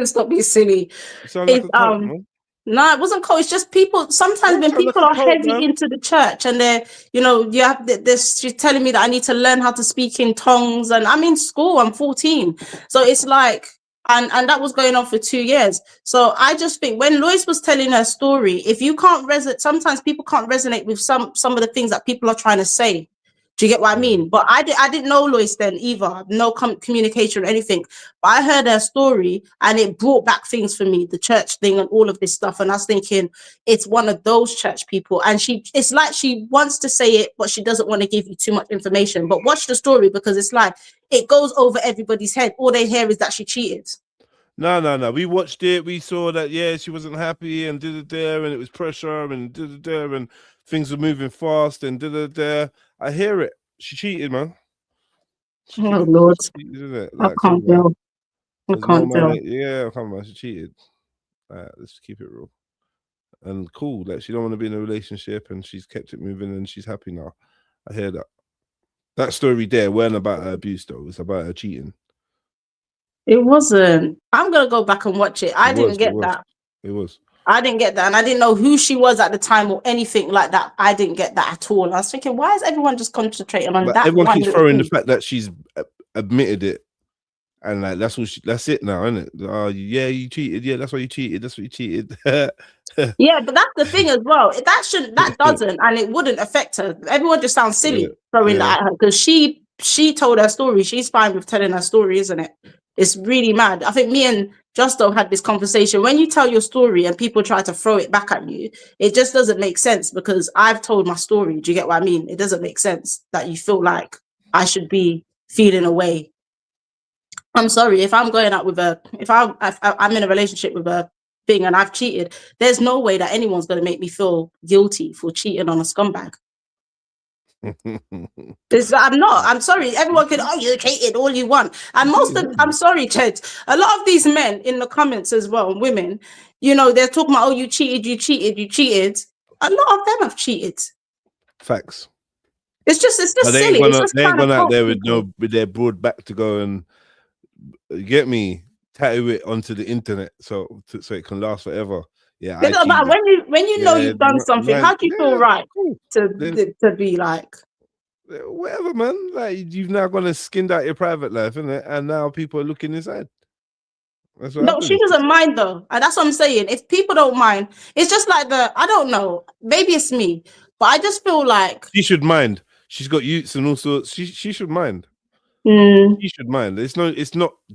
Stop being silly. You sound like a cult, man. No, it wasn't cold. It's just people. Sometimes when people are heavy into the church and they're, she's telling me that I need to learn how to speak in tongues, and I'm in school. I'm 14, so it's like And that was going on for 2 years. So I just think when Lois was telling her story, if you can't resonate, sometimes people can't resonate with some of the things that people are trying to say. Do you get what I mean? But I didn't know Lois then either, no communication or anything. But I heard her story and it brought back things for me, the church thing and all of this stuff. And I was thinking, it's one of those church people. And it's like she wants to say it, but she doesn't want to give you too much information. But watch the story, because it's like, it goes over everybody's head. All they hear is that she cheated. No. We watched it. We saw that, yeah, she wasn't happy and did it there, and it was pressure and did it there, and things were moving fast and did it there. I hear it. She cheated, man. Oh, Lord. I can't deal. I can't deal. Yeah, come on, she cheated. Let's keep it real. And cool, like she don't want to be in a relationship and she's kept it moving and she's happy now. I hear that. That story there weren't about her abuse though, it was about her cheating. It wasn't. I'm gonna go back and watch it. I didn't get that. It was. I didn't get that, and I didn't know who she was at the time or anything like that. I didn't get that at all. I was thinking, why is everyone just concentrating on that? Everyone keeps throwing the fact that she's admitted it, and like that's it now, isn't it? Yeah, you cheated. Yeah, that's why you cheated. That's what you cheated. Yeah, but that's the thing as well. That doesn't, and it wouldn't affect her. Everyone just sounds silly throwing that at her, because she told her story. She's fine with telling her story, isn't it? It's really mad. I think me and Justo had this conversation. When you tell your story and people try to throw it back at you, it just doesn't make sense, because I've told my story. Do you get what I mean? It doesn't make sense that you feel like I should be feeling away. I'm sorry, if I'm going out with if I'm in a relationship with a thing and I've cheated, there's no way that anyone's going to make me feel guilty for cheating on a scumbag. I'm sorry. Everyone can, you cheated all you want. And I'm sorry, Ched. A lot of these men in the comments as well, women, they're talking about, you cheated. A lot of them have cheated. Facts. It's just silly. They ain't gone out there with their broad back to go and get me, tattoo it onto the internet so it can last forever. Yeah, when you know you've done something, how do you feel right to be like, whatever, man? Like, you've now gone and skinned out your private life, isn't it? And now people are looking inside. That's what happens. She doesn't mind though, and that's what I'm saying. If people don't mind, it's just like I don't know. Maybe it's me, but I just feel like she should mind. She's got youths and all sorts. She should mind. She should mind. It's not.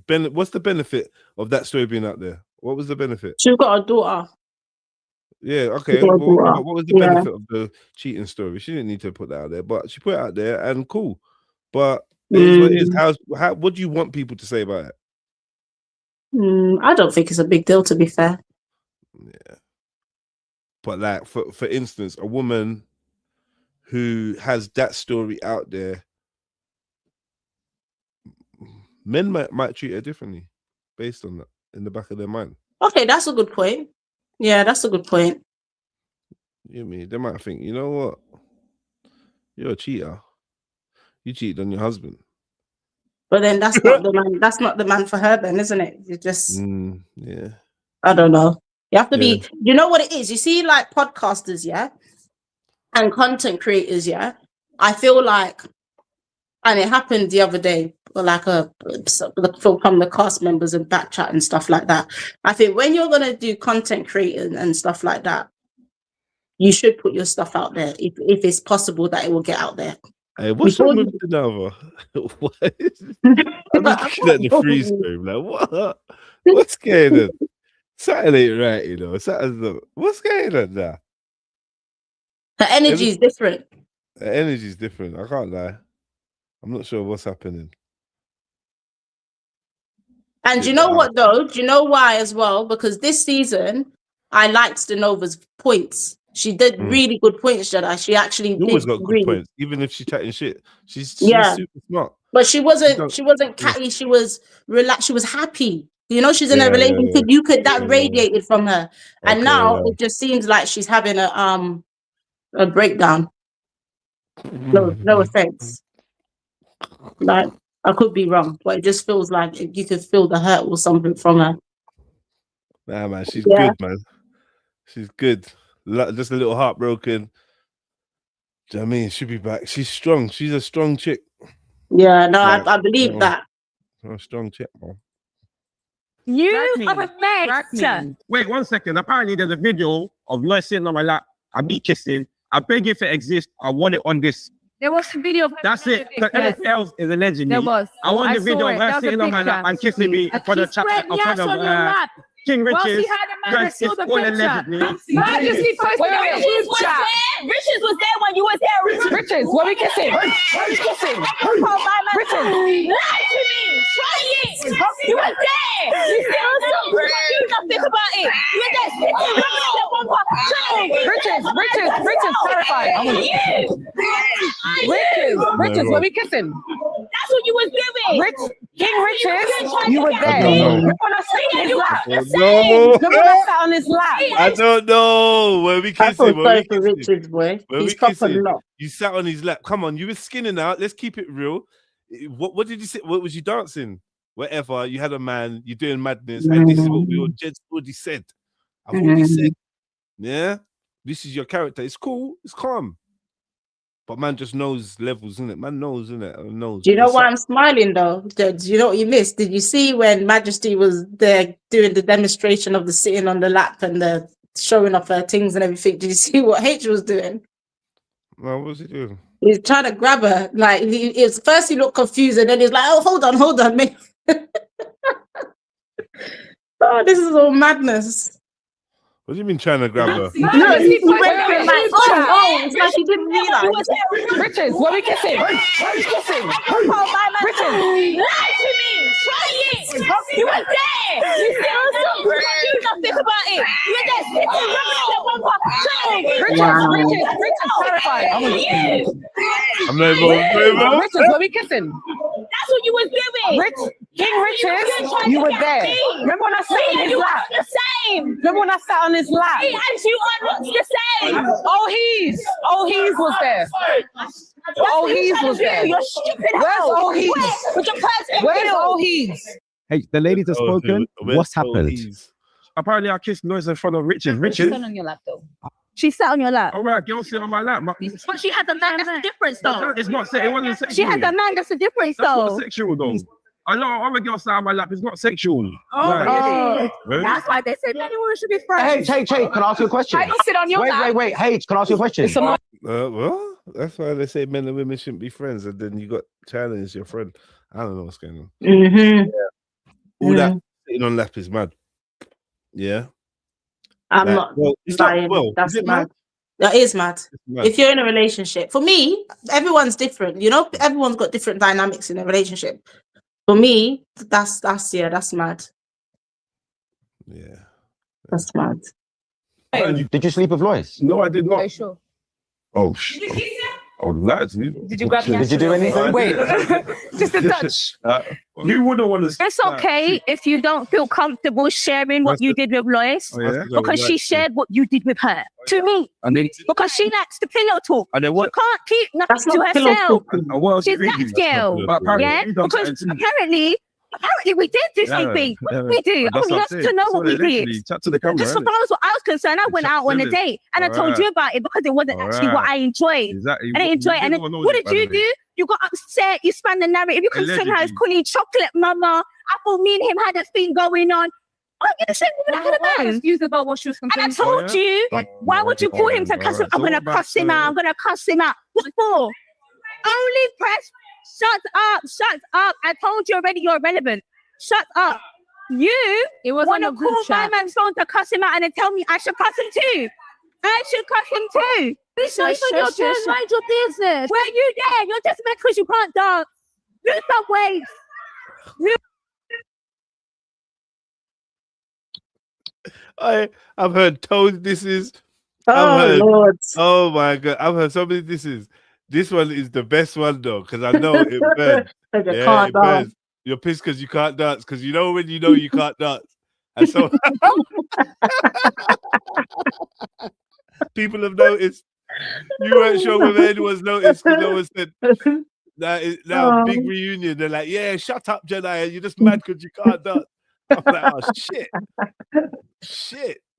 What's the benefit of that story being out there? What was the benefit? She's got a daughter. Yeah, okay. What was the benefit of the cheating story? She didn't need to put that out there, but she put it out there, and cool. But it is what it is. What do you want people to say about it? I don't think it's a big deal, to be fair. Yeah. But like, for instance, a woman who has that story out there, men might treat her differently based on that in the back of their mind. Okay, that's a good point. Yeah, that's a good point. They might think, you know what? You're a cheater. You cheated on your husband. But then that's not the man. That's not the man for her, then, isn't it? You just yeah. I don't know. You have to be. You know what it is? You see, like podcasters, yeah, and content creators, yeah. I feel like, and it happened the other day, like from the cast members and Bkchat and stuff like that. I think when you're gonna do content creating and stuff like that, you should put your stuff out there if it's possible that it will get out there. Hey, what's wrong with the Nova? I'm looking at the freeze frame, like what? What's going on? Saturday, right? What's going on there? The energy is different. The energy is different. I can't lie. I'm not sure what's happening. And you know what though? Do you know why as well? Because this season, I liked the Nova's points. She did really good points, Jedi. She actually always got good points, even if she's chatting shit. She's super smart. But she wasn't catty. She was relaxed. She was happy. She's in a relationship. That radiated from her. And now it just seems like she's having a breakdown. No offense. Like, I could be wrong, but it just feels like you could feel the hurt or something from her. Nah, man, she's good, man. She's good. Just a little heartbroken. Do you know what I mean? She'll be back. She's strong. She's a strong chick. Yeah, no, I believe that. A strong chick, man. You Drag are a mess. Wait 1 second. Apparently, there's a video of Lois sitting on my lap. I be kissing. I beg if it exists. I want it on this. There was a video of her. That's it. Yes. Everything else is allegedly. There was. I want I the video saw of it. her There was a sitting on my lap picture. and kissing me in front of She spread the ass on your lap. King Whilst Richards. he had a man that Dressed saw is the all picture. allegedly. Majesty posted on your Richards group was chat. there. Richards was there when you was there. Richards, what we kissing? Kissing. Richards, lie to me. Try it. You was there. You still don't do nothing about it. You were there sitting rubbing on that one part. Richards, terrified. Richards, what we kissing? That's what you was doing. King Richards, you were I there. don't know. When I sat on his lap. No. Remember when I sat on his lap? I don't know. Where we I feel kissing? sorry for Richard, boy. He's proper locked. You sat on his lap. Come on, you were skinning out. Let's keep it real. What did you say? What was you dancing? Whatever. You had a man. You're doing madness, and this is what we all just already said. I've already said. Yeah, this is your character. It's cool. It's calm. But man just knows levels, isn't it? Man knows, isn't it? Knows. Do you know why I'm smiling though? Do you know what you missed? Did you see when Majesty was there doing the demonstration of the sitting on the lap and the showing off her things and everything? Did you see what H was doing? No, what was he doing? He was trying to grab her. Like first he looked confused and then he's like, "Oh, hold on, mate." Oh, this is all madness. What do you mean trying to grab her? No, he went like, oh, it's like he didn't realize. Richards, what we kissing? Kissing. Richards. Lie to me. Try it. You was there. You still don't do nothing about it. You were there sitting rubbing on that one part. Richards, terrified. I'm not even. Richards, what we kissing? That's what you was doing. King Richards, you were there. Remember when I sat on his lap? The same. Remember when I sat on his lap? He and you are not the same. He's was there. He's was there. You're stupid. Where's He's? With your person. Where's He's? Hey, the ladies have spoken. What's happened? Apparently, I kissed Lois in front of Richard. She sat on your lap though. She sat on your lap. All right, girl sit on my lap. But she had the man. That's the difference though. It's not. It wasn't sexual. She had the man. That's the difference That's though. not sexual though. I know other girls sat on my lap. It's not sexual. That's why they said anyone should be friends. Hey, can I ask you a question? I don't sit on your lap. Wait. Hey, can I ask you a question? Well, that's why they say men and women shouldn't be friends, and then you got challenged your friend. I don't know what's going on. Mm-hmm. All that sitting on lap is mad. Yeah. I'm Like, not well, it's buying. not, That's is it mad. That is mad. mad. If you're in a relationship, for me, everyone's different. You know, everyone's got different dynamics in a relationship. For me, that's mad. Yeah. That's mad. Did you sleep with Lois? No, I did not. Are you sure? Oh, oh, lads. Did you grab me? Did you do anything? Wait, just a touch. You wouldn't want to. It's okay if you don't feel comfortable sharing what you did with Lois, Oh, yeah? because she shared what you did with her to me. And then, Because she likes to pillow talk. and then She what? can't keep That's nothing to not pillow herself. talking. And what else She's you that thinking? girl. But apparently, Yeah, you don't because say anything. apparently we did this, baby. What did we do? I That's would what love I'm to saying. know So what we literally, did. Chat to the camera. Just so innit? far as what I was concerned, I went out on a date and I told you about it because it wasn't actually what I enjoyed. Exactly. I didn't enjoy it. And then, what did you do? You got upset. You spun the narrative. You could sing her as Queen Chocolate Mama. I thought me and him had a thing going on. I'm gonna say we had a man. Confused about what she was And complaining. I told you, why would you call him to cuss him? I'm gonna cuss him out. I'm gonna cuss him out. What for? Only press. Shut up. I told you already. You're irrelevant. Shut up. You want to call my man's phone to cuss him out and then tell me I should cuss him too. I should cuss him too. It's not even your turn. Mind your business. Where you there? You're just mad because you can't dance. Lose some weight. I've heard toes. This is. Oh Lord! Oh my God! I've heard so many. This one is the best one though, because I know it burns. Yeah, it burns. You're pissed because you can't dance, because you know when you know you can't dance, and so people have noticed. You weren't sure whether anyone's noticed, because no one said now big reunion. They're like, yeah, shut up, Jedi. You're just mad because you can't dance. I'm like, oh shit.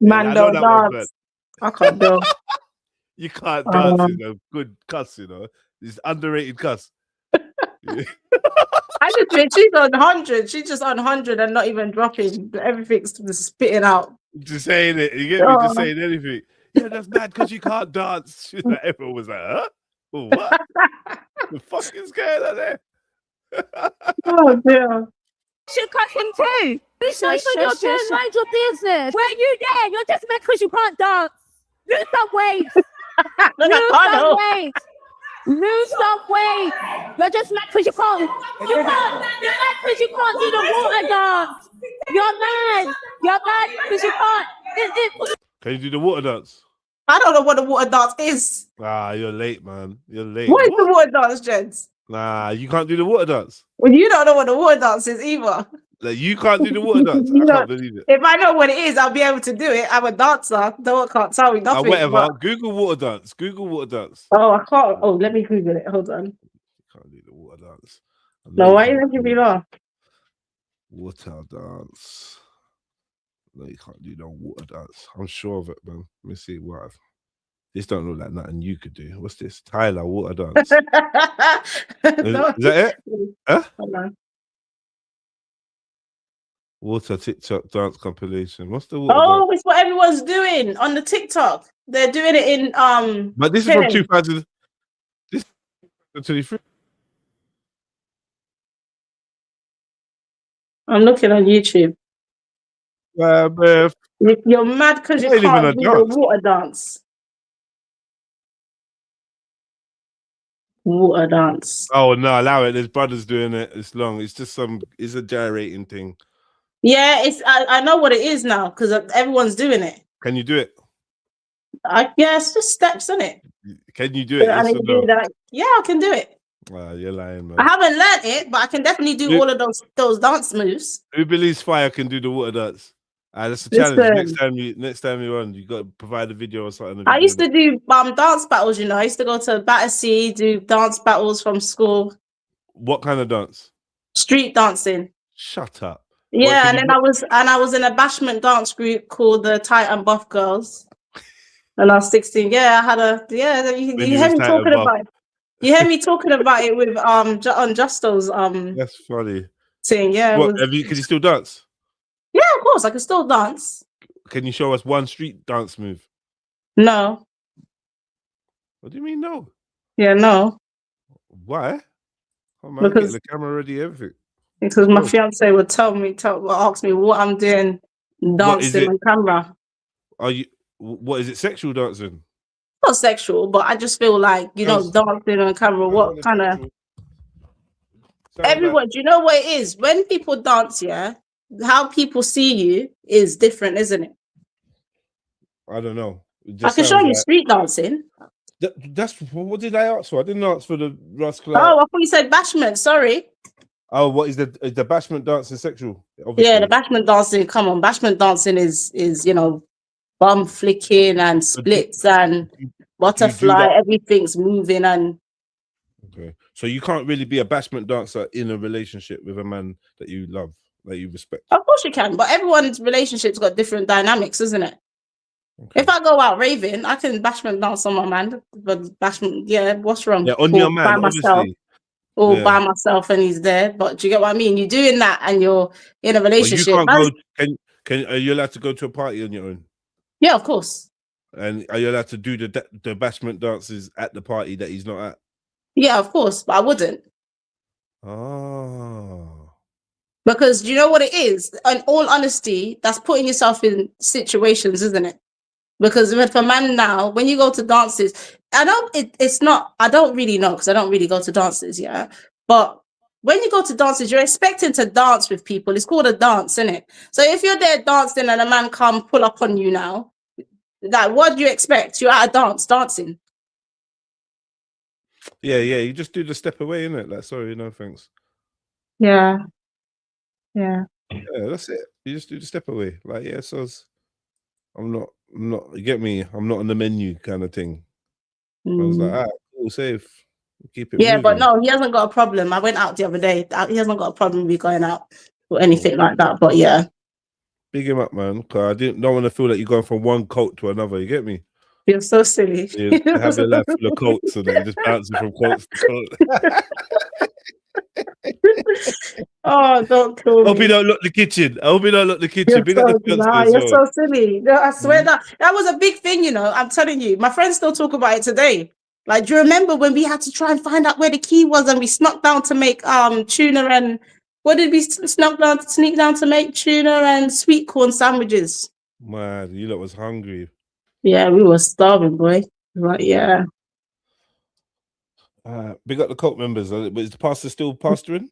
Man, Yeah, don't dance. I can't do. You can't dance is a good cuss, you know. It's underrated cuss. I just think she's on 100. She's just on 100 and not even dropping. Everything's just spitting out. Just saying it. You get me? Just saying anything. Yeah, that's mad because you can't dance. She's like, everyone was like, huh? Oh, what? The fuck is going on there? Oh, dear. Should cut him too. It's not even your turn. Mind your business. Where you there? You're just mad because you can't dance. Lose some weight. Lose some weight. Lose some weight. You're just mad because you can't. You're mad because you can't do the water dance. You're mad. You're mad because you can't. Can you do the water dance? I don't know what the water dance is. Ah, you're late, man. You're late. What is the water dance, gents? Nah, you can't do the water dance. Well, you don't know what the water dance is either. Like, you can't do the water dance. I can't believe it. If I know what it is, I'll be able to do it. I'm a dancer. No one can't tell me nothing. Whatever. But... Google water dance. Google water dance. Oh, I can't. Oh, let me Google it. Hold on. Can't do the water dance. No, why are you making me laugh? Water dance. No, you can't do no water dance. I'm sure of it, man. Let me see what. This don't look like nothing you could do. What's this? Tyler water dance. Is that it? Huh? Water TikTok dance compilation. What's the water dance? It's what everyone's doing on the TikTok. They're doing it in But this is from 2000. This is 2023. I'm looking on YouTube. You're mad because you can't do the water dance. Water dance. Oh no, allow it. There's brothers doing it. It's long. It's just it's a gyrating thing. Yeah, I know what it is now because everyone's doing it. Can you do it? Yeah, it's just steps, isn't it? Can you do it? I need to do that. Yeah, I can do it. You're lying, man. I haven't learned it, but I can definitely do all of those dance moves. Who believes fire can do the water dance? That's a challenge. Next time you're on, you got to provide a video or something. I used to do dance battles. I used to go to Battersea, do dance battles from school. What kind of dance? Street dancing. Shut up. Yeah, and then I was in a bashment dance group called the Tight and Buff Girls. And I was 16. Yeah, I had you hear me talking about it. You hear me talking about it with on Justo's That's funny thing. Yeah. Can you still dance? Yeah, of course, I can still dance. Can you show us one street dance move? No. What do you mean no? Yeah, no. Why? Oh man, get the camera ready, everything. Because my fiance would ask me what I'm doing dancing on camera. What is it? Sexual dancing? Not sexual, but I just feel like, dancing on camera, what kind of... Everyone, do you know what it is? When people dance, yeah, how people see you is different, isn't it? I don't know. I can show you street dancing. That's what did I ask for? I didn't ask for the rascal. Oh, I thought you said bashment. Sorry. Oh, what is the bashment dancing sexual? Obviously. Yeah, the bashment dancing. Come on, bashment dancing is bum flicking and splits and butterfly. Everything's moving and. Okay, so you can't really be a bashment dancer in a relationship with a man that you love, that you respect. Of course you can, but everyone's relationship's got different dynamics, isn't it? Okay. If I go out raving, I can bashment dance on my man. But bashment, yeah, what's wrong? Yeah, on your man, by myself, or by myself, and he's there. But do you get what I mean? You're doing that, and you're in a relationship. You can't go, are you allowed to go to a party on your own? Yeah, of course. And are you allowed to do the bashment dances at the party that he's not at? Yeah, of course, but I wouldn't. Oh. Because do you know what it is? In all honesty, that's putting yourself in situations, isn't it? Because for man now, when you go to dances, I don't really know because I don't really go to dances, yeah. But when you go to dances, you're expecting to dance with people. It's called a dance, isn't it? So if you're there dancing and a man come pull up on you now, like what do you expect? You're at a dancing. Yeah, you just do the step away, innit? Like, sorry, no thanks. Yeah, that's it. You just do the step away. Like, yeah, so I'm not, you get me? I'm not on the menu kind of thing. I was like, cool, safe. Keep it moving. But no, he hasn't got a problem. I went out the other day. He hasn't got a problem with going out or anything like that. But yeah. Big him up, man. Because I don't want to feel like you're going from one cult to another. You get me? You're so silly. You have your life full of cults and then just bouncing from cults to cults. Oh, don't kill me. Hope you don't look the kitchen. I hope you don't look the kitchen. You're Big up so, the fiance nah, as you're well. so silly. No, I swear that was a big thing, you know. I'm telling you. My friends still talk about it today. Like, do you remember when we had to try and find out where the key was and we snuck down to make tuna and what did we sneak down to make tuna and sweet corn sandwiches? Man, you lot was hungry. Yeah, we were starving, boy. Right, yeah. Big up the cult members. Is the pastor still pastoring?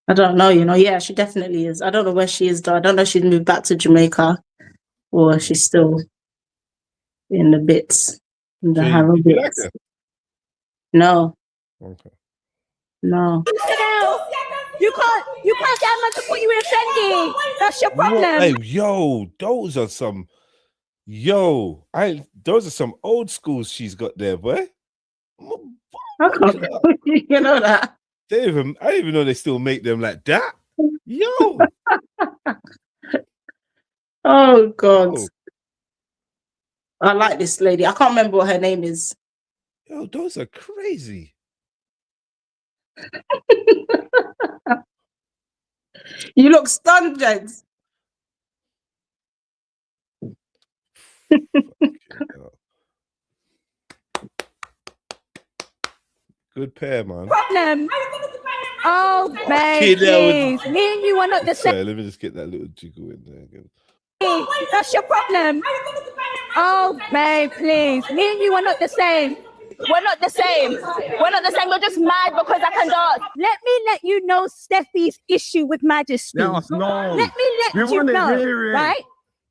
I don't know, you know. Yeah, she definitely is. I don't know where she is though. I don't know if she's moved back to Jamaica or she's still in the bits. In the So Harrow you like bits. her? No. Okay. No. You can't get a man to put you in a Fendi. That's your problem. Hey, yo, those are some old schools she's got there, boy. You know that. I didn't even know they still make them like that. Yo. Oh God. I like this lady. I can't remember what her name is. Yo, those are crazy. You look stunned, Jens. Good pair, man. Problem. Oh, babe, Kid, please. Me and you are not the same. Sorry, let me just get that little jiggle in there again. That's your problem. Oh, babe, please. Me and you are not the same. We're not the same. We're not the same. You're just mad because I can dance. Let me let you know Steffi's issue with Majesty. No. Let me let We you wanna know, hear it. right?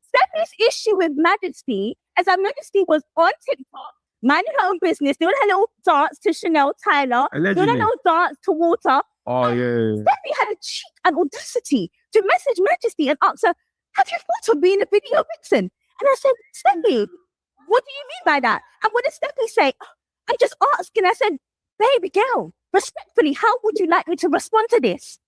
Steffi's issue with Majesty, as her Majesty was on TikTok, minding her own business, doing her little dance to Chanel Tyler, doing Allegedly. her little dance to Water. Oh, yeah. Steffi had a cheek and audacity to message Majesty and ask her, have you thought of being a video vixen? And I said, Steffi, what do you mean by that? And what did Steffi say? I just asked, and I said, baby girl, respectfully, how would you like me to respond to this?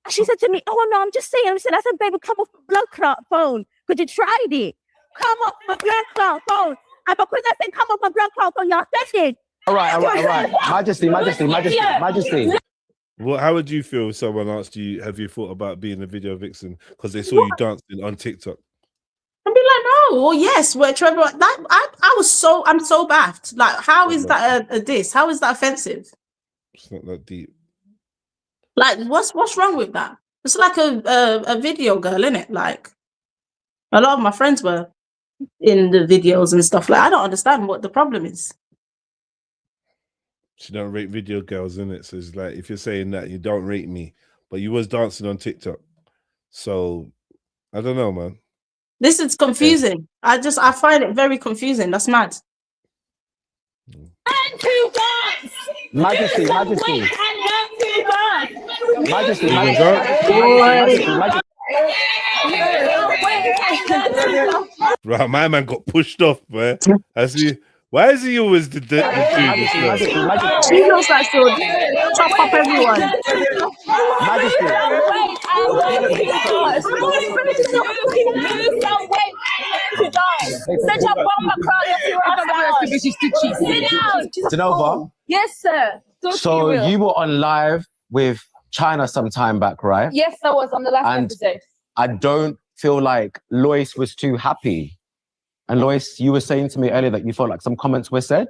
And she said to me, oh no, I'm just saying. I said, baby, come off my blood clot phone, because you tried it. Come off my blood clot phone. And because I said, come off my blood clot phone, y'all said it. All right. Majesty. Well, how would you feel if someone asked you, have you thought about being a video vixen because they saw you dancing on TikTok? I'd be like, no, or yes, whatever. I'm so baffed. Like, how is that a diss? How is that offensive? It's not that deep. Like, what's wrong with that? It's like a video girl, isn't it? Like, a lot of my friends were in the videos and stuff. Like, I don't understand what the problem is. She don't rate video girls, innit? So it's like, if you're saying that, you don't rate me, but you was dancing on TikTok. So I don't know, man. This is confusing. I find it very confusing. That's mad. And to dance. Majesty. Right, my man got pushed off, man. Why is he always the this? She looks like she'll chop up everyone. Denova? Yes, sir. So you were on live with China some time back, right? Yes, I was on the last And episode. I don't feel like Lois was too happy. And Lois, you were saying to me earlier that you felt like some comments were said?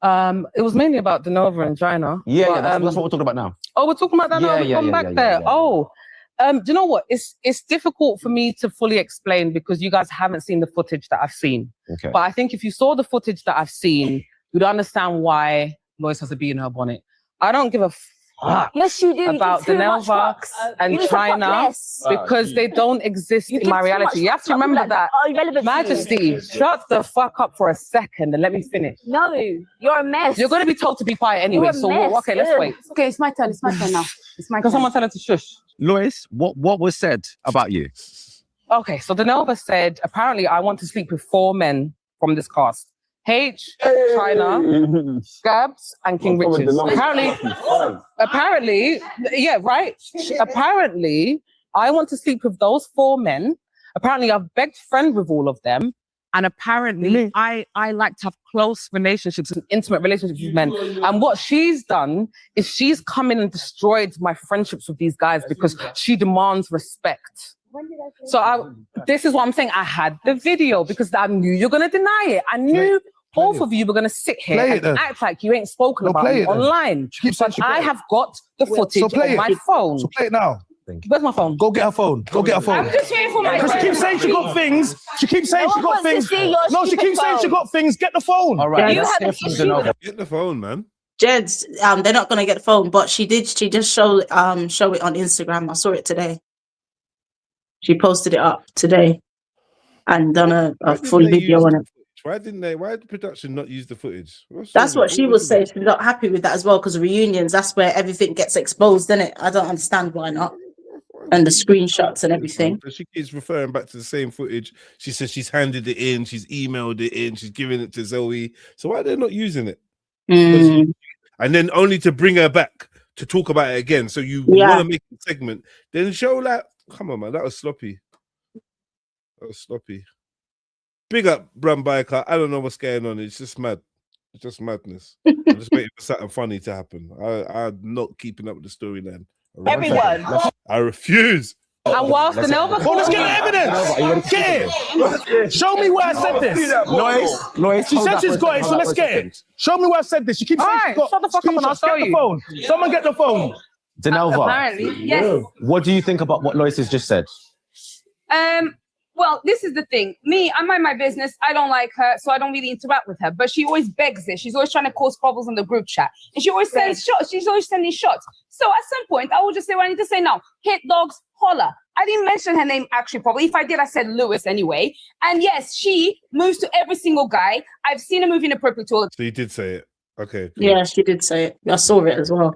It was mainly about Denova and China. Yeah, that's what we're talking about now. Oh, we're talking about that now? We've gone back there. Oh, do you know what? It's difficult for me to fully explain because you guys haven't seen the footage that I've seen. Okay. But I think if you saw the footage that I've seen, you'd understand why Lois has a bee in her bonnet. I don't give a fuck Yes, you do. about Denova and China because they don't exist in my reality. You have to remember that. Majesty, shut the fuck up for a second and let me finish. No, you're a mess. You're going to be told to be quiet anyway. You're a So, mess. okay, let's wait. Okay, it's my turn. It's my turn now. It's my Can turn. someone tell her to shush? Lois, what was said about you? Okay, so Denova said, apparently I want to sleep with 4 men from this cast. H, China, Scabs, and King Richards. Apparently, yeah, right. Apparently, I want to sleep with those 4 men. Apparently, I've begged friend with all of them. And apparently, I like to have close relationships and intimate relationships with men. And what she's done is she's come in and destroyed my friendships with these guys because she demands respect. So this is what I'm saying. I had the video because I knew you're going to deny it. I knew both of you were going to sit here and act like you ain't spoken about it online. But I have got the footage on my phone. So play it now. Where's my phone? Go get her phone. Go get her phone. I'm just here for my Because she keeps saying she got things. She keeps saying she got things. No, she keeps saying she got things. Get the phone. All right. You have an issue. Get the phone, man. Jeds, they're not gonna get the phone, but she did just show it on Instagram. I saw it today. She posted it up today and done a full video on it. Why did the production not use the footage? That's what she was saying. She's not happy with that as well because reunions, that's where everything gets exposed, isn't it? I don't understand why not. And the screenshots and everything. She keeps referring back to the same footage. She says she's handed it in, she's emailed it in, she's giving it to Zoe. So why are they not using it? And then only to bring her back to talk about it again. So you want to make a segment, then show like, come on, man, that was sloppy. That was sloppy. Big up, Bram Biker. I don't know what's going on. It's just mad. It's just madness. I'm just waiting for something funny to happen. I'm not keeping up with the storyline. Everyone. I refuse. And whilst the Nova... Oh, let's get the evidence. Get it. Show me where I said this. Lois, She said she's got it, so let's get it. Show me where I said this. She keeps saying she's got... Shut the fuck up and I'll show Get the you. phone. Someone get the phone. Denelva, Apparently, yes. what do you think about what Lois has just said? Well, this is the thing. Me, I mind my business. I don't like her, so I don't really interact with her. But she always begs it. She's always trying to cause problems in the group chat. And she always sends shots. She's always sending shots. So at some point, I will just say what I need to say now. Hit dogs, holla. I didn't mention her name actually, probably. If I did, I said Lewis anyway. And yes, she moves to every single guy. I've seen her move inappropriately to all of them. So you did say it. Okay. Yeah, she did say it. I saw it as well.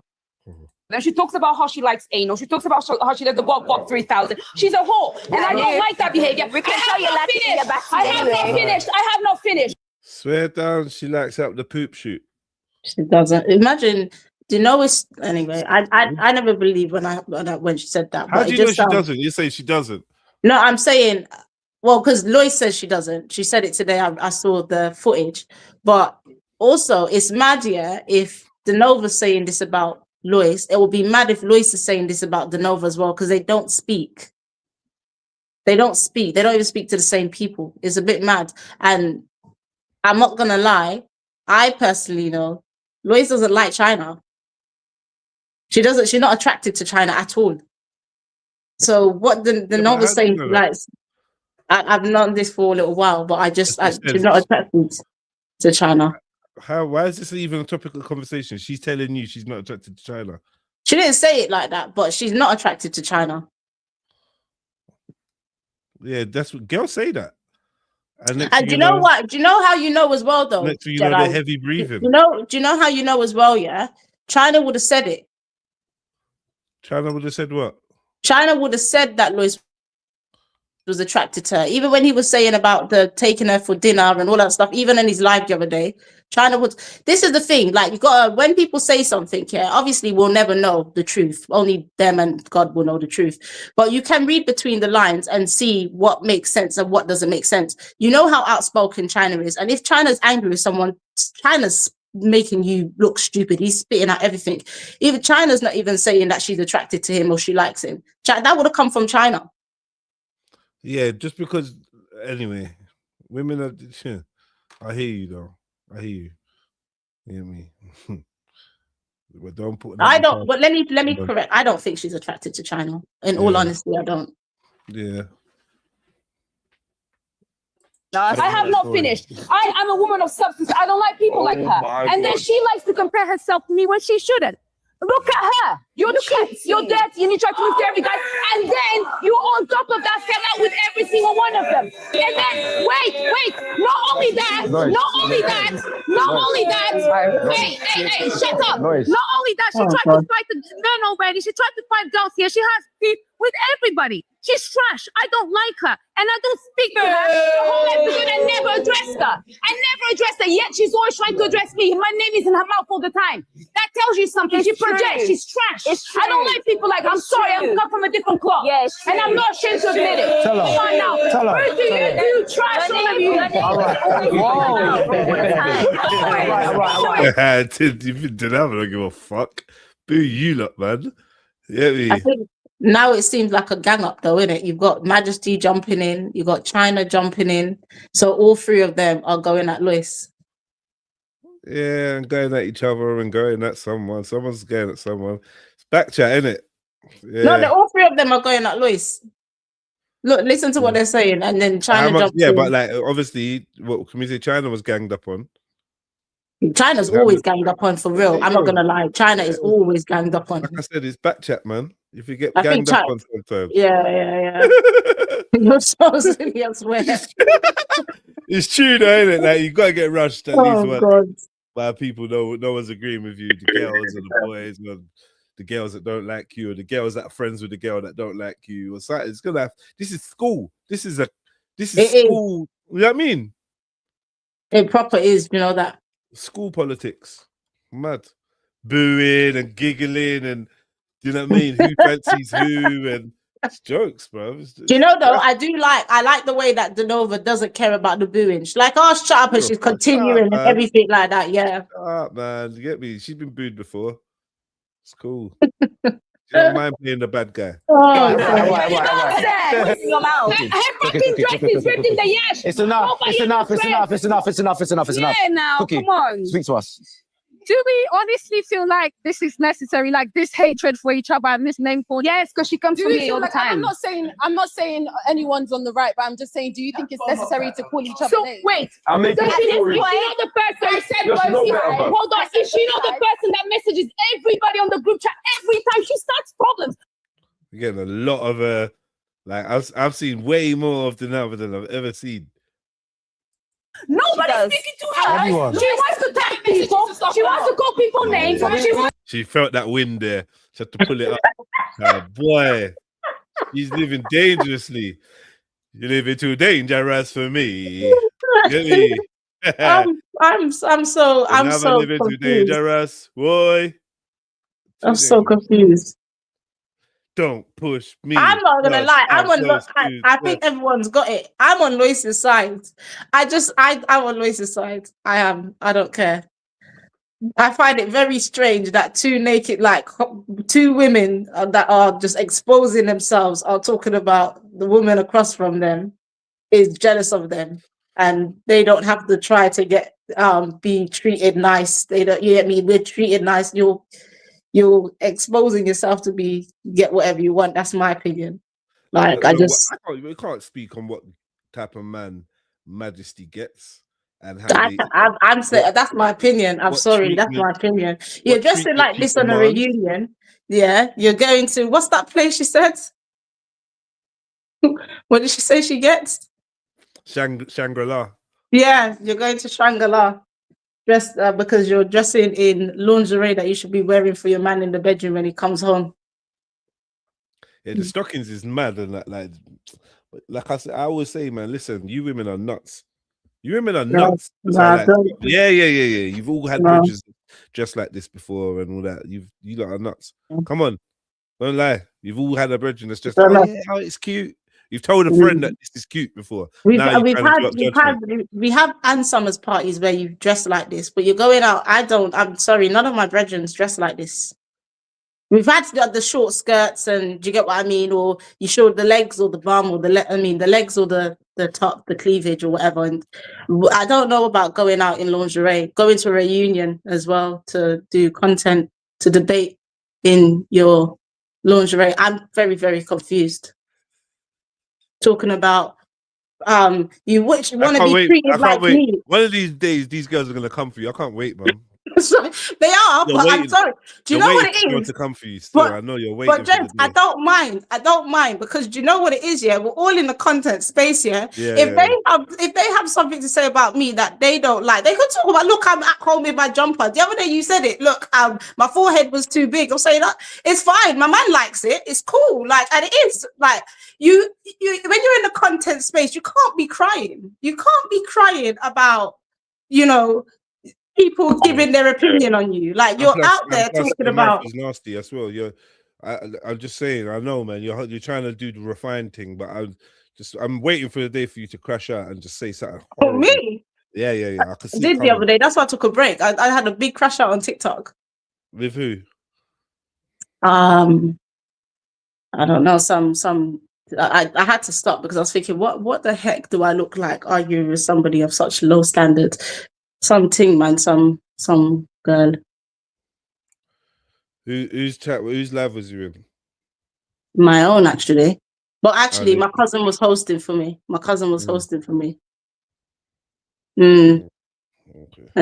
Then she talks about how she likes anal. She talks about how she does the Bok 3000. She's a whole, and I don't like that behavior. We can tell you like it in your back. I have not finished. I have not finished. Swear down, she likes up the poop shoot. She doesn't. Imagine, do you know it's anyway? I never believed when she said that. How do you know she doesn't? You say she doesn't. No, I'm saying, well, because Lois says she doesn't. She said it today. I saw the footage, but also it's mad, yeah. If Denova's saying this about Lois, it will be mad if Lois is saying this about Denova as well, because they don't speak. They don't speak. They don't even speak to the same people. It's a bit mad. And I'm not gonna lie, I personally know Lois doesn't like China. She doesn't. She's not attracted to China at all. So what the Nova's saying, like, I've known this for a little while, but she's not attracted to China. Why is this even a topic of conversation? She's telling you she's not attracted to China. She didn't say it like that, but she's not attracted to China. Yeah, that's what girls say that. And do you know what? Do you know how you know as well, though? Next thing you know, they're heavy breathing. Do you know how you know as well? Yeah, China would have said it. China would have said what? China would have said that Lois was attracted to her, even when he was saying about the taking her for dinner and all that stuff. Even in his live the other day, China would. This is the thing, like, you got when people say something, yeah, obviously we'll never know the truth. Only them and God will know the truth. But you can read between the lines and see what makes sense and what doesn't make sense. You know how outspoken China is, and if China's angry with someone, China's making you look stupid. He's spitting out everything. Even China's not even saying that she's attracted to him or she likes him. That would have come from China. Yeah, just because. Anyway, women are. Yeah, I hear you though. I hear you. You hear me? But don't put. I don't. But let me correct. I don't think she's attracted to China. In all honesty, I don't. Yeah. I have not finished. I am a woman of substance. I don't like people like her. And then she likes to compare herself to me when she shouldn't. Look at her. You're cheap. You're dirty. And you try to move to every guy. And then you on top of that fell out with every single one of them. And then wait. Not only that. Hey, shut up. Not only that, she tried to fight the men already. She tried to fight girls here. She has beef with everybody. She's trash. I don't like her. And I don't speak to her the whole episode and never addressed her. I never addressed her, yet she's always trying to address me. My name is in her mouth all the time. That tells you something. It's She projects. true. She's trash. It's I don't true. like people like, I'm It's sorry, true. I'm cut from a different cloth. Yeah, it's and I'm true. not ashamed to It's admit it. true. Tell her. Come on now. Tell her. Who do you do? Trash, all of you. All right. Didn't have to give a fuck. Boo you lot, man. Yeah, I think now it seems like a gang up though, innit? You've got Majesty jumping in, you've got China jumping in. So all three of them are going at Lois. Yeah, and going at each other and going at someone. Someone's going at someone. It's Bkchat, innit? Yeah. No, all three of them are going at Lois. Look, listen to what they're saying, and then China jumps in. but like obviously, what can we say? China was ganged up on. China's always ganged up on, for real. I'm not gonna lie. China is always ganged up on. Like I said, it's Bkchat, man. If you get I think ganged up on sometimes. Yeah. You're so silly, I swear. It's true though, isn't it? Like you gotta get rushed at Oh, least God. by people. No one's agreeing with you. The girls and the boys, and the girls that don't like you, or the girls that are friends with the girl that don't like you, or something. It's gonna have. This is school. This is It school. You know what I mean? It proper is, you know that. School politics. Mad. Booing and giggling and you know what I mean? Who fancies who and it's jokes, bro. Do you know though? I like the way that Denova doesn't care about the booing. She's like, oh, shut up, and she's continuing and everything like that. Yeah. Shut up, man. You get me? She's been booed before. It's cool. She don't mind playing the bad guy. Oh, Your mouth. Her fucking dress is ripped in the yash. It's enough. Nobody It's enough. else It's enough. It's enough. It's enough. It's enough. It's enough. Yeah, now, Cookie, come on. speak to us. Do we honestly feel like this is necessary? Like this hatred for each other and this name calling? Yes, because she comes Do for you me feel all the like, time. I'm not saying anyone's on the right, but I'm just saying, do you think it's necessary to call each other So names? wait, I mean, is she not the person who said Just know better. hold on, is she not the person that messages everybody on the group chat every time she starts problems? You're getting a lot of like I've seen way more of the number than I've ever seen. Nobody's speaking to her. Everyone. She wants to tag people. She wants to call people names. She felt that wind there. She had to pull it up. Boy, she's living dangerously. You're living too dangerous for me. Get me? I'm so living too confused. dangerous, boy. I'm so confused. Don't push me. I'm not gonna lie. I'm on. so I think everyone's got it. I'm on Lois's side. I'm on Lois's side. I am. I don't care. I find it very strange that two women that are just exposing themselves are talking about the woman across from them is jealous of them, and they don't have to try to get be treated nice. They don't. You get me? We're treated nice. You're exposing yourself to get whatever you want. That's my opinion. Like we can't speak on what type of man Majesty gets and how I'm saying that's my opinion. I'm sorry, that's my opinion. You're dressing like this on a reunion. Yeah, you're going to what's that place she said? What did she say she gets? Shangri-La. Yeah, you're going to Shangri-La. Dressed because you're dressing in lingerie that you should be wearing for your man in the bedroom when he comes home. Yeah, the stockings is mad and like I said, I always say, man, listen, you women are nuts. You women are nuts. Yeah. You've all had bridges just like this before and all that. You lot are nuts. Come on, don't lie. You've all had a bridge and it's just it's cute. You've told a friend that this is cute before. We have Ann Summers parties where you dress like this, but you're going out. I'm sorry, none of my brethren dress like this. We've had the short skirts, and do you get what I mean? Or you show the legs or the bum or the legs or the top, the cleavage or whatever. And I don't know about going out in lingerie, going to a reunion as well to do content, to debate in your lingerie. I'm very, very confused. Talking about you want to be treated like me. One of these days, these girls are gonna come for you. I can't wait, man. So, they are, You're but I'm waiting. sorry. Do you You're know what waiting for it someone is? to come for you still. But, I know you're waiting but for the gents, day. I don't mind. I don't mind because do you know what it is? Yeah, we're all in the content space. Yeah. Yeah, If they have something to say about me that they don't like, they could talk about. Look, I'm at home in my jumper. The other day you said it. Look, my forehead was too big. I'm saying that it's fine. My man likes it. It's cool. Like, and it is like you when you're in the content space, you can't be crying. You can't be crying about, you know, people giving their opinion on you. Like you're out there talking your mouth about. is nasty as well. I'm just saying. I know, man. You're trying to do the refined thing, but I'm waiting for the day for you to crash out and just say something For horrible. me, Yeah. I can see. I did the other day. That's why I took a break. I had a big crash out on TikTok. With who? I don't know. I had to stop because I was thinking, what the heck do I look like arguing with somebody of such low standards? Something, man. Some girl. Whose live was you in? My own, actually. But actually, my cousin was hosting for me. And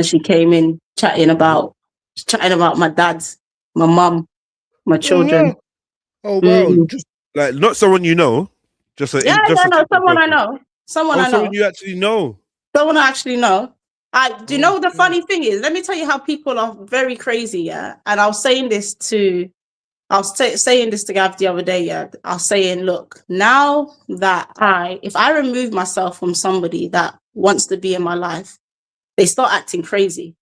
she came in chatting about my dad, my mum, my children. Oh wow! Just like not someone you know, just a someone I know. Someone I know. Someone you actually know. Someone I actually know. Do you know what the funny thing is? Let me tell you how people are very crazy, yeah. And I was saying this to Gav the other day, yeah. I was saying, look, now that if I remove myself from somebody that wants to be in my life, they start acting crazy.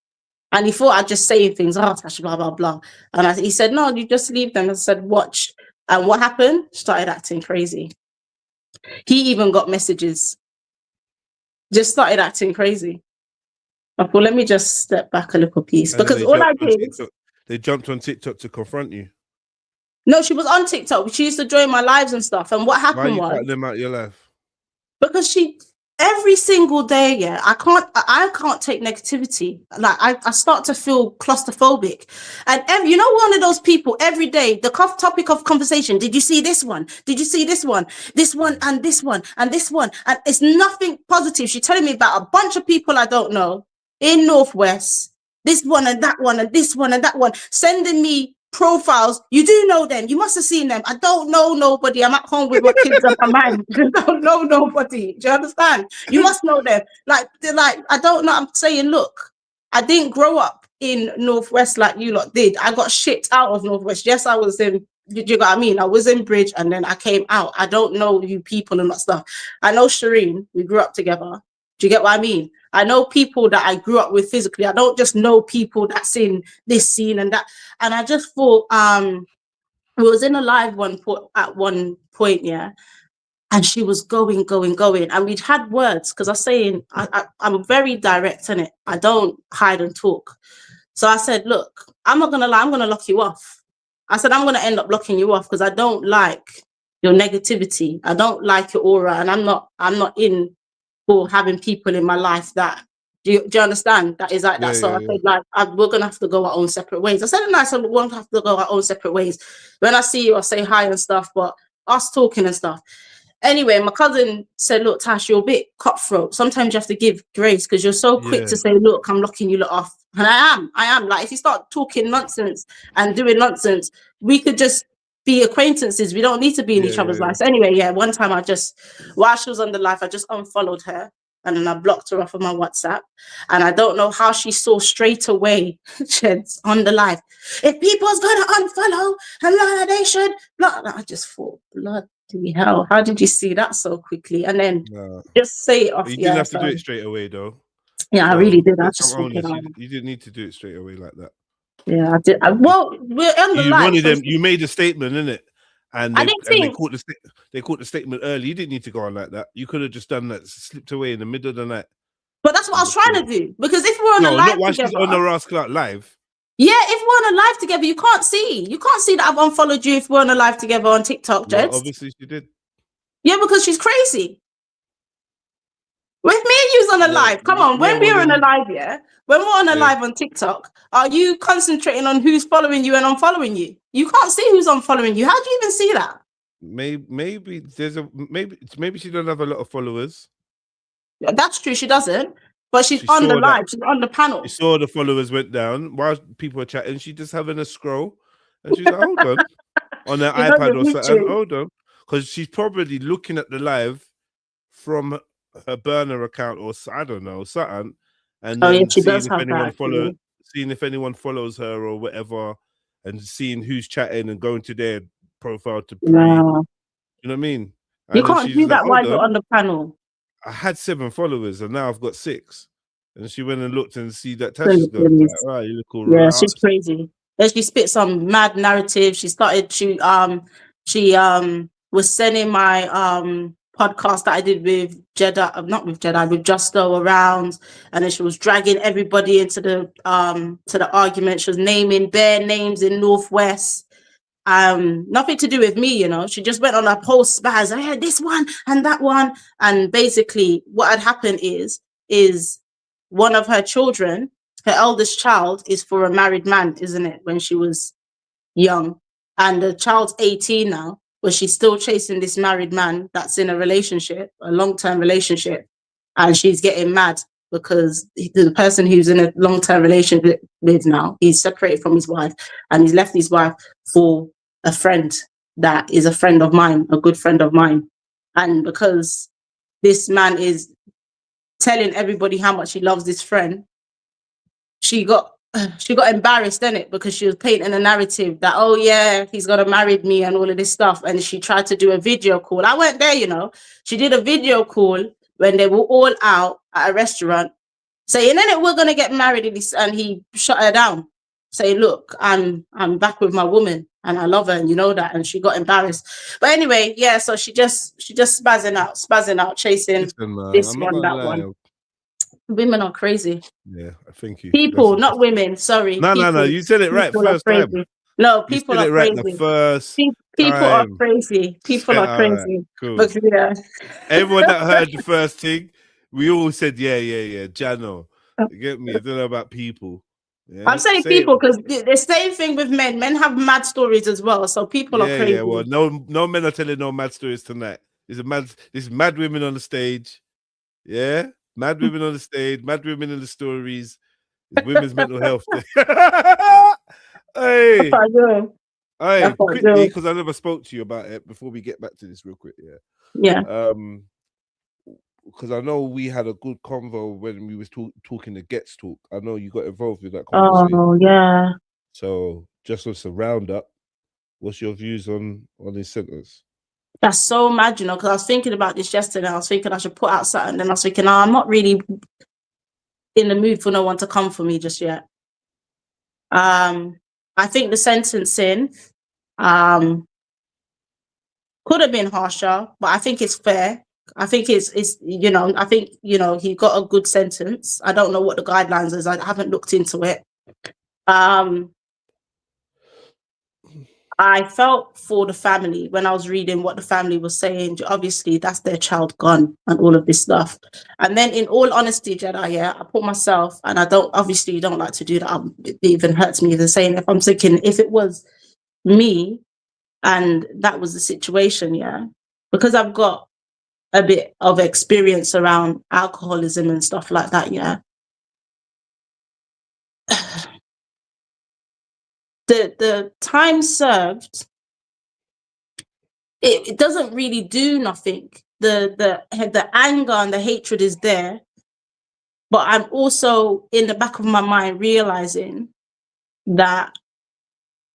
And he thought I'd just saying things, Tasha, blah, blah, blah. And he said, no, you just leave them. I said, watch. And what happened? Started acting crazy. He even got messages. Just started acting crazy. I thought, let me just step back a little piece. Because all I did... They jumped on TikTok to confront you. No, she was on TikTok. She used to join my lives and stuff. And what happened was... Why are you cutting them out of your life? Because every single day, yeah, I can't take negativity. Like I start to feel claustrophobic. And you know, one of those people every day, the topic of conversation, did you see this one? Did you see this one? This one and this one and this one. And it's nothing positive. She's telling me about a bunch of people I don't know in Northwest, this one and that one and this one and that one, sending me profiles. You do know them. You must have seen them. I don't know nobody. I'm at home with my kids and my man. I don't know nobody. Do you understand? You must know them. Like I don't know. I'm saying, look, I didn't grow up in Northwest like you lot did. I got shipped out of Northwest. Yes, I was in. Do you know what I mean? I was in Bridge and then I came out. I don't know you people and that stuff. I know Shireen. We grew up together. Do you get what I mean? I know people that I grew up with physically. I don't just know people that's in this scene and that. And I just thought, we was in a live at one point, yeah. And she was going. And we'd had words because I was saying, I'm very direct in it. I don't hide and talk. So I said, look, I'm not going to lie. I'm going to lock you off. I said, I'm going to end up locking you off because I don't like your negativity. I don't like your aura. And I'm not in for having people in my life that do you understand that is like that. So I said, like, we're gonna have to go our own separate ways. I said it nice, we won't have to go our own separate ways. When I see you, I say hi and stuff, but us talking and stuff. Anyway, my cousin said, look, Tash, you're a bit cutthroat. Sometimes you have to give grace because you're so quick to say, look, I'm locking you lot off. And I am. Like, if you start talking nonsense and doing nonsense, we could just be acquaintances. We don't need to be in each other's lives. Anyway, yeah, one time while she was on the live, I just unfollowed her and then I blocked her off of my WhatsApp. And I don't know how she saw straight away, Cheds, on the live, if people's gonna unfollow, and they should. I just thought, bloody hell, how did you see that so quickly? And then just say it off. You didn't have to do it straight away, though. Yeah, I really did. You didn't need to do it straight away like that. Yeah, I did. Well, we're on the live. You made a statement, innit? And they caught the statement early. You didn't need to go on like that. You could have just done that, slipped away in the middle of the night. But that's what I was trying to do. Because if we're on a live not while together, she's on the Rascal live. Yeah, if we're on a live together, you can't see. You can't see that I've unfollowed you if we're on a live together on TikTok, Jeds. Obviously, she did. Yeah, because she's crazy. With me and you's on a live. Come on, when we're on a live, when we're on a live on TikTok, are you concentrating on who's following you and unfollowing you? You can't see who's unfollowing you. How do you even see that? Maybe she don't have a lot of followers. Yeah, that's true. She doesn't. But she's on the live. She's on the panel. She saw the followers went down while people were chatting. She just having a scroll, and she's like, "Hold on her iPad or something. Hold on," because she's probably looking at the live from her burner account or I don't know something, and then seeing if anyone follows her or whatever, and seeing who's chatting and going to their profile to pre. No. You know what I mean? You can't do that while you're on the panel. I had 7 followers and now I've got 6. And she went and looked and see that Tasha's got like, right, you look all right. Yeah, she's crazy. Then she spit some mad narrative. She started to she was sending my podcast that I did with Jeddah, not with Jeddah, with Justo around, and then she was dragging everybody into the argument. She was naming bare names in Northwest. Nothing to do with me, you know. She just went on a post spaz. I had this one and that one, and basically what had happened is one of her children, her eldest child, is for a married man, isn't it? When she was young, and the child's 18 now, but she's still chasing this married man that's in a relationship, a long-term relationship, and she's getting mad because the person who's in a long-term relationship with now, he's separated from his wife, and he's left his wife for a friend that is a friend of mine, a good friend of mine. And because this man is telling everybody how much he loves this friend, she got embarrassed in it, because she was painting a narrative that, oh yeah, he's gonna marry me and all of this stuff. And she tried to do a video call. I went there, you know. She did a video call when they were all out at a restaurant saying, then we're gonna get married, and he shut her down, saying, look, I'm back with my woman and I love her, and you know that. And she got embarrassed. But anyway, yeah, so she just spazzing out, chasing this one, that one. Women are crazy. Yeah, I think you. People, not women. Sorry. No. You said it right first time. No, people are crazy. The first people are crazy. People are crazy. Right, cool. But yeah. Everyone that heard the first thing, we all said, yeah. Jano. You get me? I don't know about people. Yeah? I'm saying people because the same thing with men. Men have mad stories as well. So people are crazy. Yeah, well, no men are telling no mad stories tonight. There's mad women on the stage. Yeah. Mad women on the stage, mad women in the stories. It's women's mental health. Hey, quickly, because I never spoke to you about it before we get back to this real quick. Yeah. Because I know we had a good convo when we was talking the Gets Talk. I know you got involved with that conversation. Oh, yeah. So just as a roundup, what's your views on this sentence? That's so mad, you know, because I was thinking about this yesterday. I was thinking I should put out something. Then I was thinking, I'm not really in the mood for no one to come for me just yet. I think the sentencing could have been harsher, but I think it's fair. I think it's you know, I think, you know, he got a good sentence. I don't know what the guidelines is. I haven't looked into it. I felt for the family when I was reading what the family was saying. Obviously, that's their child gone and all of this stuff. And then in all honesty, Jeddah, yeah, I put myself, and I don't like to do that. It even hurts me. They're saying, if I'm thinking, if it was me and that was the situation, yeah, because I've got a bit of experience around alcoholism and stuff like that, yeah. The time served, it doesn't really do nothing. The anger and the hatred is there, but I'm also in the back of my mind realizing that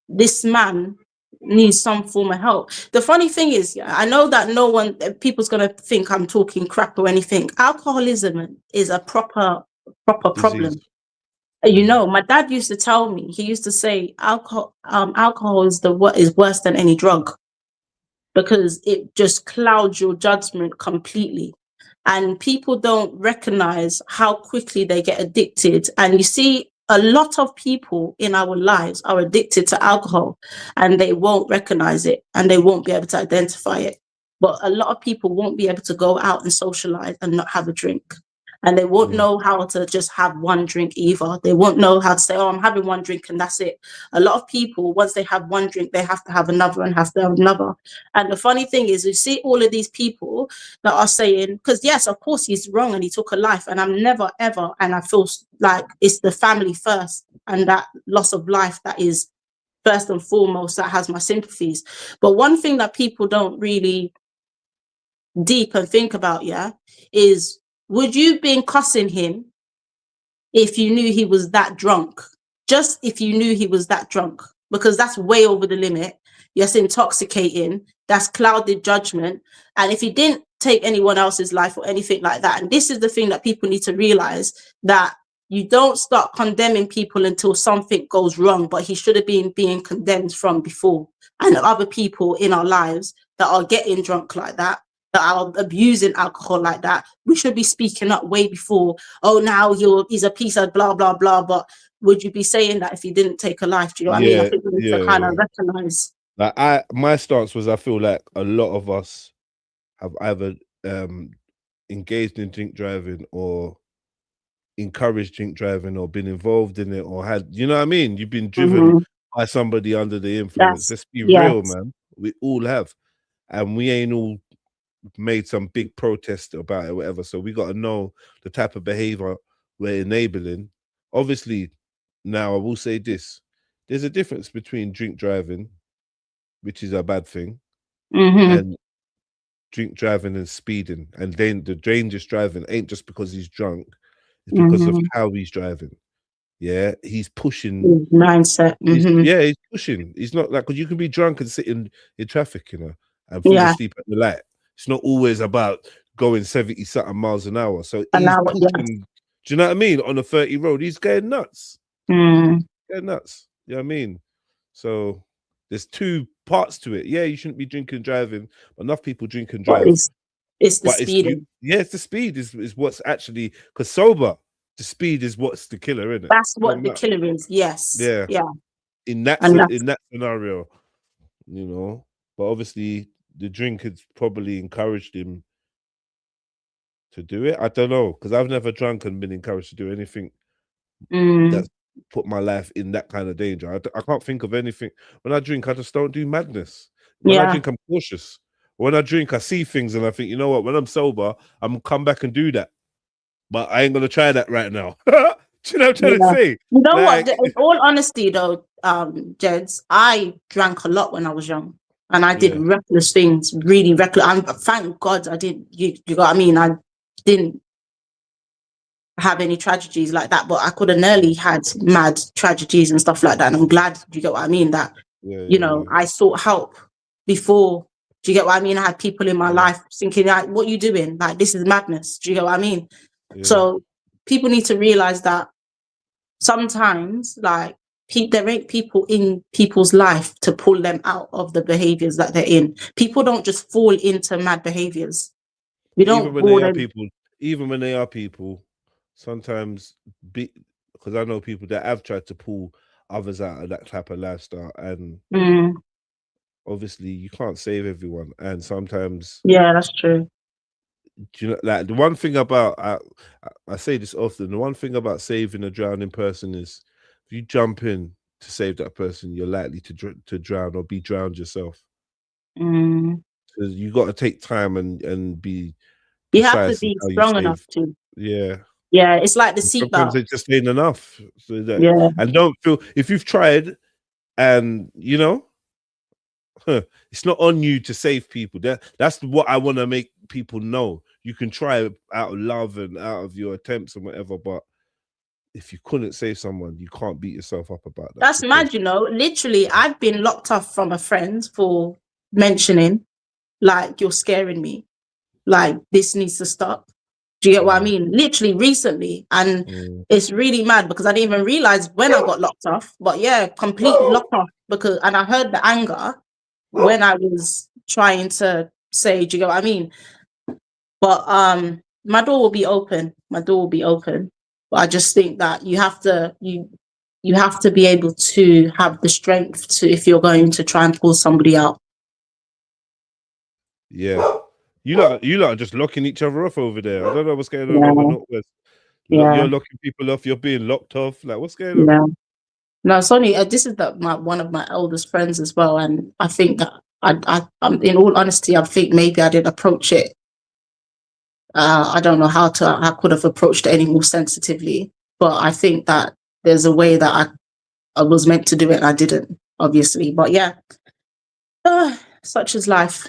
this man needs some form of help. The funny thing is, yeah, I know that people's gonna think I'm talking crap or anything. Alcoholism is a proper problem. You know, my dad used to tell me, he used to say alcohol is what is worse than any drug, because it just clouds your judgment completely. And people don't recognize how quickly they get addicted. And you see, a lot of people in our lives are addicted to alcohol and they won't recognize it and they won't be able to identify it. But a lot of people won't be able to go out and socialize and not have a drink. And they won't know how to just have one drink either. They won't know how to say, oh, I'm having one drink and that's it. A lot of people, once they have one drink, they have to have another and have to have another. And the funny thing is, you see all of these people that are saying, because yes, of course he's wrong and he took a life, and I'm never, ever, and I feel like it's the family first and that loss of life that is first and foremost that has my sympathies. But one thing that people don't really deep and think about, is would you been cussing him if you knew he was that drunk? Just if you knew he was that drunk, because that's way over the limit. Yes, intoxicating, that's clouded judgment. And if he didn't take anyone else's life or anything like that, and this is the thing that people need to realize, that you don't start condemning people until something goes wrong, but he should have been being condemned from before. And other people in our lives that are getting drunk like that are abusing alcohol like that, we should be speaking up way before, oh, now he's a piece of blah, blah, blah. But would you be saying that if he didn't take a life? Do you know what I mean? I think we need to kind of recognize. Like my stance was, I feel like a lot of us have either engaged in drink driving or encouraged drink driving or been involved in it or had, you know what I mean? You've been driven by somebody under the influence. Let's be real, man. We all have. And we ain't all made some big protest about it, whatever. So we got to know the type of behavior we're enabling. Obviously, now I will say this: there's a difference between drink driving, which is a bad thing, and drink driving and speeding. And then the dangerous driving ain't just because he's drunk; it's because of how he's driving. Yeah, he's pushing mindset. He's pushing. He's not like, because you can be drunk and sit in traffic, you know, and fall asleep at the light. It's not always about going 70-something miles an hour. So he's pushing, do you know what I mean? On a 30 road, he's going nuts. Getting nuts. You know what I mean? So there's two parts to it. Yeah, you shouldn't be drinking and driving. Enough people drink and drive. It's the speeding. It's the speed is what's actually, because sober, the speed is what's the killer, isn't it? That's what the killer is. Yes. Yeah. Yeah. In that scenario, you know, but obviously the drink had probably encouraged him to do it. I don't know, because I've never drunk and been encouraged to do anything that's put my life in that kind of danger. I can't think of anything. When I drink, I just don't do madness. When I drink, I'm cautious. When I drink, I see things and I think, you know what, when I'm sober, I'm gonna come back and do that. But I ain't gonna try that right now. Do you know what I'm trying to say? You know what? In all honesty, though, Jeds, I drank a lot when I was young. And I did reckless things, really reckless. And thank God I didn't, you know what I mean? I didn't have any tragedies like that, but I could have nearly had mad tragedies and stuff like that. And I'm glad, you get what I mean? That, you know, I sought help before. Do you get what I mean? I had people in my life thinking, like, what are you doing? Like, this is madness. Do you get what I mean? So people need to realize that sometimes, like, there ain't people in people's life to pull them out of the behaviors that they're in. People don't just fall into mad behaviors. We don't. Even when they are people, sometimes because I know people that have tried to pull others out of that type of lifestyle, and obviously you can't save everyone, and sometimes that's true. Do you know, like, the one thing about I say this often, the one thing about saving a drowning person is, if you jump in to save that person, you're likely to drown or be drowned yourself. So you got to take time and be. You have to be strong enough to. Yeah, it's like the seatbelt. Sometimes it just ain't enough. So and don't feel, if you've tried, and you know, it's not on you to save people. That's what I want to make people know. You can try out of love and out of your attempts and whatever, but if you couldn't save someone, you can't beat yourself up about that. That's mad, you know. Literally, I've been locked up from a friend for mentioning, like, you're scaring me. Like, this needs to stop. Do you get what I mean? Literally recently. And it's really mad because I didn't even realize when I got locked off. But yeah, completely locked off, and I heard the anger when I was trying to say, do you get what I mean? But my door will be open. My door will be open. But I just think that you have to be able to have the strength to, if you're going to try and pull somebody out. Yeah. You lot are just locking each other off over there. I don't know what's going on Yeah. over Northwest. Yeah. You're locking people off. You're being locked off. Like, what's going on? Yeah. No, it's only this is one of my oldest friends as well, and I think that I'm in all honesty, I think maybe I didn't approach it. I don't know how I could have approached it any more sensitively, but I think that there's a way that I was meant to do it and I didn't, obviously. But yeah, such is life.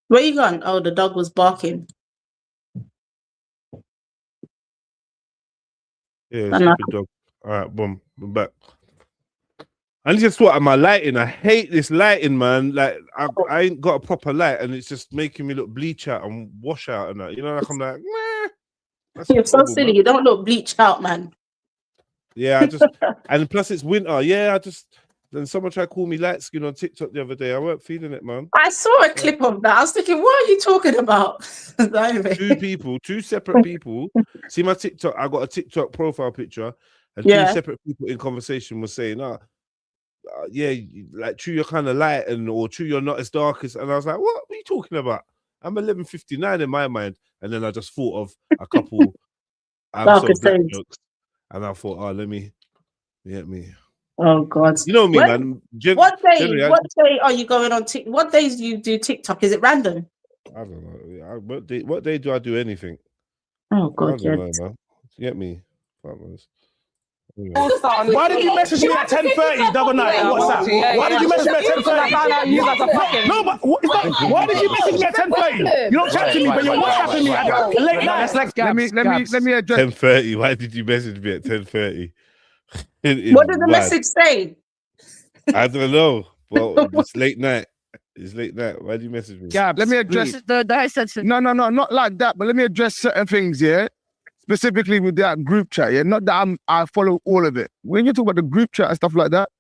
Where you gone? Oh, the dog was barking. Yeah, And I- stupid dog. All right, boom, we're back. I need to sort out my lighting. I hate this lighting, man. Like I ain't got a proper light, and it's just making me look bleach out and wash out and that. You know, like I'm like, meh. That's You're so horrible, silly. man. You don't look bleached out, man. Yeah, I just and plus it's winter. Yeah, then someone tried to call me light skin on TikTok the other day. I weren't feeling it, man. I saw a clip of that. I was thinking, what are you talking about? Two separate people. See my TikTok. I got a TikTok profile picture, and Yeah. two separate people in conversation was saying, yeah, like true, you're kind of light, or true, you're not as dark as. And I was like, what are you talking about? I'm 11:59 in my mind, and then I just thought of a couple. I'm so black jokes, and I thought, let me. Oh God! You know me, When- man. What day? Generally, What day are you going on? What days do you do TikTok? Is it random? I don't know. What day do I do anything? Oh I God! don't know, man. You get me? Farmers. Why did you message me at 10:30 the other night on WhatsApp? Why did you message me at 10:30? No, but why did you message me at 10:30? You don't chat to me, but you're WhatsApping me at late night. Let me address. 10:30. Why did you message me at 10:30? What did the message say? I don't know. Well, it's late night. It's late night. Why did you message me? Yeah, let me address No, not like that. But let me address certain things. Yeah, specifically with that group chat. Yeah, not that I follow all of it. When you talk about the group chat and stuff like that,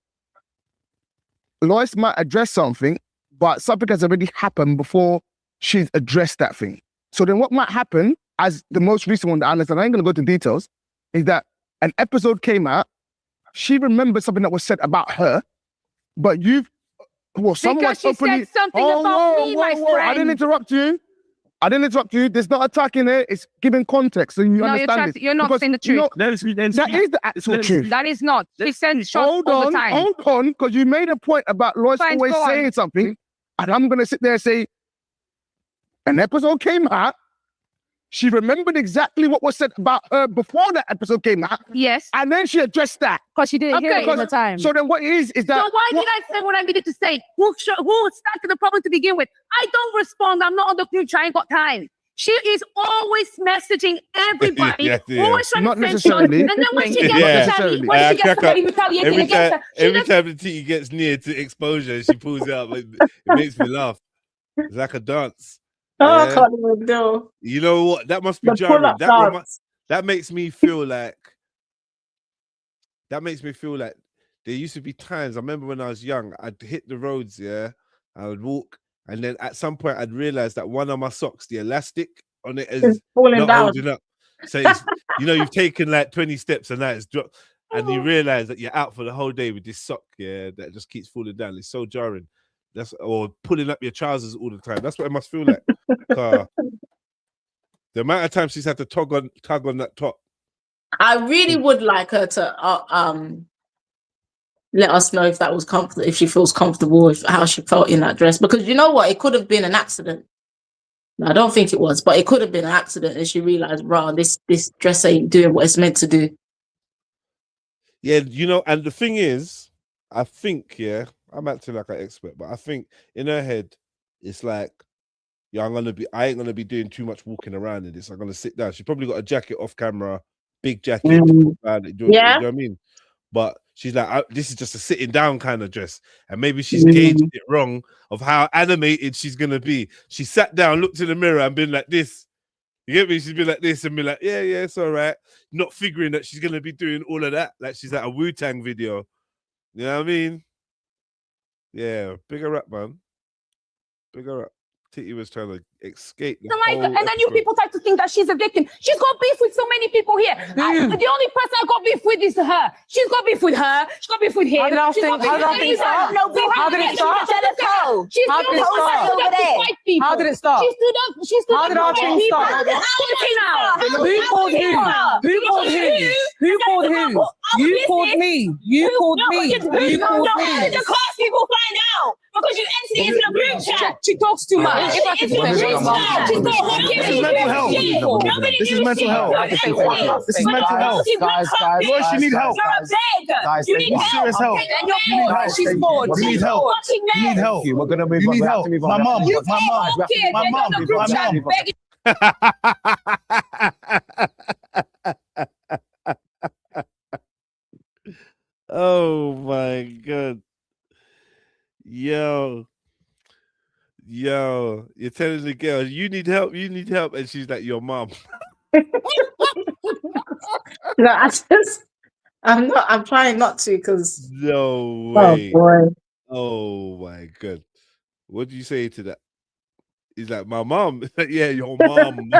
Lois might address something, but something has already happened before she's addressed that thing. So then, what might happen, as the most recent one that I understand, I ain't gonna go into details, is that an episode came out. She remembered something that was said about her, but someone she said something about me, my friend. I didn't interrupt you. There's not attacking it. It's giving context, so you understand this. You're not saying the truth. That is the actual truth. That is not. She sends shots Hold all the time. on, because you made a point about Lois Fine, always go on. saying something, and I'm gonna sit there and say, an episode came out. She remembered exactly what was said about her before that episode came out. Yes. And then she addressed that. Because she didn't hear it at the time. So then what is that... So why did I say what I needed to say? Who started the problem to begin with? I don't respond. I'm not on the group chat. I ain't got time. She is always messaging everybody. Always trying Not to send necessarily. shots. And then when she gets somebody retaliating against her, Every time the titty gets near to exposure, she pulls it up. It makes me laugh. It's like a dance. Oh, I can't even do. You know what? That must be The jarring. pull-up dance. That makes me feel like. There used to be times. I remember when I was young, I'd hit the roads. Yeah, I would walk, and then at some point, I'd realize that one of my socks, the elastic on it, is falling not down. holding up. So it's, you've taken like 20 steps, and that is dropped, and you realize that you're out for the whole day with this sock. Yeah, that just keeps falling down. It's so jarring. Or pulling up your trousers all the time. That's what it must feel like. The amount of times she's had to tug on that top. I really would like her to let us know if that was comfortable, if she feels comfortable with how she felt in that dress. Because you know what, it could have been an accident. No, I don't think it was, but it could have been an accident, and she realized, this dress ain't doing what it's meant to do. Yeah, and the thing is, I think, I'm acting like an expert, but I think in her head, it's like, I ain't gonna be doing too much walking around in this. I'm gonna sit down. She probably got a jacket off camera, big jacket. You know what I mean? But she's like, this is just a sitting down kind of dress. And maybe she's gauged it wrong of how animated she's gonna be. She sat down, looked in the mirror, and been like this. You get me? She's been like this and been like, yeah, it's all right. Not figuring that she's gonna be doing all of that. Like she's at a Wu-Tang video. You know what I mean? Yeah, bigger up, man. Bigger up. Titty was trying to escape. The Like, whole and then you episode. people try to think that she's a victim. She's got beef with so many people here. The only person I got beef with is her. She's got beef with her. She's got beef with him. How did our She's thing- got beef how did our with thing everyone. start? No beef. How did it start? She's How did it stood start? up to fight people. How did it start? She stood up. She stood How up did to our fight thing people. start? Who Who called who? Who called who? Who called who? You called me. You called me. You called me. The class people find out because you entered into the group chat. She talks too much. If I could It's the say group chat. She's not working. This is mental health. This is mental health. This is mental health. Lois, you need help. You need This is serious help. And you're You need bored. help. She's bored. You need help. You need help. We're gonna move You on. need We have help. to move on. My mom. You My can't mom. walk in. My They're mom. on the group My chat mom. begging. Oh my god. Yo, you're telling the girl you need help, and she's like, your mom. No, I'm trying not to because. No Oh way. boy. Oh my god. What do you say to that? He's like, my mom. Yeah, your mom.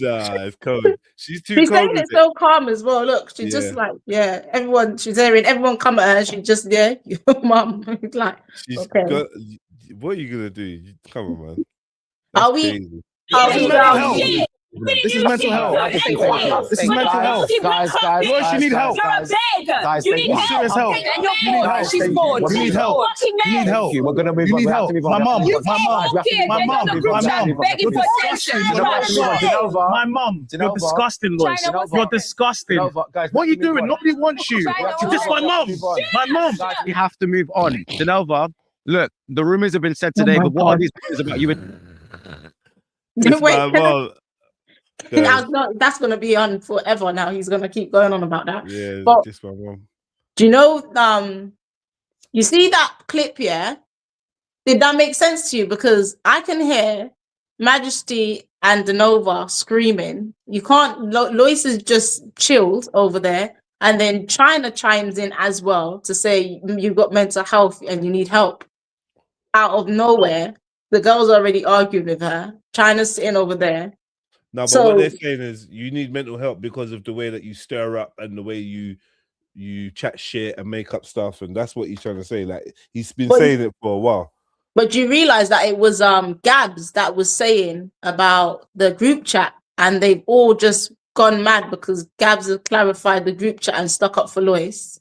Nah, it's cold. She's too She's cold saying with it so calm as well. Look, she's Yeah. just like, yeah, everyone, she's hearing everyone come at her. She just, yeah, your mom. Like, She's okay. got. What are you gonna do? Come on, man. Are That's we? crazy. Are This we is mental down? health. This is mental health. This is mental health. Lois, you need help. You need serious help. And you're You need bored. help. She's bored. You need help. You need help. We're gonna move You on. need We have help. to move on. My We have mom. to move on. My mom. My mom. My mom. Begging You're for disgusting. attention. You're disgusting. My mum. You're Genova. disgusting, Lois. China, what's You're that? disgusting. Genova, guys, What are you we have to move doing? on. Nobody wants you. China, You're just my mum. My mum. Guys, we have to move on. Genova, look, the rumors have been said today, my but what are God. these rumors about you? It's Wait, my mom. that's gonna be on forever now. He's gonna keep going on about that. Yeah, But just my mom. do you know? You see that clip? Yeah. Did that make sense to you? Because I can hear Majesty and Denova screaming. You can't. Lois is just chilled over there, and then China chimes in as well to say you've got mental health and you need help. Out of nowhere, the girl's already arguing with her. China's sitting over there. No, but So- what they're saying is you need mental help because of the way that you stir up and the way you chat shit and make up stuff, and that's what he's trying to say. Like he's been But- saying it for a while. But you realize that it was Gabs that was saying about the group chat, and they've all just gone mad because Gabs has clarified the group chat and stuck up for Lois,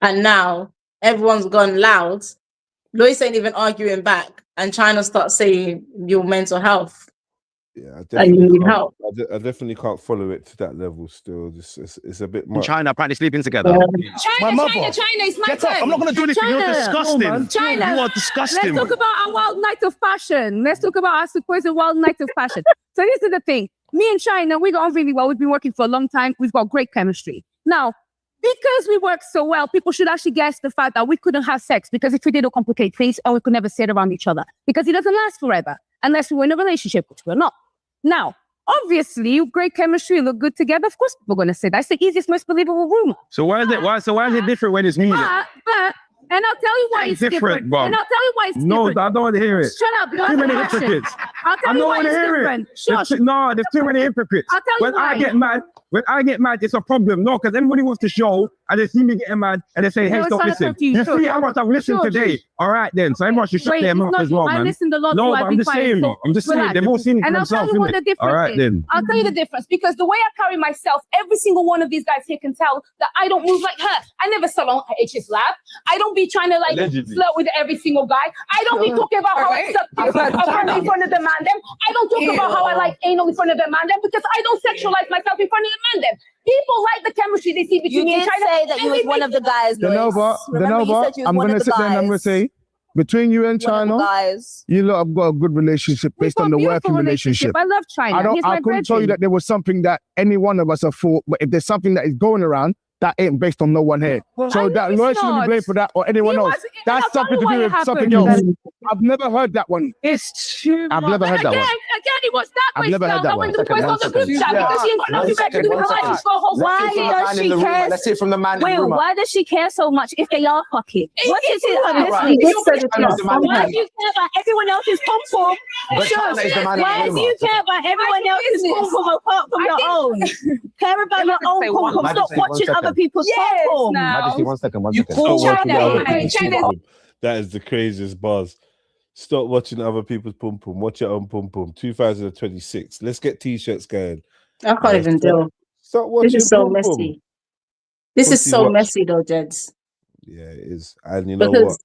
and now everyone's gone loud. Lois ain't even arguing back, and China starts saying your mental health. Yeah, And you need can't- help. I definitely can't follow it to that level. Still, it's a bit In much. China, apparently sleeping together. China, mother. China, it's my Get up. turn. I'm not gonna do anything. You're China. disgusting. No, man. China. You are disgusting. Let's talk about our wild night of passion. Let's talk about our supposed wild night of passion. So this is the thing. Me and China, we got on really well. We've been working for a long time. We've got great chemistry. Now, because we work so well, people should actually guess the fact that we couldn't have sex because if we did, it'll complicate things and we could never sit around each other because it doesn't last forever unless we're in a relationship, which we're not. Now, obviously, great chemistry, look good together. Of course, we're going to say that's the easiest, most believable rumor. So why is it different when it's me? And I'll tell you why it's different. bro. And I'll tell you why it's No, different. I don't want to hear it. Shut up. Too many Action. hypocrites. I'll I tell you don't why want to it's hear different. it. Shush. There's too many hypocrites. I'll tell you When why. I get mad, it's a problem. No, because everybody wants to show and they see me getting mad and they say, hey, No, it's stop not listening. confused. You Sure. see how much I've listened Sure. today. All right, then. So everyone should shut Wait, their it's mouth not as well, you. I man. listened a lot No, to but I've I'm been just quiet, saying. so I'm just saying. relax. They've all seen it for And I'll tell themselves, you what innit? the difference All right, is. then. I'll tell you the difference because the way I carry myself, every single one of these guys here can tell that I don't move like her. I never sell on HS Lab. I don't be trying to like Allegedly. flirt with every single guy. I don't be talking about how I suck in front of the man them. I don't talk about how I like anal in front of the man them because I don't sexualize myself in front of the man them. People like the chemistry they see You between me and did China. say that you was one of the guys, Denova, I'm going to sit there and I'm going to say, between you and China, guys. you lot have got a good relationship based Got on a the beautiful working relationship. I love China. He's my I couldn't tell you brethren. that there was something that any one of us have thought, but if there's something that is going around, that ain't based on no one here. So that Lois shouldn't be blamed for that or anyone else. That's something to do with something else. I've never heard that one. It's too I've never heard that one. Again, it was that I've way. never heard that one. On the group chat because he ain't got nothing better to do. Why does she care? Let's hear from the man in the Wait, room. why does she care so much if they are fucking? What is it her Right. business? Right. Why do you care about everyone else's pom-pom? But China is the man in Why the do room. you care about everyone else's pom-pom apart from your own? Care about your own pom-pom. Stop watching other people's pom-pom. Majesty, 1 second, 1 second. Stop watching other people's pum-pum. That is the craziest bars. Stop watching other people's pum-pum. Watch your own pum-pum. 2026. Let's get t-shirts going. I can't even deal. Stop watching This is so pum-pum. messy. This is Pussy so watch. messy though, Jeds. Yeah, it is. And you know what?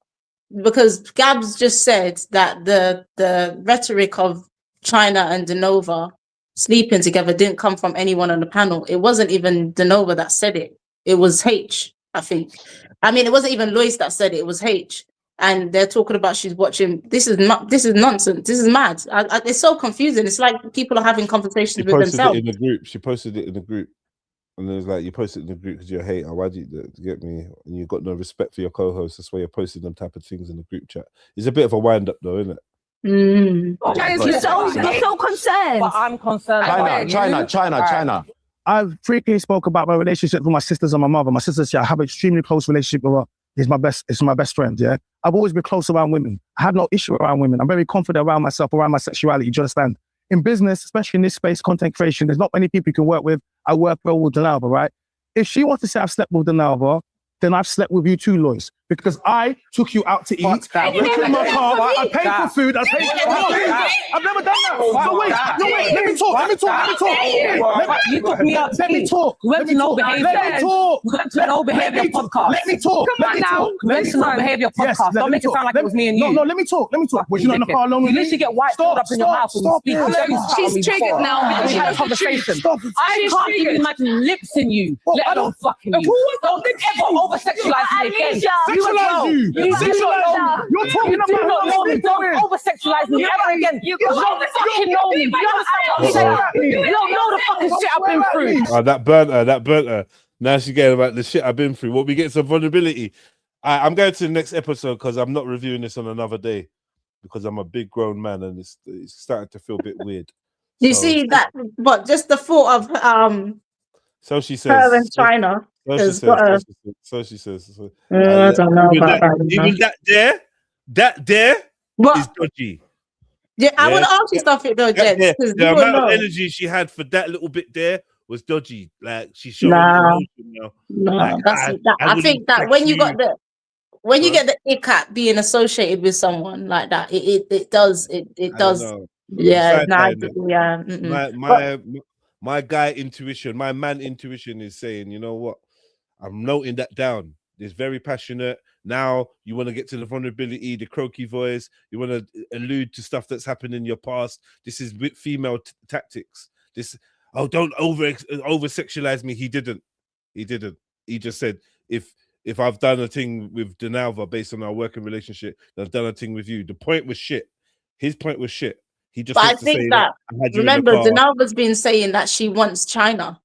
Because Gabs just said that the rhetoric of China and Denova sleeping together didn't come from anyone on the panel. It wasn't even Denova that said it. It was H, I think. I mean, it wasn't even Lois that said it. It was H. And they're talking about she's watching. This is nonsense. This is mad. It's so confusing. It's like people are having conversations She with posted themselves. it in the group. She posted it in the group. And it was like, you posted it in the group because you're a hater. Why do you get me? And you've got no respect for your co-host. That's why you're posting them type of things in the group chat. It's a bit of a wind-up though, isn't it? You're so concerned. But I'm concerned. China. I've frequently spoke about my relationship with my sisters and my mother. My sisters, I have an extremely close relationship with her. It's my best friend, yeah? I've always been close around women. I have no issue around women. I'm very confident around myself, around my sexuality, do you understand? In business, especially in this space, content creation, there's not many people you can work with. I work well with Denalva, right? If she wants to say I've slept with Denalva, then I've slept with you too, Lois. Because I took you out to eat, went in my car, I paid for food, I paid for I've never done that. So wait, let me talk. You took me out to eat. We went to No Behavior. We went to No Behavior podcast. Let me talk. Come on now. We went to No Behavior podcast. Don't make it sound like it was me and you. No, let me talk. Was you not in the car alone with me? You literally get white stored up in your mouth when you speak. She's triggered now because We had a conversation. I can't even imagine lips in you, let alone fucking you. Don't ever over-sexualize me again. Sexualize you. You're talking about me. Don't over-sexualize me ever again. You don't fucking know me. You don't know the fucking shit I've been through. Oh, that burnt her. Now she's getting about the shit I've been through. What we get some vulnerability. I'm going to the next episode because I'm not reviewing this on another day because I'm a big grown man and it's starting to feel a bit weird. You see that? But just the thought of So she says. her and China. So she says. I don't know about that. Even that there is dodgy. Yeah, I would ask you stuff though, Jen. The amount of energy she had for that little bit there was dodgy. Like she showed emotion now. No, like, I think that when you got you get the ick at being associated with someone like that, it does. Yeah, my guy intuition, my man intuition is saying, you know what? I'm noting that down. It's very passionate. Now you want to get to the vulnerability, the croaky voice. You want to allude to stuff that's happened in your past. This is female tactics. Don't over sexualize me. He didn't. He just said if I've done a thing with Denalva based on our working relationship, then I've done a thing with you. The point was shit. His point was shit. He just. But I think that remember, Denalva's been saying that she wants China.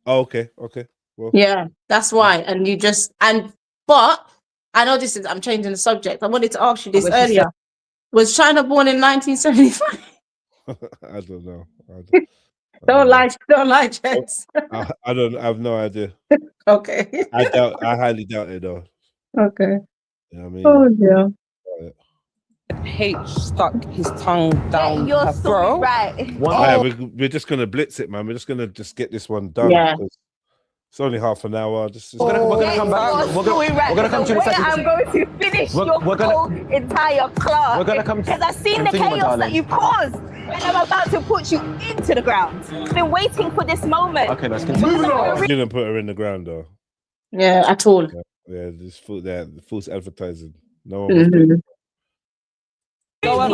Oh, okay. Well, yeah, that's why. And you but I know I'm changing the subject. I wanted to ask you this earlier. Was China born in 1975? I don't know. Don't lie, Jess. I have no idea. Okay. I highly doubt it though. Okay. You know what I mean? Oh dear. H stuck his tongue down You're her so throat. right. We're just gonna blitz it, man. We're just gonna get this one done. Yeah. It's only half an hour. We're gonna come back. We're gonna come to the second. I'm going to finish your whole entire class. We're gonna come because I've seen the chaos that you caused, and I'm about to put you into the ground. I've been waiting for this moment. Okay, let's continue. You didn't put her in the ground though. Yeah, at all. Yeah, this false advertising. No one. So have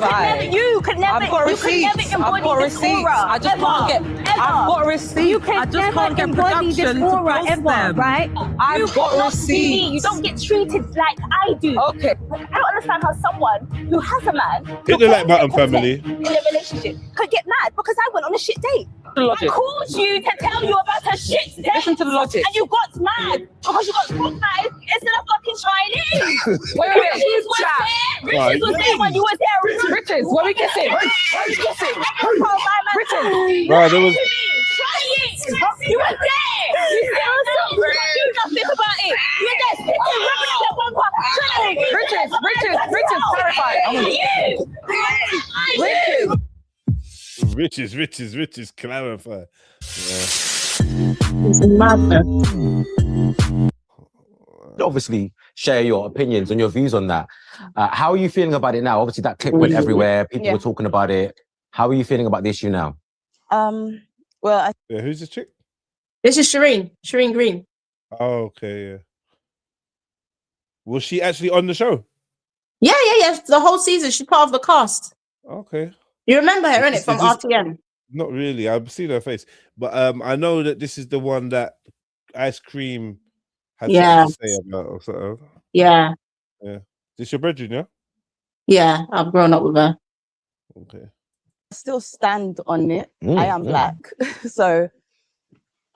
I. You can never. I've got receipts. I've got receipts. I just can't get. I've got receipts. You can never embody this aura ever, right? I've got receipts. You don't get treated like I do. Okay. I don't understand how someone who has a man Hit the like button, family. in a relationship could get mad because I went on a shit date. the logic. I called you to tell you about her shit state. Listen to the logic. And you got mad because you got traumatized instead of fucking trying in. Wait. Riches was there. Riches was there when you was there. Riches, what we kissing? Kissing. Riches. Bro, there was. Try it. You were there. You still do nothing about it. You were there sitting, rubbing at that one part. Riches, terrified. Riches, clarify. Yeah. It's madness. Obviously, share your opinions and your views on that. How are you feeling about it now? Obviously, that clip went everywhere. People were talking about it. How are you feeling about the issue now? Well, who's the chick? This is Shireen Green. Oh, okay, yeah. Was she actually on the show? Yeah. The whole season, she's part of the cast. Okay. You remember her, innit, from RTN? Not really. I've seen her face, but I know that this is the one that Ice Cream had something to say about or something. Yeah. This your brethren, yeah? Yeah, I've grown up with her. Okay. I still stand on it. I am black, so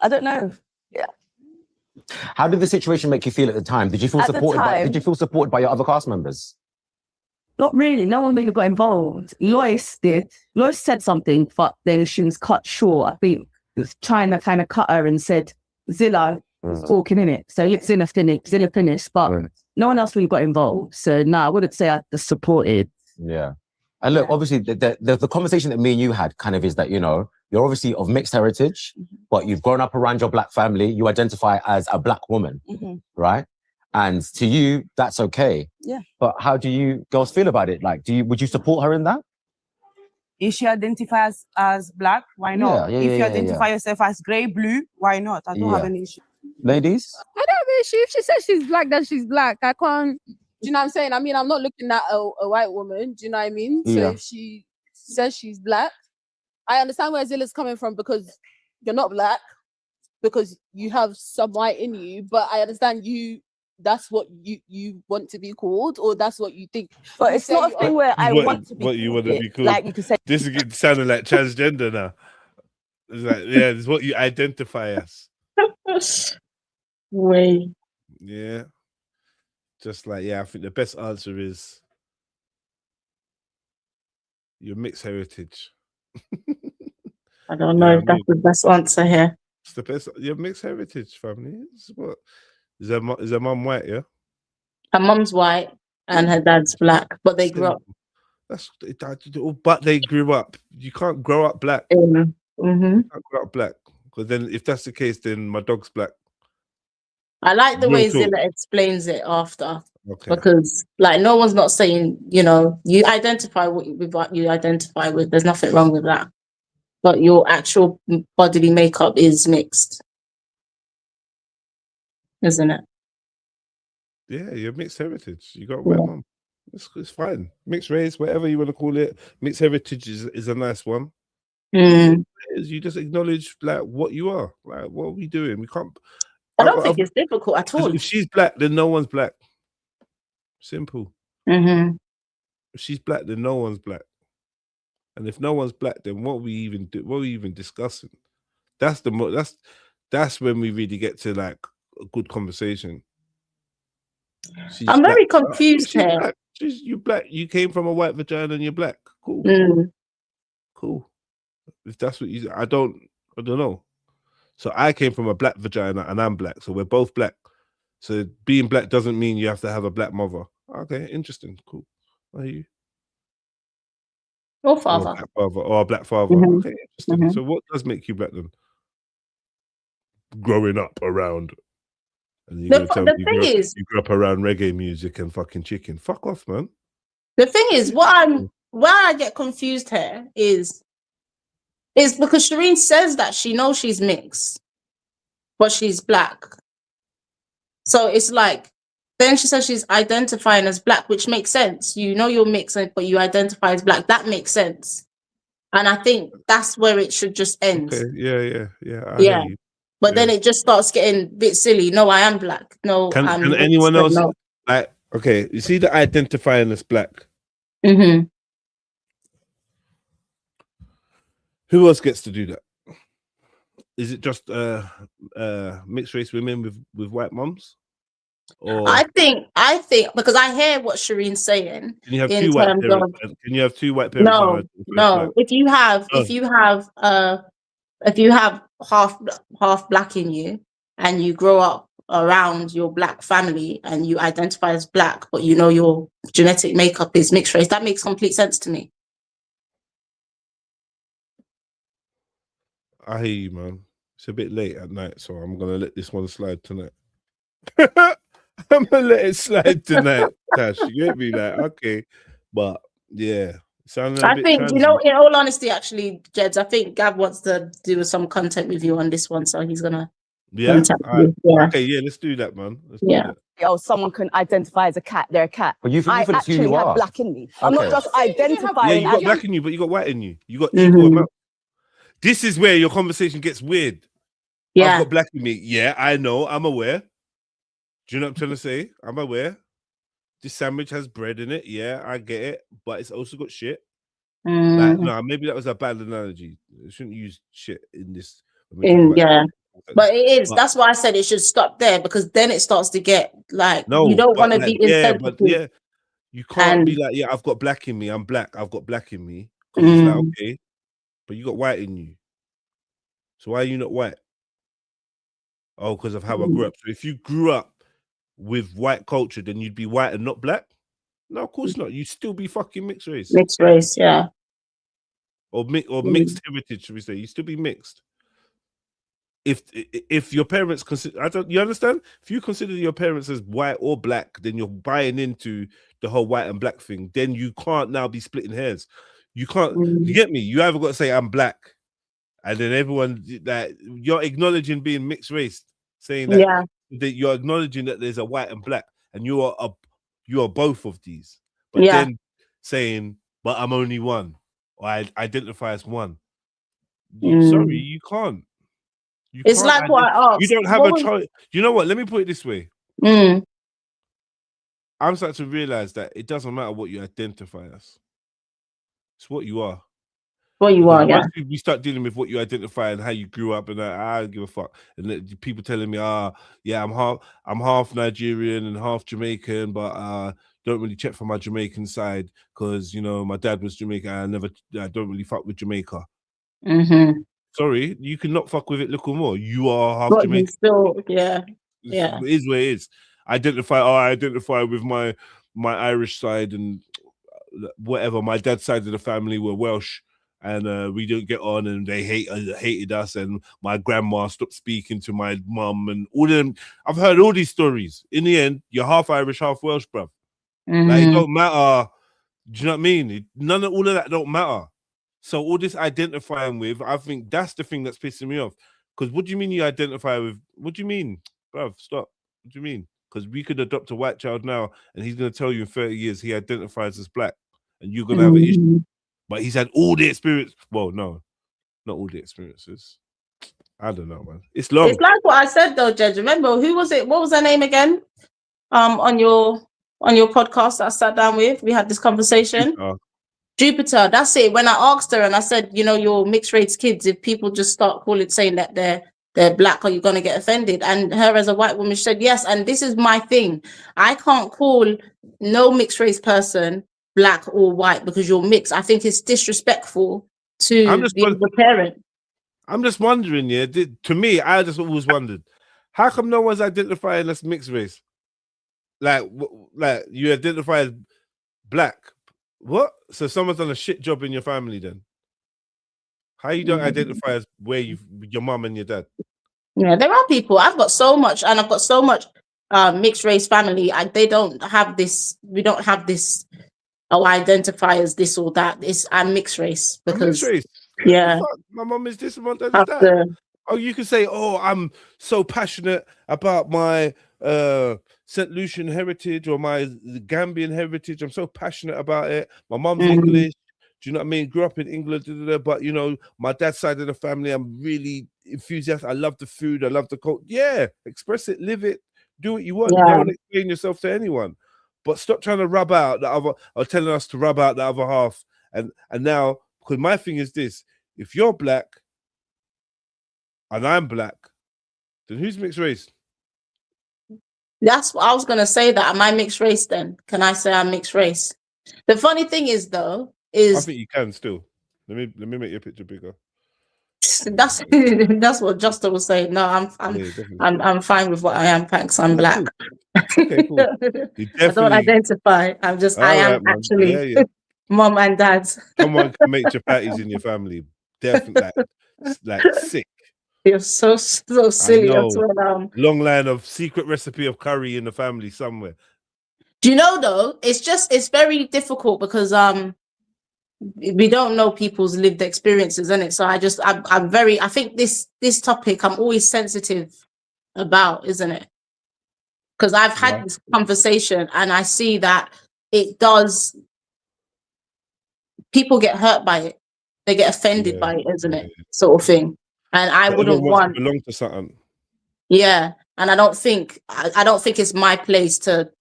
I don't know. Yeah. How did the situation make you feel at the time? Did you feel supported? Did you feel supported by your other cast members? Not really. No one really got involved. Lois did. Lois said something, but then she was cut short. I think China kind of cut her and said Zilla was talking in it. So Zilla finished, but no one else really got involved. So no, I wouldn't say I supported. Yeah. And look, obviously, the conversation that me and you had kind of is that, you know, you're obviously of mixed heritage, but you've grown up around your black family. You identify as a black woman, right? And to you, that's okay. Yeah. But how do you girls feel about it? Like, would you support her in that? If she identifies as black, why not? Yeah, if you identify yourself as grey, blue, why not? I don't have any issue. Ladies? I don't have an issue. If she says she's black, then she's black. I can't. Do you know what I'm saying? I mean, I'm not looking at a white woman. Do you know what I mean? So if she says she's black, I understand where Zilla's coming from because you're not black, because you have some white in you. But I understand that's what you want to be called, or that's what you think. But it's not a thing where I want to be what you want to be called. Like you could say, this is sounding like transgender now. It's like, yeah, it's what you identify as. Way. Yeah. Just like, I think the best answer is your mixed heritage. I don't know if that's the best answer here. It's the best. Your mixed heritage, family. It's what is her mum white? Yeah, her mum's white and her dad's black, but they grew up. But they grew up. You can't grow up black. You can't grow up black, because then if that's the case, then my dog's black. I like the way Zilla explains it after. Because like no one's not saying, you know, you identify with what you identify with. There's nothing wrong with that. But your actual bodily makeup is mixed. Isn't it? Yeah, you're mixed heritage. You got a white mum. It's fine. Mixed race, whatever you want to call it. Mixed heritage is a nice one. You just acknowledge like what you are. Like, what are we doing? We can't. I don't think it's difficult at all. If she's black, then no one's black. Simple. If she's black, then no one's black. And if no one's black, then what are we even discussing? That's when we really get to like a good conversation. I'm very confused here. You're black. You came from a white vagina and you're black. Cool. Cool. If that's what you, I don't know. So I came from a black vagina and I'm black. So we're both black. So being black doesn't mean you have to have a black mother. Okay, interesting. Cool. Are you? Or father. Or a black father. Or a black father. Okay, interesting. So what does make you black then? Growing up around. And you're gonna tell me you grew up around reggae music and fucking chicken. Fuck off, man. The thing is, why I get confused here is because Shireen says that she knows she's mixed, but she's black. So it's like, then she says she's identifying as black, which makes sense. You know you're mixed, but you identify as black. That makes sense. And I think that's where it should just end. Okay. Yeah. I Yeah. But then it just starts getting a bit silly. No, I am black. No, can I'm anyone else no. like? Okay, you see the identifying as black. Who else gets to do that? is it just mixed race women with white moms? Or I think because I hear what Shireen's saying. can you have in two white terms parents? of Can you have two white parents? no. If you have half black in you, and you grow up around your black family and you identify as black, but you know your genetic makeup is mixed race, that makes complete sense to me. I hear you, man. It's a bit late at night, so I'm gonna let this one slide tonight. I'm gonna let it slide tonight, Tash. You get me? Like, okay, but yeah, sounding a I bit think, transy. you know, in all honesty, actually, Jeds, I think Gav wants to do some content with you on this one, so he's gonna contact All right. you. Yeah. Okay, yeah, let's do that, man. Let's do that. Oh, someone can identify as a cat. They're a cat. But you think I that's who actually you have are. black in me. I'm not Okay. just identifying. Yeah, you got as black in you, but you got white in you. You got equal amount. This is where your conversation gets weird. Yeah. I've got black in me. Yeah, I know. I'm aware. Do you know what I'm trying to say? I'm aware. This sandwich has bread in it. Yeah, I get it. But it's also got shit. Like, no, maybe that was a bad analogy. I shouldn't use shit in this. Yeah. But it is. That's why I said it should stop there, because then it starts to get like, No, you don't but want to like, be insensitive. you can't be like, I've got black in me. I'm black. I've got black in me. Because it's like, okay, but you got white in you. So why are you not white? Oh, because of how I grew up. So if you grew up with white culture, then you'd be white and not black? No, of course not. You'd still be fucking mixed race. Mixed race, yeah. Or mixed heritage, should we say? You still be mixed. If your parents consider, you understand? If you consider your parents as white or black, then you're buying into the whole white and black thing. Then you can't now be splitting hairs. You can't. You get me? You either got to say I'm black, and then everyone that you're acknowledging being mixed race, saying that, that you're acknowledging that there's a white and black, and you are both of these. But then saying, but I'm only one, or I identify as one. Sorry, you can't. It's like what I asked. You don't have a choice. You know what? Let me put it this way. I'm starting to realize that it doesn't matter what you identify as. It's what you are. What you are, yeah. Once we start dealing with what you identify and how you grew up, and I don't give a fuck. And people telling me, yeah, I'm half Nigerian and half Jamaican, but don't really check for my Jamaican side because my dad was Jamaican. I don't really fuck with Jamaica. Sorry, you cannot fuck with it a little more. You are half Jamaican. Still, It is where it is. I identify with my Irish side and whatever. My dad's side of the family were Welsh, and we didn't get on, and they hated us, and my grandma stopped speaking to my mum, and all them. I've heard all these stories. In the end, you're half Irish, half Welsh, bruv. Like, it don't matter. Do you know what I mean? All of that don't matter. So all this identifying with, I think that's the thing that's pissing me off. Because what do you mean you identify with? What do you mean, bruv? Stop. What do you mean? Because we could adopt a white child now, and he's going to tell you in 30 years he identifies as black, and you're going to have an issue. But he's had all the experience. Well, no, not all the experiences. I don't know, man. It's long. It's like what I said though, Judge. Remember, who was it? What was her name again? On your podcast that I sat down with, we had this conversation. Jupiter, that's it. When I asked her and I said, you're mixed race kids, if people just start saying that they're black, are you going to get offended? And her as a white woman said yes. And this is my thing. I can't call no mixed race person black or white because you're mixed. I think it's disrespectful to the parent. I'm just wondering, to me, I just always wondered, how come no one's identifying as mixed race? Like you identify as black. What? So someone's done a shit job in your family then? How you don't identify as where your mum and your dad? Yeah, there are people. I've got so much mixed race family. They don't have this. We don't have this. Oh, I identify as this or that. I'm mixed race because mixed race. Yeah, my mum is this and my dad is that. Oh, you can say, oh, I'm so passionate about my St. Lucian heritage or my Gambian heritage. I'm so passionate about it. My mum's English. Do you know what I mean? Grew up in England, but my dad's side of the family, I'm really enthusiastic. I love the food. I love the culture. Yeah, express it, live it, do what you want. Yeah. Don't explain yourself to anyone. But stop trying to rub out the other, or telling us to rub out the other half. And now, because my thing is this: if you're black, and I'm black, then who's mixed race? That's what I was gonna say. That am I mixed race? Then can I say I'm mixed race? The funny thing is, though, I is think you can still. Let me make your picture bigger. that's what Justa was saying. No, I'm fine with what I am. Thanks, I'm black. Okay, cool. You I don't definitely. identify. I am Alright, man. actually Yeah. mom and dad. Someone can make chapatis in your family. Definitely, like sick. You're so silly. I I know. swear. Long line of secret recipe of curry in the family somewhere. Do you know though? It's very difficult because we don't know people's lived experiences, isn't it? So I think this topic I'm always sensitive about, isn't it? Because I've had this conversation and I see that it does. People get hurt by it. They get offended by it, isn't it? Sort of thing. And I wouldn't want to belong to something. Yeah, and I don't think it's my place to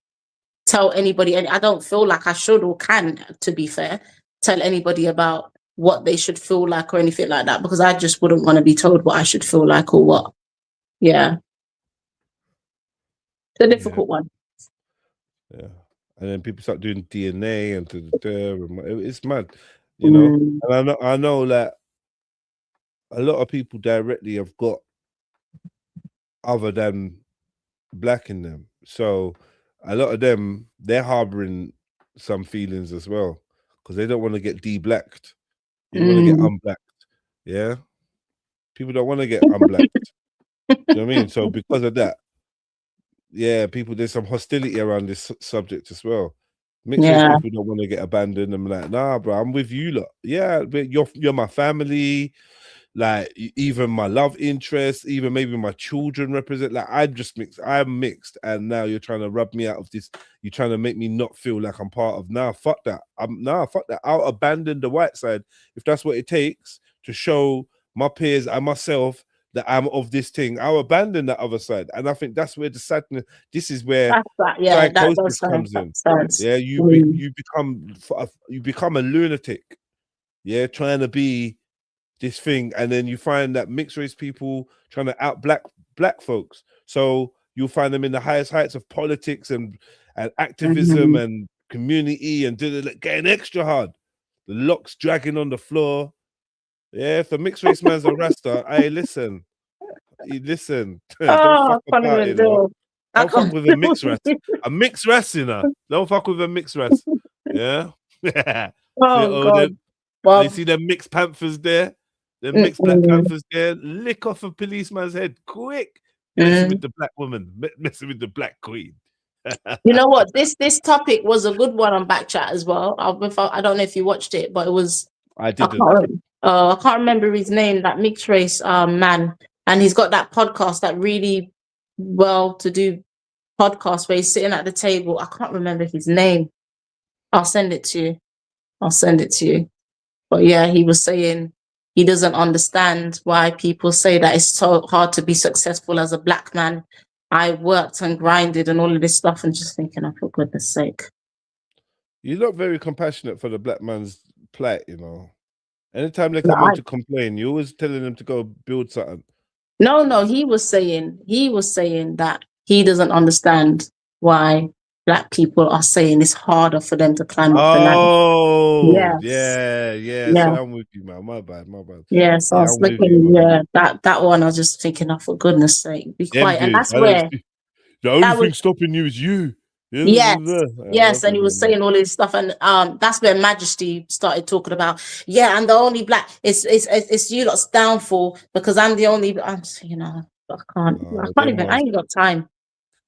tell anybody, and I don't feel like I should or can, to be fair, tell anybody about what they should feel like or anything like that, because I just wouldn't want to be told what I should feel like or what. Yeah. It's a difficult one. Yeah. And then people start doing DNA and it's mad, you know. And I know that a lot of people directly have got other than black in them. So a lot of them, they're harboring some feelings as well because they don't want to get de-blacked. They want to get unblacked. Yeah. People don't want to get unblacked. You know what I mean? So because of that, yeah, there's some hostility around this subject as well. Mixed race people don't want to get abandoned. I'm like, nah, bro, I'm with you lot. Yeah, but you're my family. Like even my love interest, even maybe my children represent. Like I'm mixed, and now you're trying to rub me out of this. You're trying to make me not feel like I'm part of. Nah, fuck that. Fuck that. I'll abandon the white side if that's what it takes to show my peers and myself that I'm of this thing. I'll abandon that other side, and I think that's where the sadness. This is where psychosis comes in. Yeah, you become a lunatic. Yeah, trying to be this thing, and then you find that mixed race people trying to out black folks. So you'll find them in the highest heights of politics and activism and community and getting extra hard. The locks dragging on the floor. Yeah, if the mixed race man's a rasta, hey, listen. Don't fuck about it, Don't fuck with a mixed ras. A mixed ras, you know. Don't fuck with a mixed ras. Yeah. God. You see them mixed panthers there? Them mixed Black Panthers there, lick off a policeman's head quick. Messing with the black woman, messing with the black queen. You know what? This topic was a good one on Bkchat as well. I don't know if you watched it, but it was. I didn't. I can't remember his name. That mixed race man, and he's got that podcast, that really well-to-do podcast where he's sitting at the table. I can't remember his name. I'll send it to you. But yeah, he was saying he doesn't understand why people say that it's so hard to be successful as a black man. I worked and grinded and all of this stuff, and just thinking, oh, for goodness sake. You're not very compassionate for the black man's plight, you know. Anytime they come in to complain, you're always telling them to go build something. No, he was saying that he doesn't understand why black people are saying it's harder for them to climb up the ladder. Oh, yes. yeah. So I'm with you, man. My bad. Yeah, so I was looking, that one, I was just thinking, oh, for goodness sake, be quiet. And that's where the only thing stopping you is you. Yes, and he was saying all this stuff, and that's where Majesty started talking about. Yeah, I'm the only black. It's you lot's downfall because I'm the only. I can't even. I ain't got time.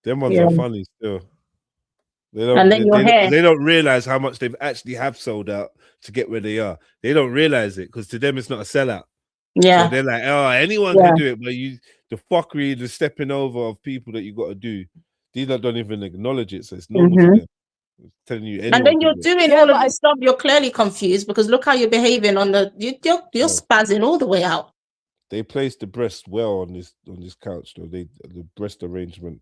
Them ones are funny still. They don't, and then they don't realize how much they've actually have sold out to get where they are. They don't realize it because to them it's not a sellout. Yeah, so they're like, oh, anyone can do it, but the fuckery, the stepping over of people that you got to do. These don't even acknowledge it, so it's normal to them. I'm telling you, and then you're doing all of this stuff. You're clearly confused because look how you're behaving on the. You're spazzing all the way out. They placed the breast well on this couch, though. The breast arrangement.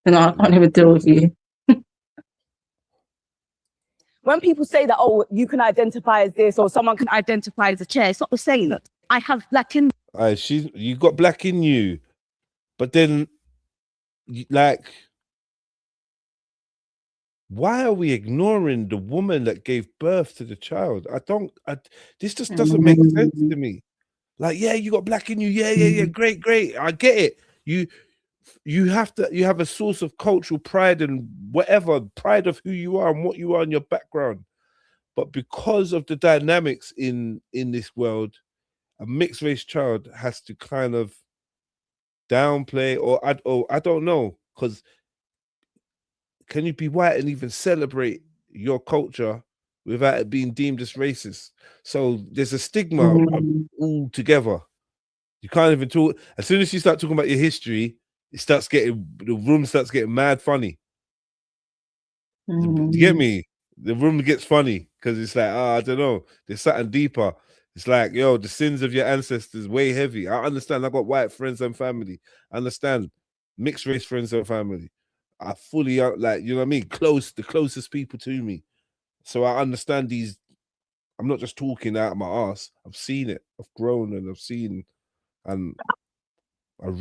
No, I can't even deal with you. When people say that, oh, you can identify as this, or someone can identify as a chair, it's not the same. I have black in. You got black in you, but then, like, why are we ignoring the woman that gave birth to the child? This just doesn't make sense to me. Like, yeah, you got black in you. Yeah. Great. I get it. You have a source of cultural pride and whatever, pride of who you are and what you are in your background. But because of the dynamics in this world, a mixed race child has to kind of downplay, or I don't know, because can you be white and even celebrate your culture without it being deemed as racist? So there's a stigma altogether. You can't even talk. As soon as you start talking about your history, the room starts getting mad funny. You get me? The room gets funny because it's like, I don't know, there's something deeper. It's like, yo, the sins of your ancestors way heavy. I understand. I got white friends and family. I understand mixed race friends and family. I fully like, you know what I mean? The closest people to me. So I understand these. I'm not just talking out of my ass. I've seen it. I've grown and I've seen, and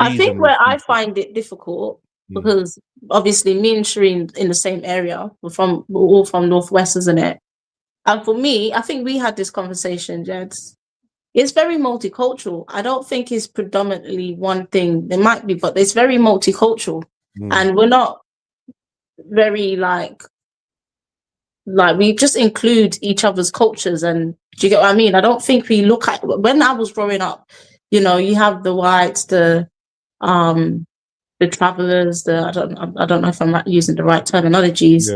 I think where I find it difficult, because obviously me and Shireen in the same area, we're all from Northwest, isn't it? And for me, I think we had this conversation, Jeds. It's very multicultural. I don't think it's predominantly one thing. There might be, but it's very multicultural. And we're not very like we just include each other's cultures. And do you get what I mean? I don't think we look at, when I was growing up, you know, you have the whites, the travelers, I don't know if I'm using the right terminologies.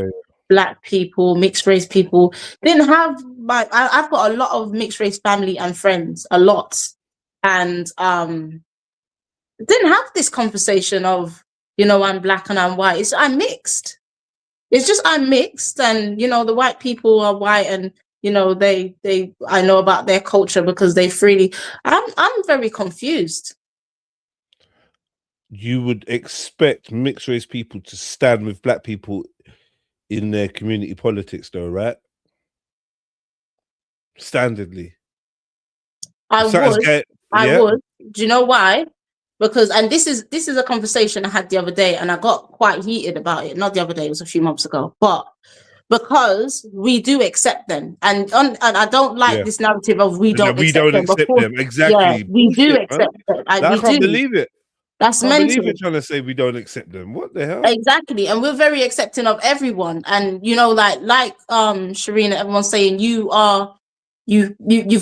Black people, mixed race people. Didn't have I've got a lot of mixed race family and friends, a lot, and didn't have this conversation of, you know, I'm black and I'm white. I'm mixed. It's just I'm mixed, and you know, the white people are white, and you know, I know about their culture because they freely. I'm very confused. You would expect mixed race people to stand with black people in their community politics, though, right? Standardly, I would. Do you know why? Because, and this is a conversation I had the other day, and I got quite heated about it. Not the other day; it was a few months ago. But because we do accept them, and I don't like this narrative of we don't accept them. Exactly. Yeah, we do accept them. I can't believe it. That's I can't mental. believe it, trying to say we don't accept them. What the hell? Exactly, and we're very accepting of everyone. And you know, like Sharina, everyone's saying you've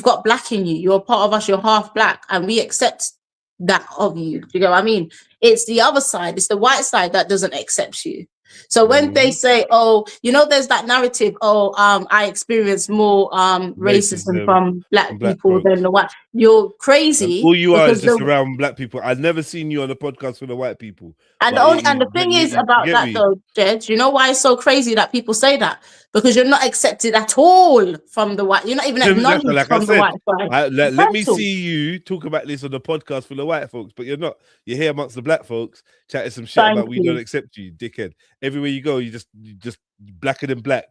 got black in you. You're a part of us. You're half black, and we accept that of you. Do you know what I mean? It's the other side. It's the white side that doesn't accept you. So when they say, oh, you know, there's that narrative, I experience more racism from black people than the white. You're crazy. And all you are is just around black people. I've never seen you on a podcast for the white people. And the thing is about that though, Jed, you know why it's so crazy that people say that? Because you're not accepted at all from the white. You're not even acknowledged from the white side. Let me see you talk about this on the podcast for the white folks, but you're not. You're here amongst the black folks chatting some shit about we don't accept you, dickhead. Everywhere you go, you just blacker than black.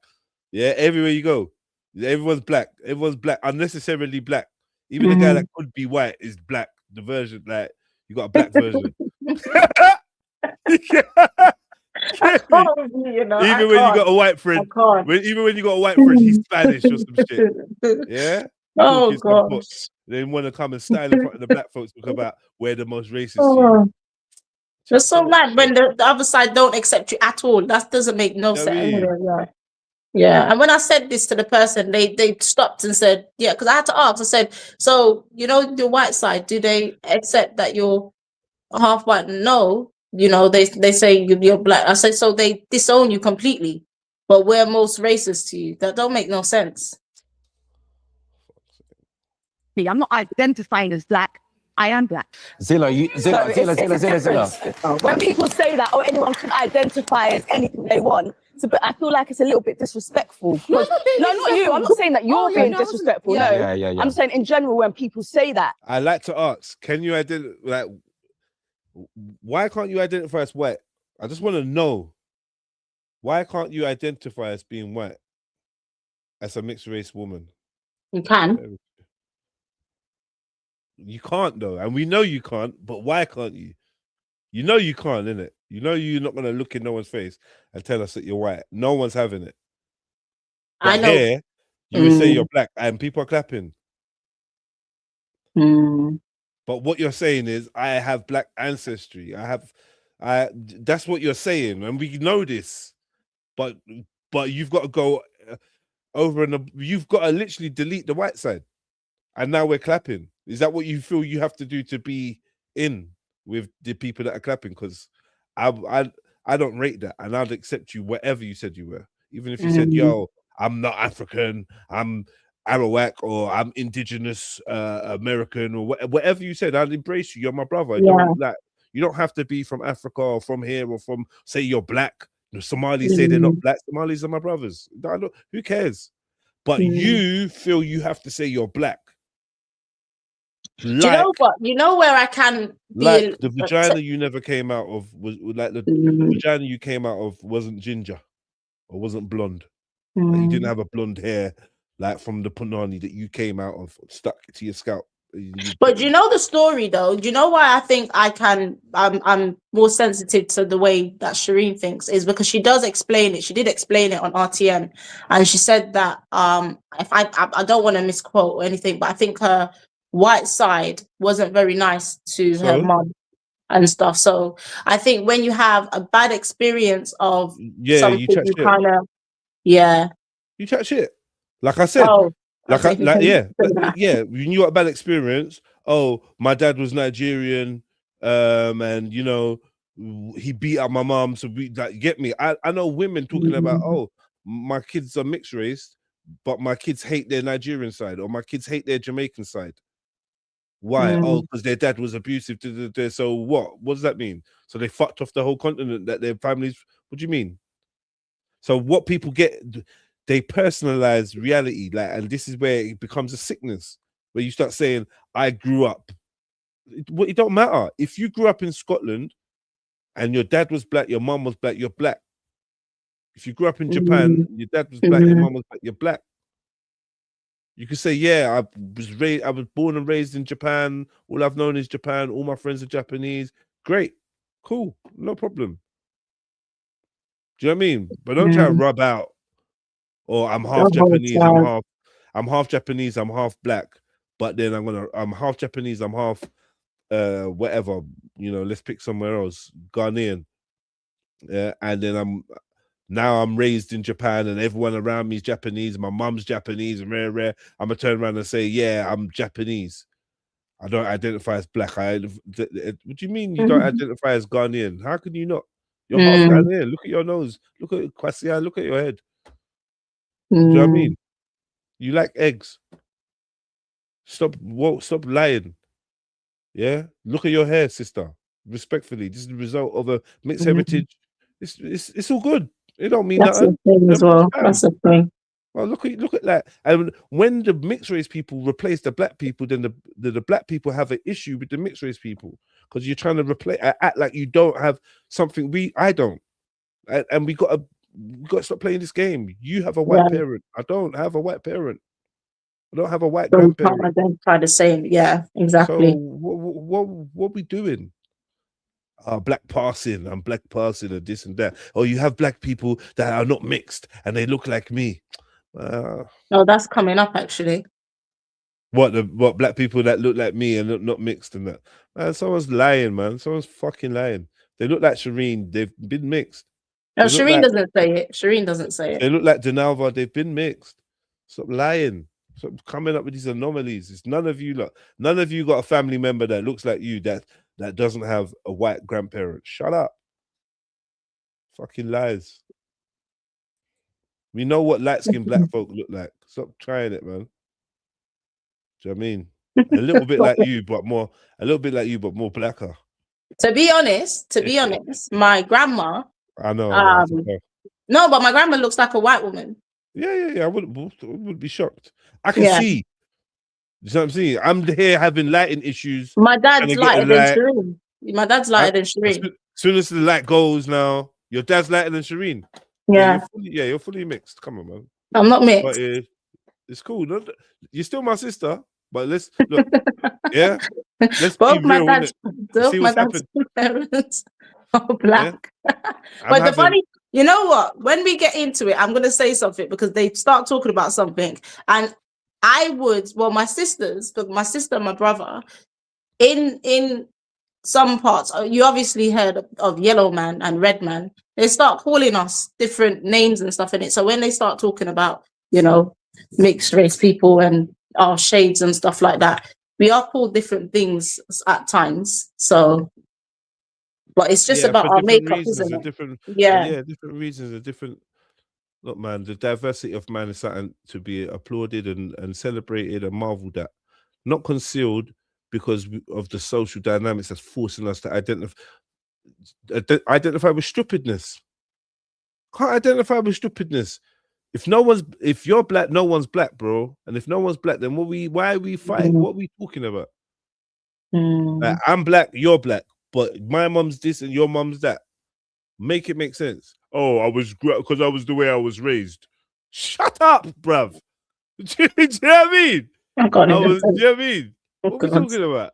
Yeah, everywhere you go, everyone's black. Everyone's black, unnecessarily black. Even the guy that could be white is black. The version, like, you got a black version. Even when you got a white friend, even when you got a white friend, he's Spanish or some shit. Yeah. Oh god. They want to come and stand in front of the black folks talk about we're the most racist. It's so mad when the other side don't accept you at all. That doesn't make no sense. Yeah. And when I said this to the person, they stopped and said, yeah, because I had to ask. I said, so you know, the white side, do they accept that you're half white? No. You know, they say you're black. I said, so they disown you completely, but we're most racist to you. That don't make no sense. I'm not identifying as black. I am black. Zilla. When people say that, anyone can identify as anything they want, but I feel like it's a little bit disrespectful. No, not you. I'm not saying that you're being disrespectful. Yeah. No, I'm saying in general when people say that. I like to ask, can you identify? Like, why can't you identify as white? I just want to know, why can't you identify as being white as a mixed race woman? You can. You can't though, and we know you can't. But why can't you? You know you can't, innit? You know you're not gonna look in no one's face and tell us that you're white. No one's having it. But I know. here, you would say you're black, and people are clapping. But what you're saying is, I have black ancestry. That's what you're saying, and we know this. But you've got to go over and you've got to literally delete the white side, and now we're clapping. Is that what you feel you have to do to be in with the people that are clapping? Because I don't rate that, and I'd accept you whatever you said you were, even if you said, "Yo, I'm not African, I'm Arawak, or I'm indigenous American," or whatever you said. I'd embrace you. You're my brother. You don't have to be from Africa or from here or from, say, you're black. The Somalis say they're not black. Somalis are my brothers. Who cares? But you feel you have to say you're black. Do you know what? You know where I can be like the vagina you never came out of was like the vagina you came out of wasn't ginger or wasn't blonde. Like you didn't have a blonde hair like from the punani that you came out of stuck to your scalp. But you know the story though. Do you know why I think I'm more sensitive to the way that Shireen thinks is because she does explain it. She did explain it on RTN, and she said that if I don't want to misquote or anything, but I think her white side wasn't very nice to her mom and stuff. So I think when you have a bad experience of something, you kind of you chat shit. Like I said, when you got a bad experience. Oh, my dad was Nigerian, and you know he beat up my mom. So get me. I know women talking about, oh, my kids are mixed race, but my kids hate their Nigerian side, or my kids hate their Jamaican side. Why? Oh, because their dad was abusive. So what? What does that mean? So they fucked off the whole continent, that their families. What do you mean? So what people get, they personalize reality, like, and this is where it becomes a sickness, where you start saying, I grew up. It don't matter. If you grew up in Scotland and your dad was black, your mom was black, you're black. If you grew up in Japan, your dad was black, your mom was black, you're black. You could say, yeah, I was born and raised in Japan. All I've known is Japan. All my friends are Japanese. Great. Cool. No problem. Do you know what I mean? But don't try to rub out, or I'm half Japanese, I'm half Japanese, I'm half black, but then I'm half Japanese, I'm half whatever, you know, let's pick somewhere else, Ghanaian. And then I'm raised in Japan and everyone around me is Japanese. My mum's Japanese and rare. I'm gonna turn around and say, yeah, I'm Japanese. I don't identify as black. What do you mean you don't identify as Ghanaian? How can you not? You're half Ghanaian. Look at your nose. Look at Kwasia. Look at your head. Do you know what I mean? You like eggs. Stop lying. Yeah? Look at your hair, sister. Respectfully. This is the result of a mixed heritage. It's all good. It don't mean nothing. That's the thing. Well, look at that. And when the mixed race people replace the black people, then the black people have an issue with the mixed race people, because you're trying to act like you don't have something I don't. And we got to stop playing this game. You have a white parent. I don't have a white parent. I don't have a white grandparent. I don't try the same. Yeah, exactly. So what we doing? Black passing, I'm black passing, and this and that. Or you have black people that are not mixed and they look like me. No, that's coming up actually. What black people that look like me and not mixed and that? Man, someone's lying, man. Someone's fucking lying. They look like Shireen. They've been mixed. No, Shireen doesn't say it. Shireen doesn't say it. They look like Denalva. They've been mixed. Stop lying. Stop coming up with these anomalies. It's none of you lot. None of you got a family member that looks like you that doesn't have a white grandparent. Shut up. Fucking lies. We know what light-skinned black folk look like. Stop trying it, man. Do you know what I mean? A little bit like you, but more blacker. To be honest, my grandma. I know. No, but my grandma looks like a white woman. Yeah. I would be shocked. I can see. You know what I'm saying? I'm here having lighting issues. My dad's lighter than Shireen. My dad's lighter than Shireen. As soon as the light goes now, your dad's lighter than Shireen. Yeah. You're fully mixed. Come on, man. I'm not mixed. But it's cool. You're still my sister, But let's look, yeah. Let's Both be my real, dad's, innit? both See my what's dad's happened. parents are black. I'm But the having funny, you know what? When we get into it, I'm gonna say something because they start talking about something, and I would. Well, my sisters, but my sister and my brother, in some parts, you obviously heard of yellow man and red man. They start calling us different names and stuff in it. So when they start talking about, you know, mixed race people and our shades and stuff like that, we are called different things at times. So, but it's just about for our different makeup, reasons, isn't it? different Yeah. different reasons, a different look, man. The diversity of man is something to be applauded and celebrated and marveled at, not concealed because of the social dynamics that's forcing us to identify with stupidness. Can't identify with stupidness. If you're black, no one's black, bro. And if no one's black, then why are we fighting? What are we talking about? Like, I'm black, you're black, but my mum's this and your mum's that. Make it make sense. Oh, because I was the way I was raised. Shut up, bruv. Do you know what I mean? I can't even do you know what I mean? Oh, What are we God. talking about?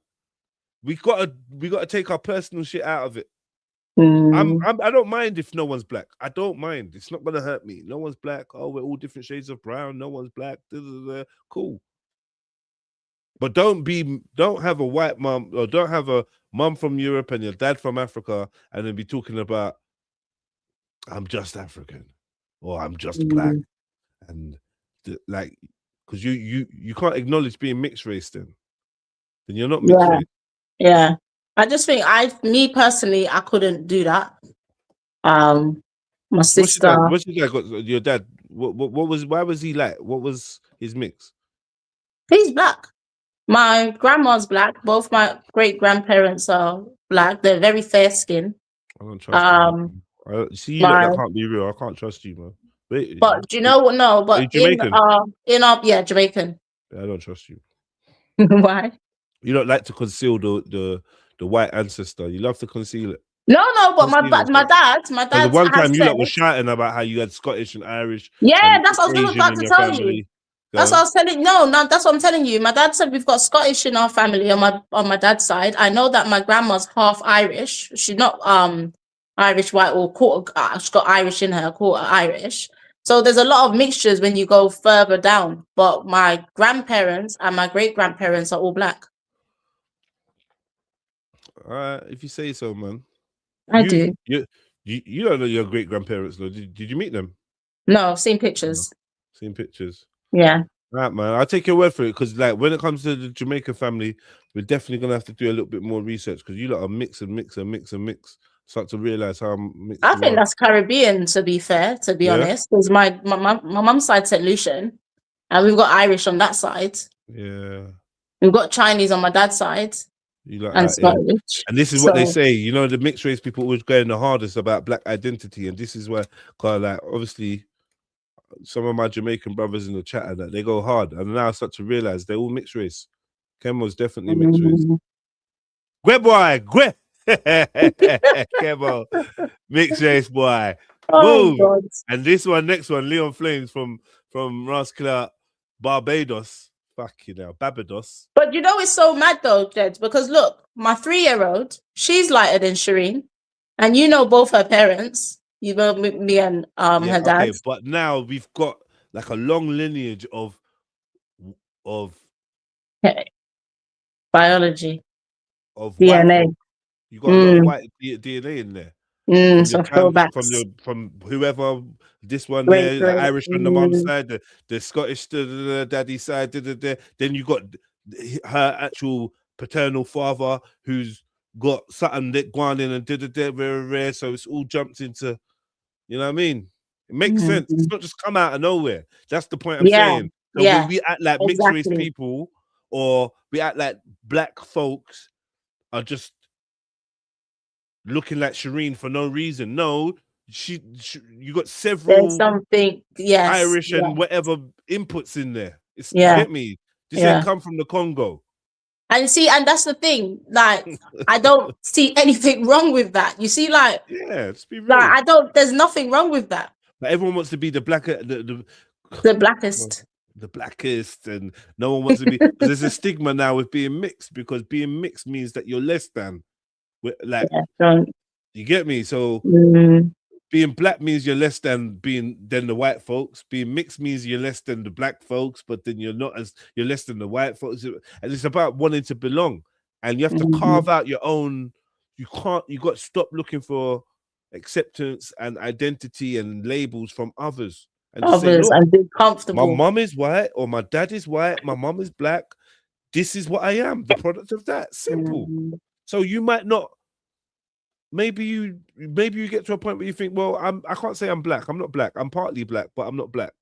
We gotta take our personal shit out of it. Mm. I don't mind if no one's black. I don't mind. It's not gonna hurt me. No one's black. Oh, we're all different shades of brown. No one's black. Cool. But don't have a white mum, or don't have a mum from Europe and your dad from Africa, and then be talking about I'm just African or I'm just black, and like, because you can't acknowledge being mixed race, then you're not mixed race. Yeah. I just think me personally, I couldn't do that. My sister. What's your dad got? Your dad. Why was he like? What was his mix? He's black. My grandma's black. Both my great grandparents are black. They're very fair skinned. I don't trust you. See, you that can't be real. I can't trust you, man. Wait, but do you know what? No, but Jamaican? Jamaican. Yeah, I don't trust you. Why? You don't like to conceal the white ancestor. You love to conceal it. No, but my dad. The one time you lot were shouting about how you had Scottish and Irish. Yeah, and that's what I was Asian about in to your tell family. you. That's what I was telling. No, that's what I'm telling you. My dad said we've got Scottish in our family on my dad's side. I know that my grandma's half Irish. She's not Irish white or quarter. She's got Irish in her, quarter Irish. So there's a lot of mixtures when you go further down. But my grandparents and my great grandparents are all black. All right, if you say so, man. I do. You don't know your great grandparents, though. Did you meet them? No, seen pictures. Seen pictures. Yeah. Right, man. I'll take your word for it, because like when it comes to the Jamaican family, we're definitely gonna have to do a little bit more research, because you lot are mix and mix and mix and mix. Start to realize how mixed. I think that's Caribbean, to be fair, to be honest. Because my mum's side St. Lucian, and we've got Irish on that side. Yeah. We've got Chinese on my dad's side. You like and that, yeah. Scottish. And this is what they say, you know, the mixed race people always going the hardest about black identity, and this is where, cause like obviously some of my Jamaican brothers in the chat and that they go hard, and now I start to realize they're all mixed race. Kemo's definitely mixed race. Gwe boy, Gwe. Kemo, mixed race boy. Oh, Boom. And this one, next one, Leon Flames from Rascal Barbados. Fuck you know, Barbados. But you know it's so mad though, Jed, because look, my 3-year-old, she's lighter than Shireen, and you know both her parents. You know me and her dad. Okay, but now we've got like a long lineage of biology, of DNA. You got a lot of white DNA in there. From whoever, this one there, the Irish on the mom's side, the Scottish the daddy side, then you got her actual paternal father who's got something that Gwarn in and very rare, so it's all jumped into, you know what I mean? It makes sense. It's not just come out of nowhere. That's the point I'm saying. So when we act like mixed race people, or we act like black folks are just looking like Shireen for no reason. No, you got several Irish and whatever inputs in there. It's get me. This ain't come from the Congo. And see, and that's the thing. Like, I don't see anything wrong with that. You see, like, let's be real. Like, there's nothing wrong with that. But everyone wants to be the black, the blackest. the blackest, and no one wants to be. Because there's a stigma now with being mixed, because being mixed means that you're less than. Like, you get me? So being black means you're less than the white folks. Being mixed means you're less than the black folks, but then you're less than the white folks. And it's about wanting to belong, and you have to carve out your own. You got to stop looking for acceptance and identity and labels from others. And just say, look, and be comfortable. My mom is white, or my dad is white. My mom is black. This is what I am, the product of that. Simple. So you might not. Maybe you get to a point where you think, well, I can't say I'm black. I'm not black. I'm partly black, but I'm not black.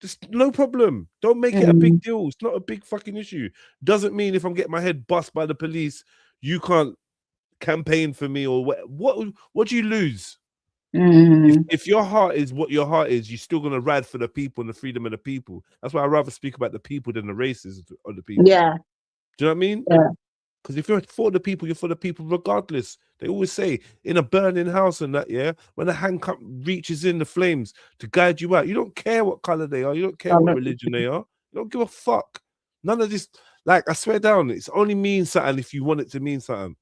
Just no problem. Don't make it a big deal. It's not a big fucking issue. Doesn't mean if I'm getting my head bust by the police, you can't campaign for me, or what do you lose? If your heart is what your heart is, you're still gonna ride for the people and the freedom of the people. That's why I'd rather speak about the people than the races of the people. Yeah. Do you know what I mean? Yeah. Because if you're for the people, you're for the people regardless. They always say in a burning house and that, yeah, when the hand reaches in the flames to guide you out, you don't care what color they are, you don't care what religion they are, you don't give a fuck. None of this, like, I swear down, it's only means something if you want it to mean something.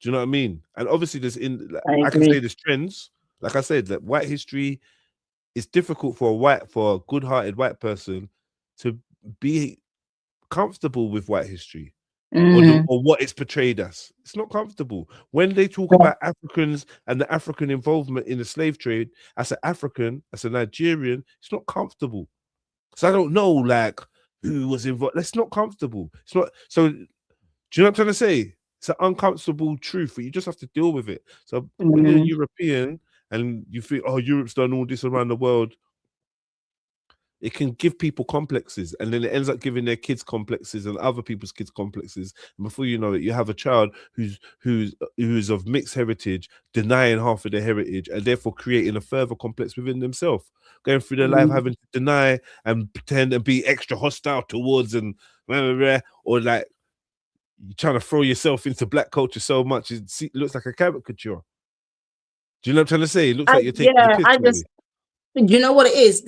Do you know what I mean? And obviously, I can say there's trends. Like I said, that white history is difficult for a good-hearted white person to be comfortable with white history or what it's portrayed as. It's not comfortable. When they talk about Africans and the African involvement in the slave trade, as an African, as a Nigerian, it's not comfortable. So I don't know, like, who was involved. That's not comfortable. It's not. So, do you know what I'm trying to say? It's an uncomfortable truth, but you just have to deal with it. So when you're European and you think, oh, Europe's done all this around the world, it can give people complexes, and then it ends up giving their kids complexes and other people's kids complexes. And before you know it, you have a child who's of mixed heritage, denying half of their heritage, and therefore creating a further complex within themselves, going through their life having to deny and pretend and be extra hostile towards and or like you're trying to throw yourself into black culture so much it looks like a caricature. Do you know what I'm trying to say? It looks like you're taking the piss. You know what it is?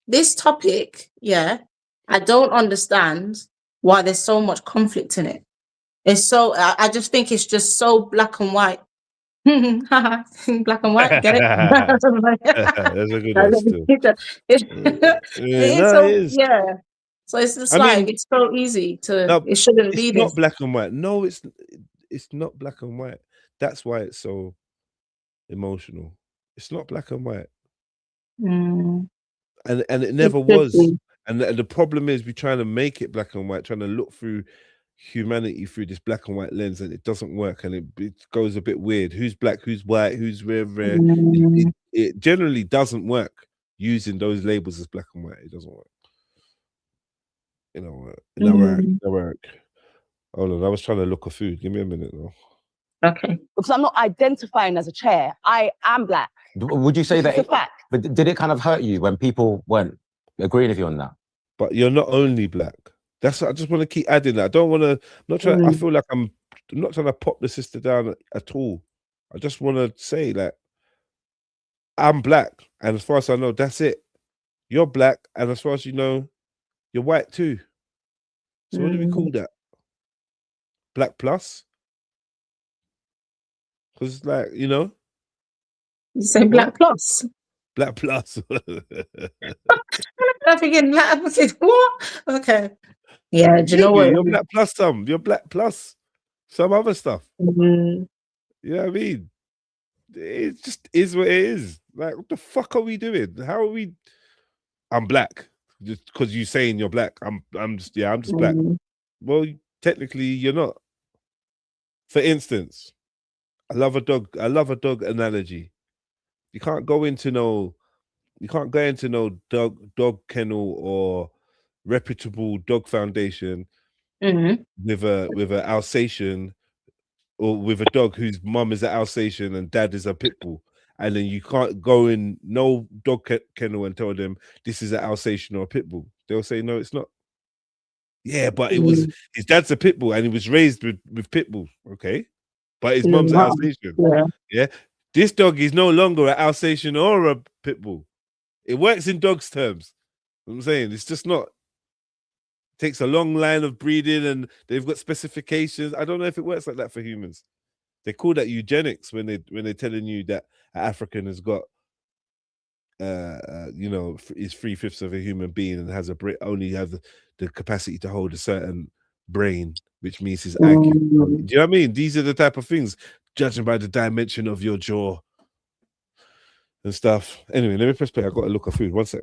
This topic, I don't understand why there's so much conflict in it. I just think it's just so black and white. Black and white, get it? That's a good one still. So it's just it's so easy to. It shouldn't be. It's not black and white. No, it's not black and white. That's why it's so emotional. It's not black and white, and it never was. And the problem is, we're trying to make it black and white, trying to look through humanity through this black and white lens, and it doesn't work, and it goes a bit weird. Who's black? Who's white? Who's rare? It generally doesn't work using those labels as black and white. It doesn't work. You know, no work. Hold on, I was trying to look for food. Give me a minute though. Okay. Because I'm not identifying as a chair. I am black. Would you say that? It's a fact. But did it kind of hurt you when people weren't agreeing with you on that? But you're not only black. That's what I just want to keep adding that. I don't want to. Not trying. I feel like I'm not trying to pop the sister down at all. I just want to say that I'm black, and as far as I know, that's it. You're black, and as far as you know, you're white too. So what do we call that? Black plus? Because, like, you know, you say black plus. Black plus. I'm thinking black. What? Okay. Yeah. Do you know what? You're black plus some. You're black plus some other stuff. You know what I mean? It just is what it is. Like, what the fuck are we doing? How are we? I'm black. Just because you're saying you're black, I'm just black. Well, technically you're not. For instance, I love a dog analogy. You can't go into no dog kennel or reputable dog foundation with a Alsatian, or with a dog whose mum is an Alsatian and dad is a pit bull. And then you can't go in no dog kennel and tell them this is an Alsatian or a pit bull. They'll say, no, it's not. Yeah, but it was his dad's a pit bull and he was raised with pit bulls. Okay. But his mum's an Alsatian. Yeah. This dog is no longer an Alsatian or a pit bull. It works in dogs' terms. I'm saying it's just not. Takes a long line of breeding, and they've got specifications. I don't know if it works like that for humans. They call that eugenics when they're telling you that an African has got, you know, is 3/5 of a human being and has only have the capacity to hold a certain brain, which means he's accurate. Do you know what I mean? These are the type of things, judging by the dimension of your jaw and stuff. Anyway, let me press play. I got to look at food. One sec.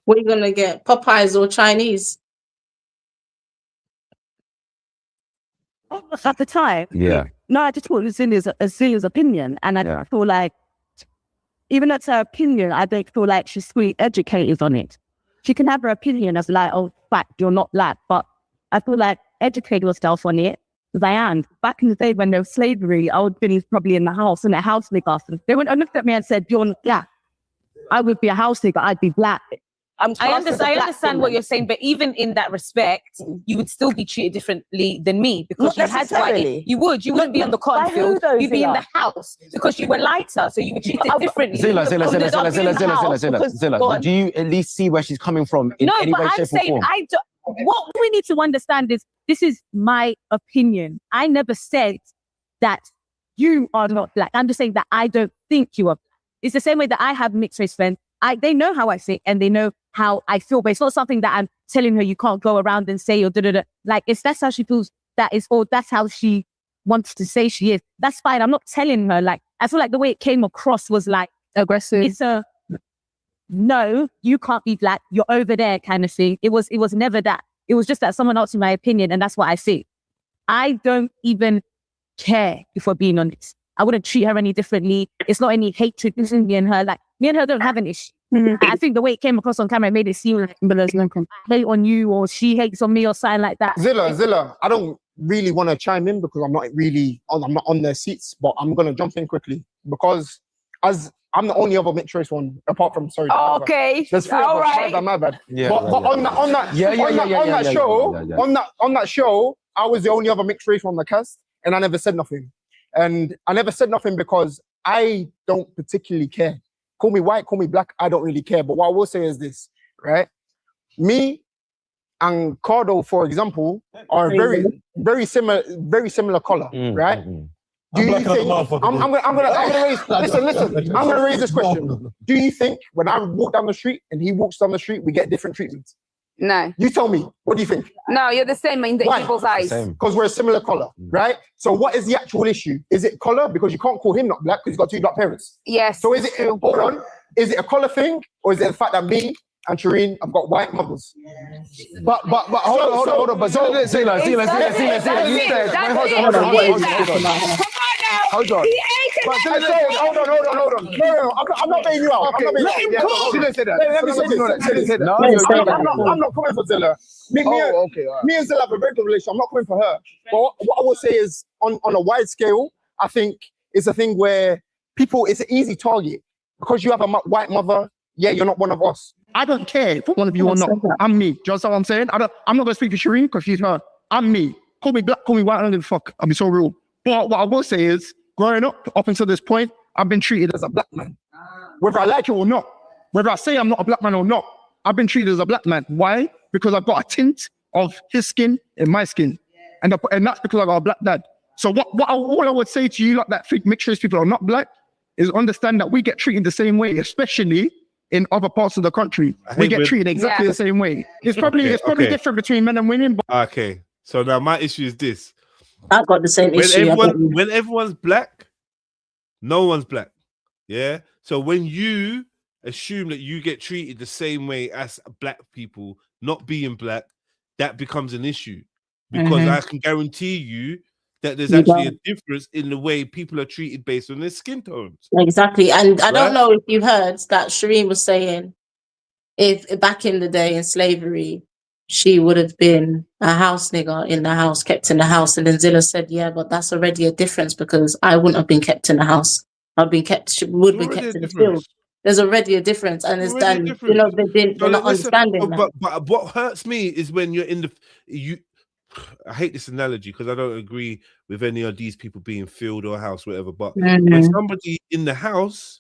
What are you gonna get? Popeyes or Chinese? At the time, Yeah. no, I just thought it was Zillya's opinion, and I feel like, even though it's her opinion, I don't feel like she's fully educated on it. She can have her opinion as like, oh, fact, you're not black, but I feel like educate yourself on it. Because I am. Back in the day when there was slavery, I would be probably in the house, and a house nigga. They wouldn't have looked at me and said, you're not black. I would be a house nigga, I'd be black. I understand what you're saying, but even in that respect, you would still be treated differently than me because you had white. You wouldn't be on the cotton field. You'd be in the house because you were lighter, so you were treated differently. Zilla. Do you at least see where she's coming from in any way, shape, or form? What we need to understand is this is my opinion. I never said that you are not black. I'm just saying that I don't think you are. It's the same way that I have mixed race friends. They know how I think and they know how I feel, but it's not something that I'm telling her you can't go around and say or da-da-da. Like, if that's how she feels, that's how she wants to say she is, that's fine. I'm not telling her. Like, I feel like the way it came across was like aggressive. It's a no, you can't be black, you're over there kind of thing. It was never that. It was just that someone asked me my opinion, and that's what I see. I don't even care, if we're being honest. I wouldn't treat her any differently. It's not any hatred between me and her. Like, me and her don't have an issue. I think the way it came across on camera, it made it seem like I hate on you or she hates on me or something like that. Zilla, I don't really want to chime in because I'm not on their seats, but I'm gonna jump in quickly because as I'm the only other mixed race one apart from okay. There's three of us. My bad. Yeah, but on that show, I was the only other mixed race one on the cast, and I never said nothing. And I never said nothing because I don't particularly care. Call me white, call me black, I don't really care. But what I will say is this, right? Me and Cardo, for example, are very similar color, right? Do you think I'm gonna raise listen, I'm gonna raise this question. Do you think when I walk down the street and he walks down the street, we get different treatments? No. You tell me, what do you think? No, you're the same in the people's eyes. Because we're a similar color, right? So what is the actual issue? Is it color? Because you can't call him not black because he's got 2 black parents. Yes. So is it, hold on, is it a color thing? Or is it the fact that me and Shireen have got white mothers? But hold on. But Zilla, you said, hold on. Hold on. No, I'm not bailing you out. I'm not coming for Zilla. Me and Zilla have a very good relationship. I'm not coming for her. But what I will say is, on a wide scale, I think it's a thing where it's an easy target. Because you have a white mother, you're not one of us. I don't care if one of you or not. I'm me. Do you understand what I'm saying? I'm not gonna speak to Shireen because she's her. I'm me. Call me black, call me white, I don't give a fuck. I'll be so real. But what I will say is, growing up until this point, I've been treated as a black man. Whether I like it or not, whether I say I'm not a black man or not, I've been treated as a black man. Why? Because I've got a tint of his skin in my skin. And that's because I got a black dad. So all I would say to you, like that think mixed race people are not black, is understand that we get treated the same way, especially in other parts of the country. We get treated exactly the same way. It's probably different between men and women. But okay, so now my issue is this. I've got the same issue. When everyone's black, no one's black. Yeah. So when you assume that you get treated the same way as black people, not being black, that becomes an issue. Because I can guarantee you that there's actually a difference in the way people are treated based on their skin tones. Exactly. And I don't know if you heard that Shireen was saying, if back in the day in slavery, she would have been a house nigger in the house, kept in the house. And then Zilla said, yeah, but that's already a difference because I wouldn't have been kept in the house. She would have been kept in the field. There's already a difference. And it's done, you know, they're not understanding that. But what hurts me is when you're in I hate this analogy because I don't agree with any of these people being field or house, whatever. But when somebody in the house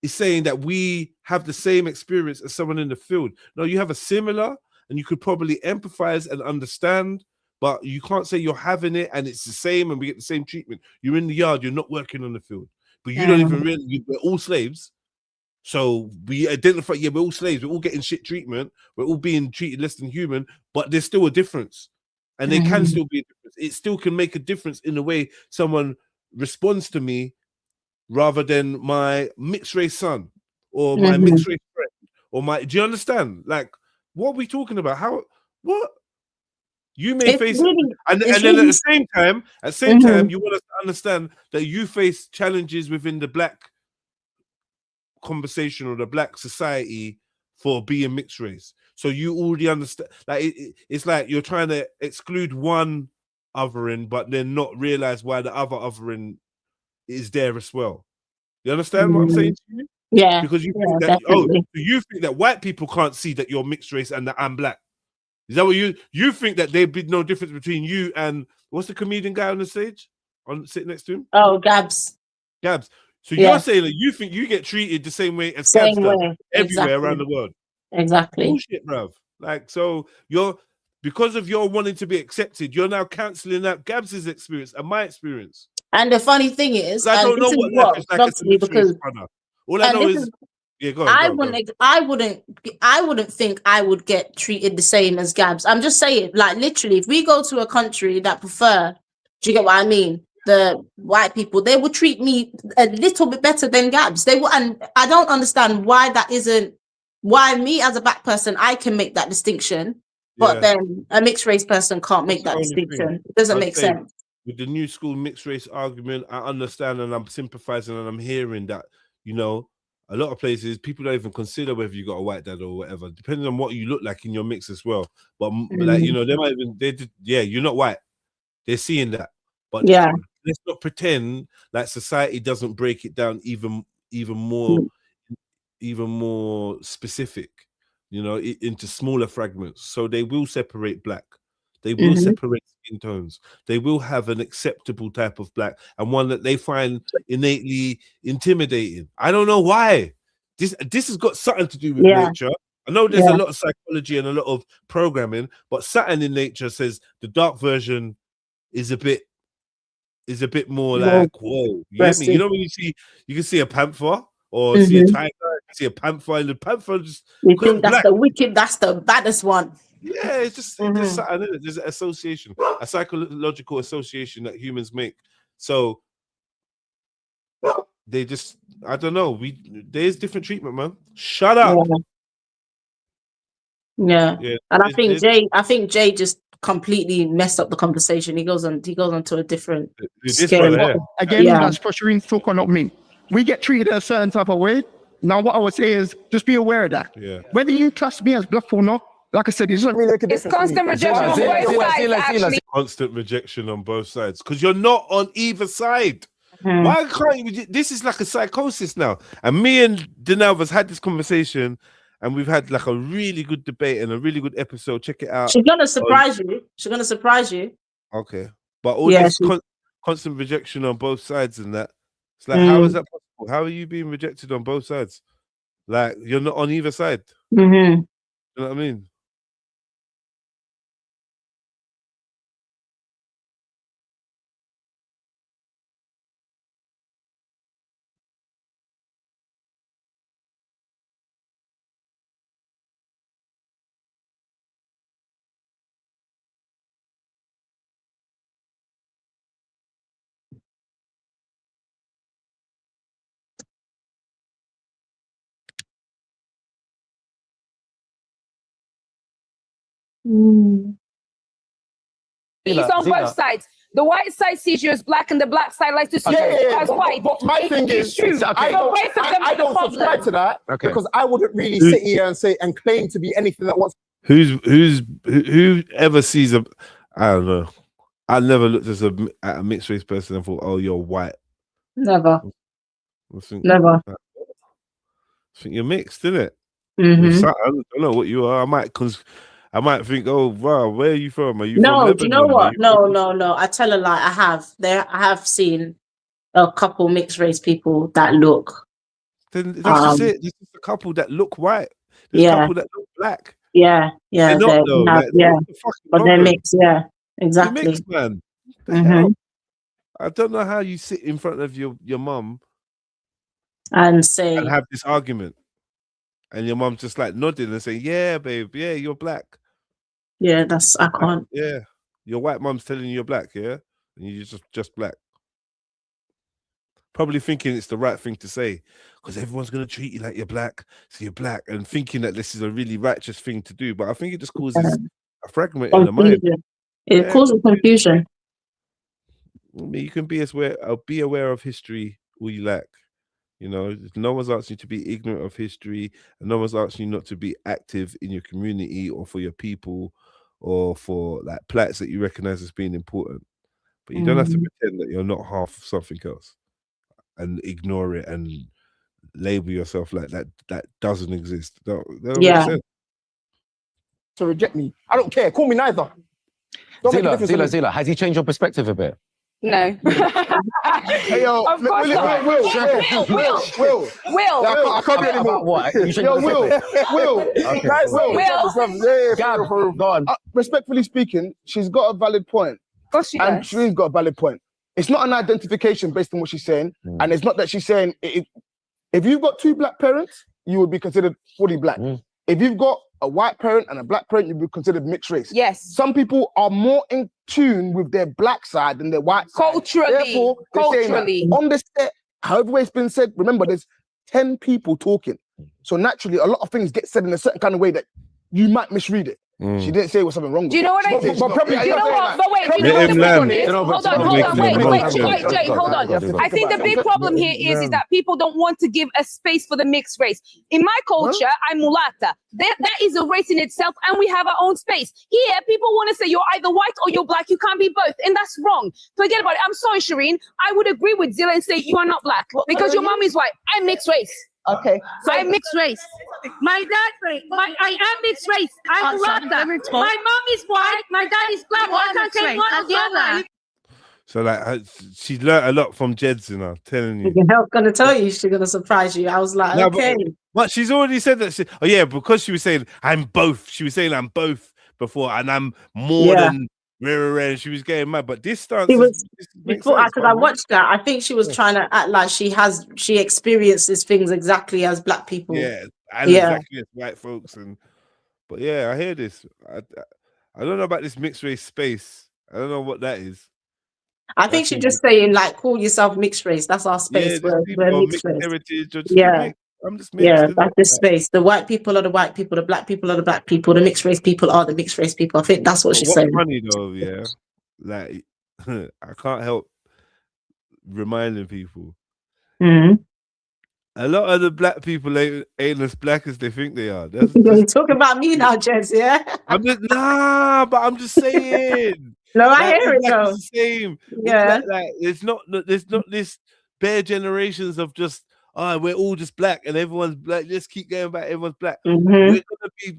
is saying that we have the same experience as someone in the field. No, you have a similar, and you could probably empathize and understand, but you can't say you're having it and it's the same and we get the same treatment. You're in the yard, you're not working on the field, but you don't even really, we're all slaves. So we identify, yeah, we're all slaves, we're all getting shit treatment, we're all being treated less than human, but there's still a difference. And there can still be a difference. It still can make a difference in the way someone responds to me rather than my mixed race son or my mixed race friend or my, do you understand? Like, what are we talking about? How, what? You may face, and then at the same time, you want us to understand that you face challenges within the black conversation or the black society for being mixed race. So you already understand, like it's like you're trying to exclude one othering, but then not realize why the other othering is there as well. You understand what I'm saying to you? Yeah. Because you think that you think that white people can't see that you're mixed race and that I'm black. Is that what you think, that there'd be no difference between you and what's the comedian guy on the stage sitting next to him? Oh, Gabs. So you're saying that you think you get treated the same way as Gabs does everywhere around the world. Exactly. Bullshit, bruv. Like, so you're, because of your wanting to be accepted, you're now cancelling out Gabs's experience and my experience. And the funny thing is, I don't know what life is like as a mixed race brother. All I know is, go on. I wouldn't think I would get treated the same as Gabs. I'm just saying, like, literally, if we go to a country that prefer, do you get what I mean? The white people, they would treat me a little bit better than Gabs. They would, and I don't understand why that isn't, why me as a black person, I can make that distinction, but then a mixed race person can't make that distinction. It doesn't make sense. With the new school mixed race argument, I understand and I'm sympathizing and I'm hearing that, you know, a lot of places people don't even consider whether you got a white dad or whatever, depending on what you look like in your mix as well. But like, you know, they might even, you're not white. They're seeing that. But let's not pretend like society doesn't break it down even more specific, you know, into smaller fragments. So they will separate black. They will separate skin tones. They will have an acceptable type of black and one that they find innately intimidating. I don't know why. This has got something to do with nature. I know there's a lot of psychology and a lot of programming, but something in nature says the dark version is a bit more like, whoa. You get me? You know, when you can see a panther or see a tiger, see a panther, and the panther just, you think that's the wicked, that's the baddest one. Yeah, it's just something, isn't it? There's an association, a psychological association that humans make. So they just, I don't know. There's different treatment, man. Shut up. Yeah. And I think Jay just completely messed up the conversation. He goes on to a different scale. Again, that's for Shireen's talk or not me. We get treated a certain type of way. Now, what I would say is just be aware of that. Yeah. Whether you trust me as black or not, like I said, it doesn't really make a difference. It's constant rejection on both sides, actually. Constant rejection on both sides because you're not on either side. Why can't you? This is like a psychosis now. And me and Denelva's had this conversation, and we've had like a really good debate and a really good episode. Check it out. She's gonna surprise you. She's gonna surprise you. Okay, but all this constant rejection on both sides and that, it's like, how is that possible? How are you being rejected on both sides? Like, you're not on either side. You know what I mean? It's on both sides. The white side sees you as black, and the black side likes to see you as white. But my thing is, I don't subscribe to that because I wouldn't really sit here and say and claim to be anything that wants. Whoever sees a, I don't know. I never looked at a mixed race person and thought, oh, you're white. Never. I think you're mixed, isn't it? I don't know what you are. I might think, oh wow, where are you from? Are you from Lebanon? Do you know what? No. I tell a lie. I have seen a couple mixed race people that look then that's just it. This is a couple that look white. There's a Yeah. couple that look black. Yeah, They're not though. Like, yeah, what's the fucking but they're problem? mixed. Yeah, You're exactly. mixed, man. The Mhm. hell? I don't know how you sit in front of your mum And say, and have this argument, and your mum's just like nodding and saying, "Yeah, babe, yeah, you're black." yeah, that's I can't. Yeah, your white mum's telling you you're black, yeah, and you're just black. Probably thinking it's the right thing to say because everyone's gonna treat you like you're black, so you're black, and thinking that this is a really righteous thing to do. But I think it just causes a fragment in the mind. Confusion. It causes confusion. I mean, you can be aware of history all you like. You know, no one's asking you to be ignorant of history, and no one's asking you not to be active in your community or for your people or for like plights that you recognize as being important. But you don't have to pretend that you're not half something else and ignore it and label yourself like that doesn't exist. That don't make Yeah. sense. To reject me. I don't care. Call me neither. Don't make a difference to me. Zila, has he changed your perspective a bit? No. Hey, yo, Of course not. Will. Will. I can't be anymore. About what? You should Yo, Will. Okay. Will. Go on. Respectfully speaking, she's got a valid point. Of course she And does. she's got a valid point. It's not an identification based on what she's saying, and it's not that she's saying if you've got two black parents, you would be considered fully black. If you've got a white parent and a black parent, you'd be considered mixed race. Yes. Some people are more in tune with their black side than their white side. Therefore, they're saying that on the set, however it's been said, remember there's 10 people talking. So naturally, a lot of things get said in a certain kind of way that you might misread it. She didn't say there was something wrong with Do you know what I think? But probably, Do you know what? But wait, you know what the problem is? Hold on, Jay, hold on. I think the big problem here is that people don't want to give a space for the mixed race. In my culture, I'm mulata. That is a race in itself, and we have our own space. Here, people want to say you're either white or you're black. You can't be both, and that's wrong. Forget about it. I'm sorry, Shireen. I would agree with Zilla and say you are not black because your mom is white. I'm mixed race. Okay. So I'm mixed race. My dad, I am mixed race. I'm mulata. My mom is white. My dad is black. I can't say one or the other. So like she learned a lot from Jeds, you know, telling you. I'm gonna tell you, she's gonna surprise you. I was like, No, okay. But she's already said that. Oh yeah, because she was saying I'm both. She was saying I'm both before, and I'm more than rare. And she was getting mad. But this stance, Before, because I watched that, I think she was trying to act like she experiences things exactly as black people. Yeah, and exactly as white folks. But yeah, I hear this. I don't know about this mixed race space. I don't know what that is. I think she's just saying like, call yourself mixed race. That's our space. Yeah, we're mixed race. Heritage. Or just I'm just mixed. Yeah, that's the space. The white people are the white people. The black people are the black people. The mixed race people are the mixed race people. I think that's what she's saying. Funny though, yeah. Like I can't help reminding people. A lot of the black people ain't as black as they think they are. You're talking about me now, Jess, yeah? I'm just but I'm just saying. No, I hear it though. The same. Yeah. Like, there's not this bare generations of just we're all just black and everyone's black. Just keep going back, everyone's black. We're gonna be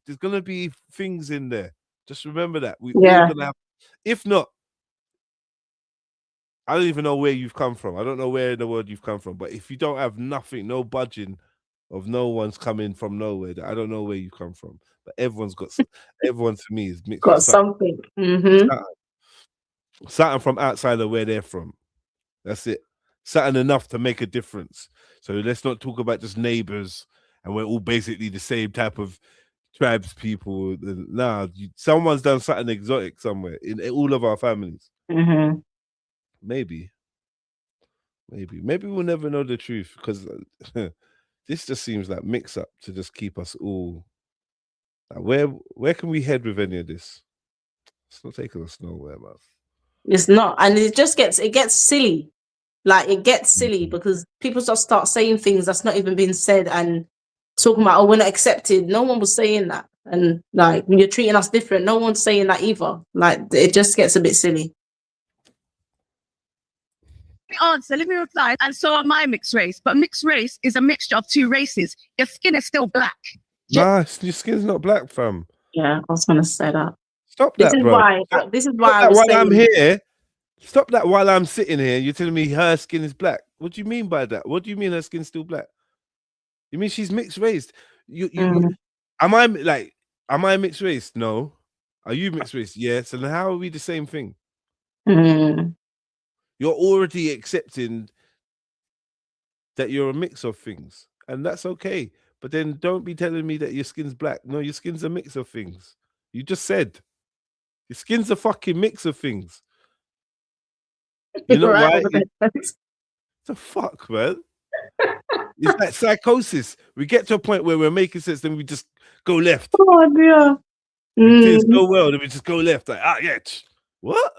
there's gonna be things in there. Just remember that. We're gonna have, if not, I don't even know where you've come from. I don't know where in the world you've come from. But if you don't have nothing, no budging of no one's coming from nowhere, I don't know where you come from. But everyone's got everyone to me is mixed. Got something. Something from outside of where they're from. That's it. Something enough to make a difference. So let's not talk about just neighbors and we're all basically the same type of tribes people. Nah, someone's done something exotic somewhere in all of our families. Maybe we'll never know the truth because this just seems like mix up to just keep us all. Like where can we head with any of this? It's not taking us nowhere, man. It's not, and it gets silly. Like it gets silly because people just start saying things that's not even been said and talking about, we're not accepted. No one was saying that, and like when you're treating us different, no one's saying that either. Like it just gets a bit silly. Answer, let me reply. And so am I mixed race, but mixed race is a mixture of two races. Your skin is still black. Nah, your skin's not black, fam. Yeah, I was gonna say that. Stop that, bro. This is why I was when saying, I'm here, Stop that while I'm sitting here. You're telling me her skin is black. What do you mean by that? What do you mean her skin's still black? You mean she's mixed race? Am I mixed race? No. Are you mixed race? Yes. And how are we the same thing? You're already accepting that you're a mix of things, and that's okay. But then don't be telling me that your skin's black. No, your skin's a mix of things. You just said your skin's a fucking mix of things. You know why? The fuck, man. It's like psychosis. We get to a point where we're making sense, then we just go left. Oh dear. Things go well, then we just go left. Like, what?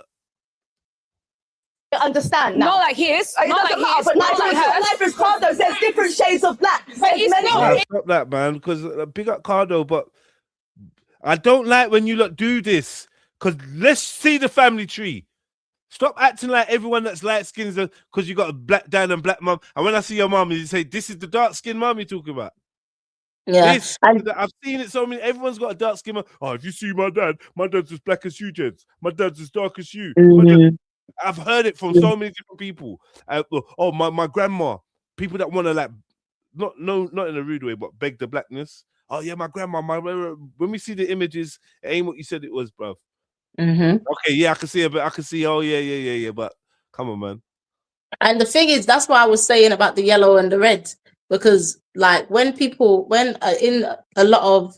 Understand now. Not like his. Not like his. But like Ricardo says different shades of black. Stop that, man. Because big up Cardo, but I don't like when you lot do this. Because let's see the family tree. Stop acting like everyone that's light skinned because you got a black dad and black mum. And when I see your mum, you say, "This is the dark skinned mum you're talking about." Yeah, I've seen it so many. Everyone's got a dark skin. Oh, if you see my dad's as black as you, gents. My dad's as dark as you. I've heard it from so many different people. My grandma. People that want to like, not in a rude way, but beg the blackness. Oh yeah, my grandma. When we see the images, it ain't what you said it was, bruv. Okay, yeah, I can see it, but I can see. Oh yeah. But come on, man. And the thing is, that's what I was saying about the yellow and the red, because like when in a lot of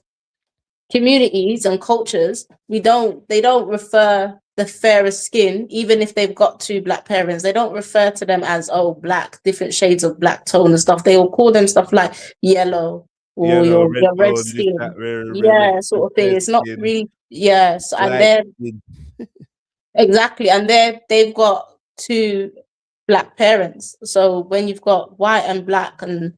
communities and cultures, they don't refer the fairest skin, even if they've got two black parents, they don't refer to them as black, different shades of black tone and stuff. They will call them stuff like yellow or your red skin, sort of thing. It's not really and they're exactly, and they've got two black parents. So when you've got white and black, and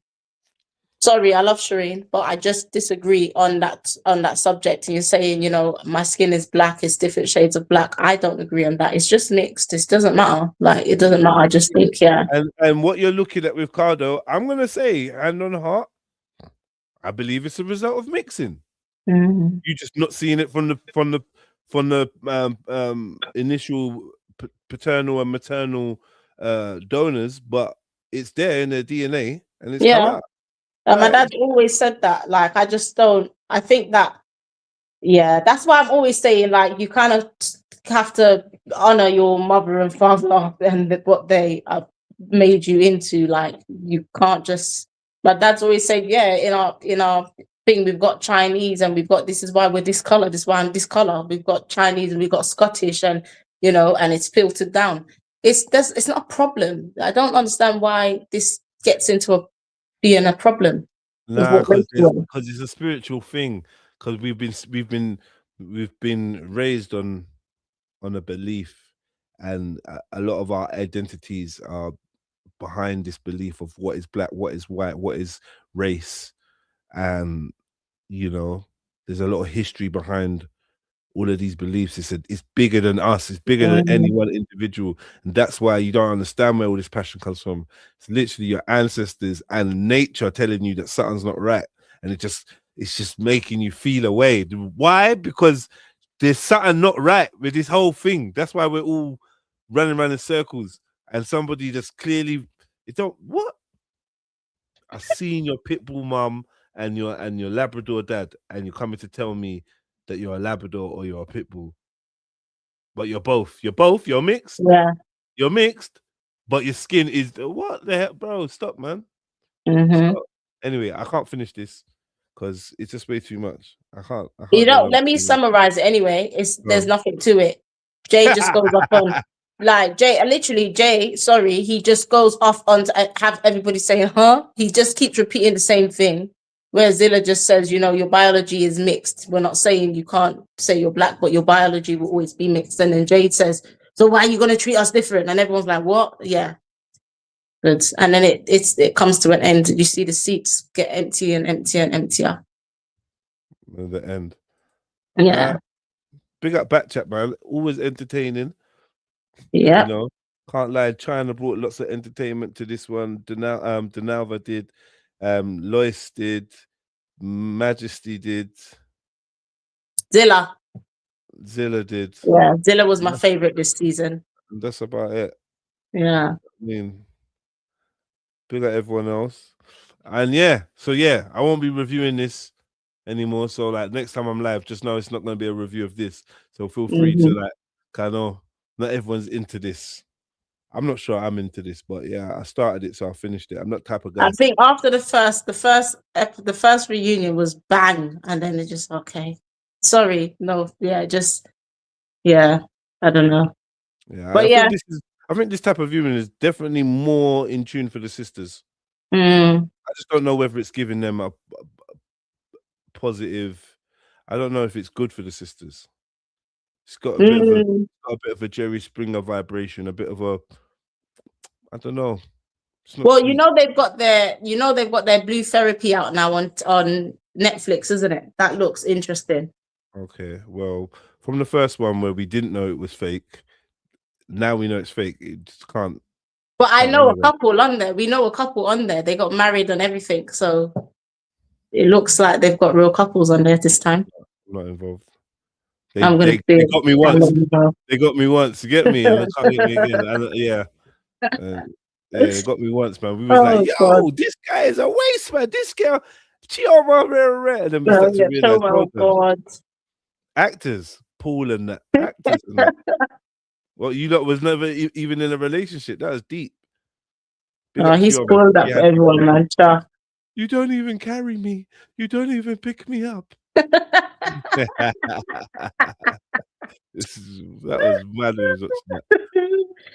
sorry, I love Shireen, but I just disagree on that subject. And you're saying, my skin is black, it's different shades of black. I don't agree on that. It's just mixed. It doesn't matter. Like, it doesn't matter. I just think, And what you're looking at with Cardo, I'm gonna say, hand on heart, I believe it's a result of mixing. You're just not seeing it from the initial paternal and maternal donors, but it's there in their DNA, and it's come out. My dad always said that. Like, I just don't. I think that, that's why I'm always saying, like, you kind of have to honor your mother and father and what they have made you into. Like, you can't just. My dad's always said, in our thing, we've got Chinese, and we've got, this is why we're this color, this is why I'm this color. We've got Chinese and we've got Scottish, and and it's filtered down. It's not a problem. I don't understand why this gets into being a problem. Nah, because it's a spiritual thing. Because we've been raised on a belief, and a lot of our identities are behind this belief of what is black, what is white, what is race, and there's a lot of history behind all of these beliefs. It's bigger than us. It's bigger than any one individual, and that's why you don't understand where all this passion comes from. It's literally your ancestors and nature telling you that something's not right, and it's just making you feel away. Why? Because there's something not right with this whole thing. That's why we're all running around in circles, and somebody just clearly I've seen your pit bull mum and your Labrador dad, and you're coming to tell me that you're a Labrador or you're a pit bull, but you're mixed. You're mixed, but your skin is what the hell, bro? Stop, man. Stop. Anyway, I can't finish this because it's just way too much. I can't let me summarize it anyway. There's nothing to it. Jay just goes off on Jay, sorry, he just goes off on to have everybody saying, he just keeps repeating the same thing. Where Zilla just says, your biology is mixed. We're not saying you can't say you're black, but your biology will always be mixed. And then Jade says, so why are you going to treat us different? And everyone's like, what? Yeah. Good. And then it comes to an end. You see the seats get empty and emptier and emptier. At the end. Yeah. Big up Bkchat, man. Always entertaining. Yeah. Can't lie. China brought lots of entertainment to this one. Denalva did. Lois did, Majesty did, Zilla did. Yeah, Zilla was my favorite this season. And that's about it. Yeah. I mean, big at everyone else. And yeah, so yeah, I won't be reviewing this anymore. So like next time I'm live, just know it's not going to be a review of this. So feel free to like kind of, not everyone's into this. I'm not sure I'm into this, but yeah, I started it, so I finished it. I'm not type of guy. I think after the first reunion was bang, and then it just okay. Sorry, no, yeah, just yeah, I don't know. Yeah, but I think this type of viewing is definitely more in tune for the sisters. Mm. I just don't know whether it's giving them a positive. I don't know if it's good for the sisters. It's got a bit of a Jerry Springer vibration, a bit of a, I don't know. Well, you know they've got their Blue Therapy out now on Netflix, isn't it? That looks interesting. Okay, well, from the first one where we didn't know it was fake, now we know it's fake. It just can't. But I know a couple on there. We know a couple on there. They got married and everything, so it looks like they've got real couples on there this time. I'm not involved. They got me once. They got me once to get me, and they can't get me again. And, yeah, they got me once, man. We was like, yo, God. This guy is a waste, man. This girl, she over rare. And then we started to realize, actors, Paul and that, actors. And that. Well, you lot was never even in a relationship. That was deep. He's spoiled that for everyone, man. Sure. You don't even carry me. You don't even pick me up. That was mad.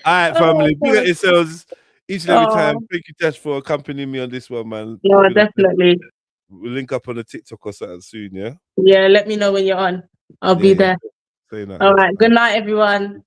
All right, family. Big at yourselves each and every time. Thank you, Tash, for accompanying me on this one, man. No, definitely. We'll link up on the TikTok or something soon, yeah? Yeah, let me know when you're on. I'll be there. Say that. All right. Good night, everyone.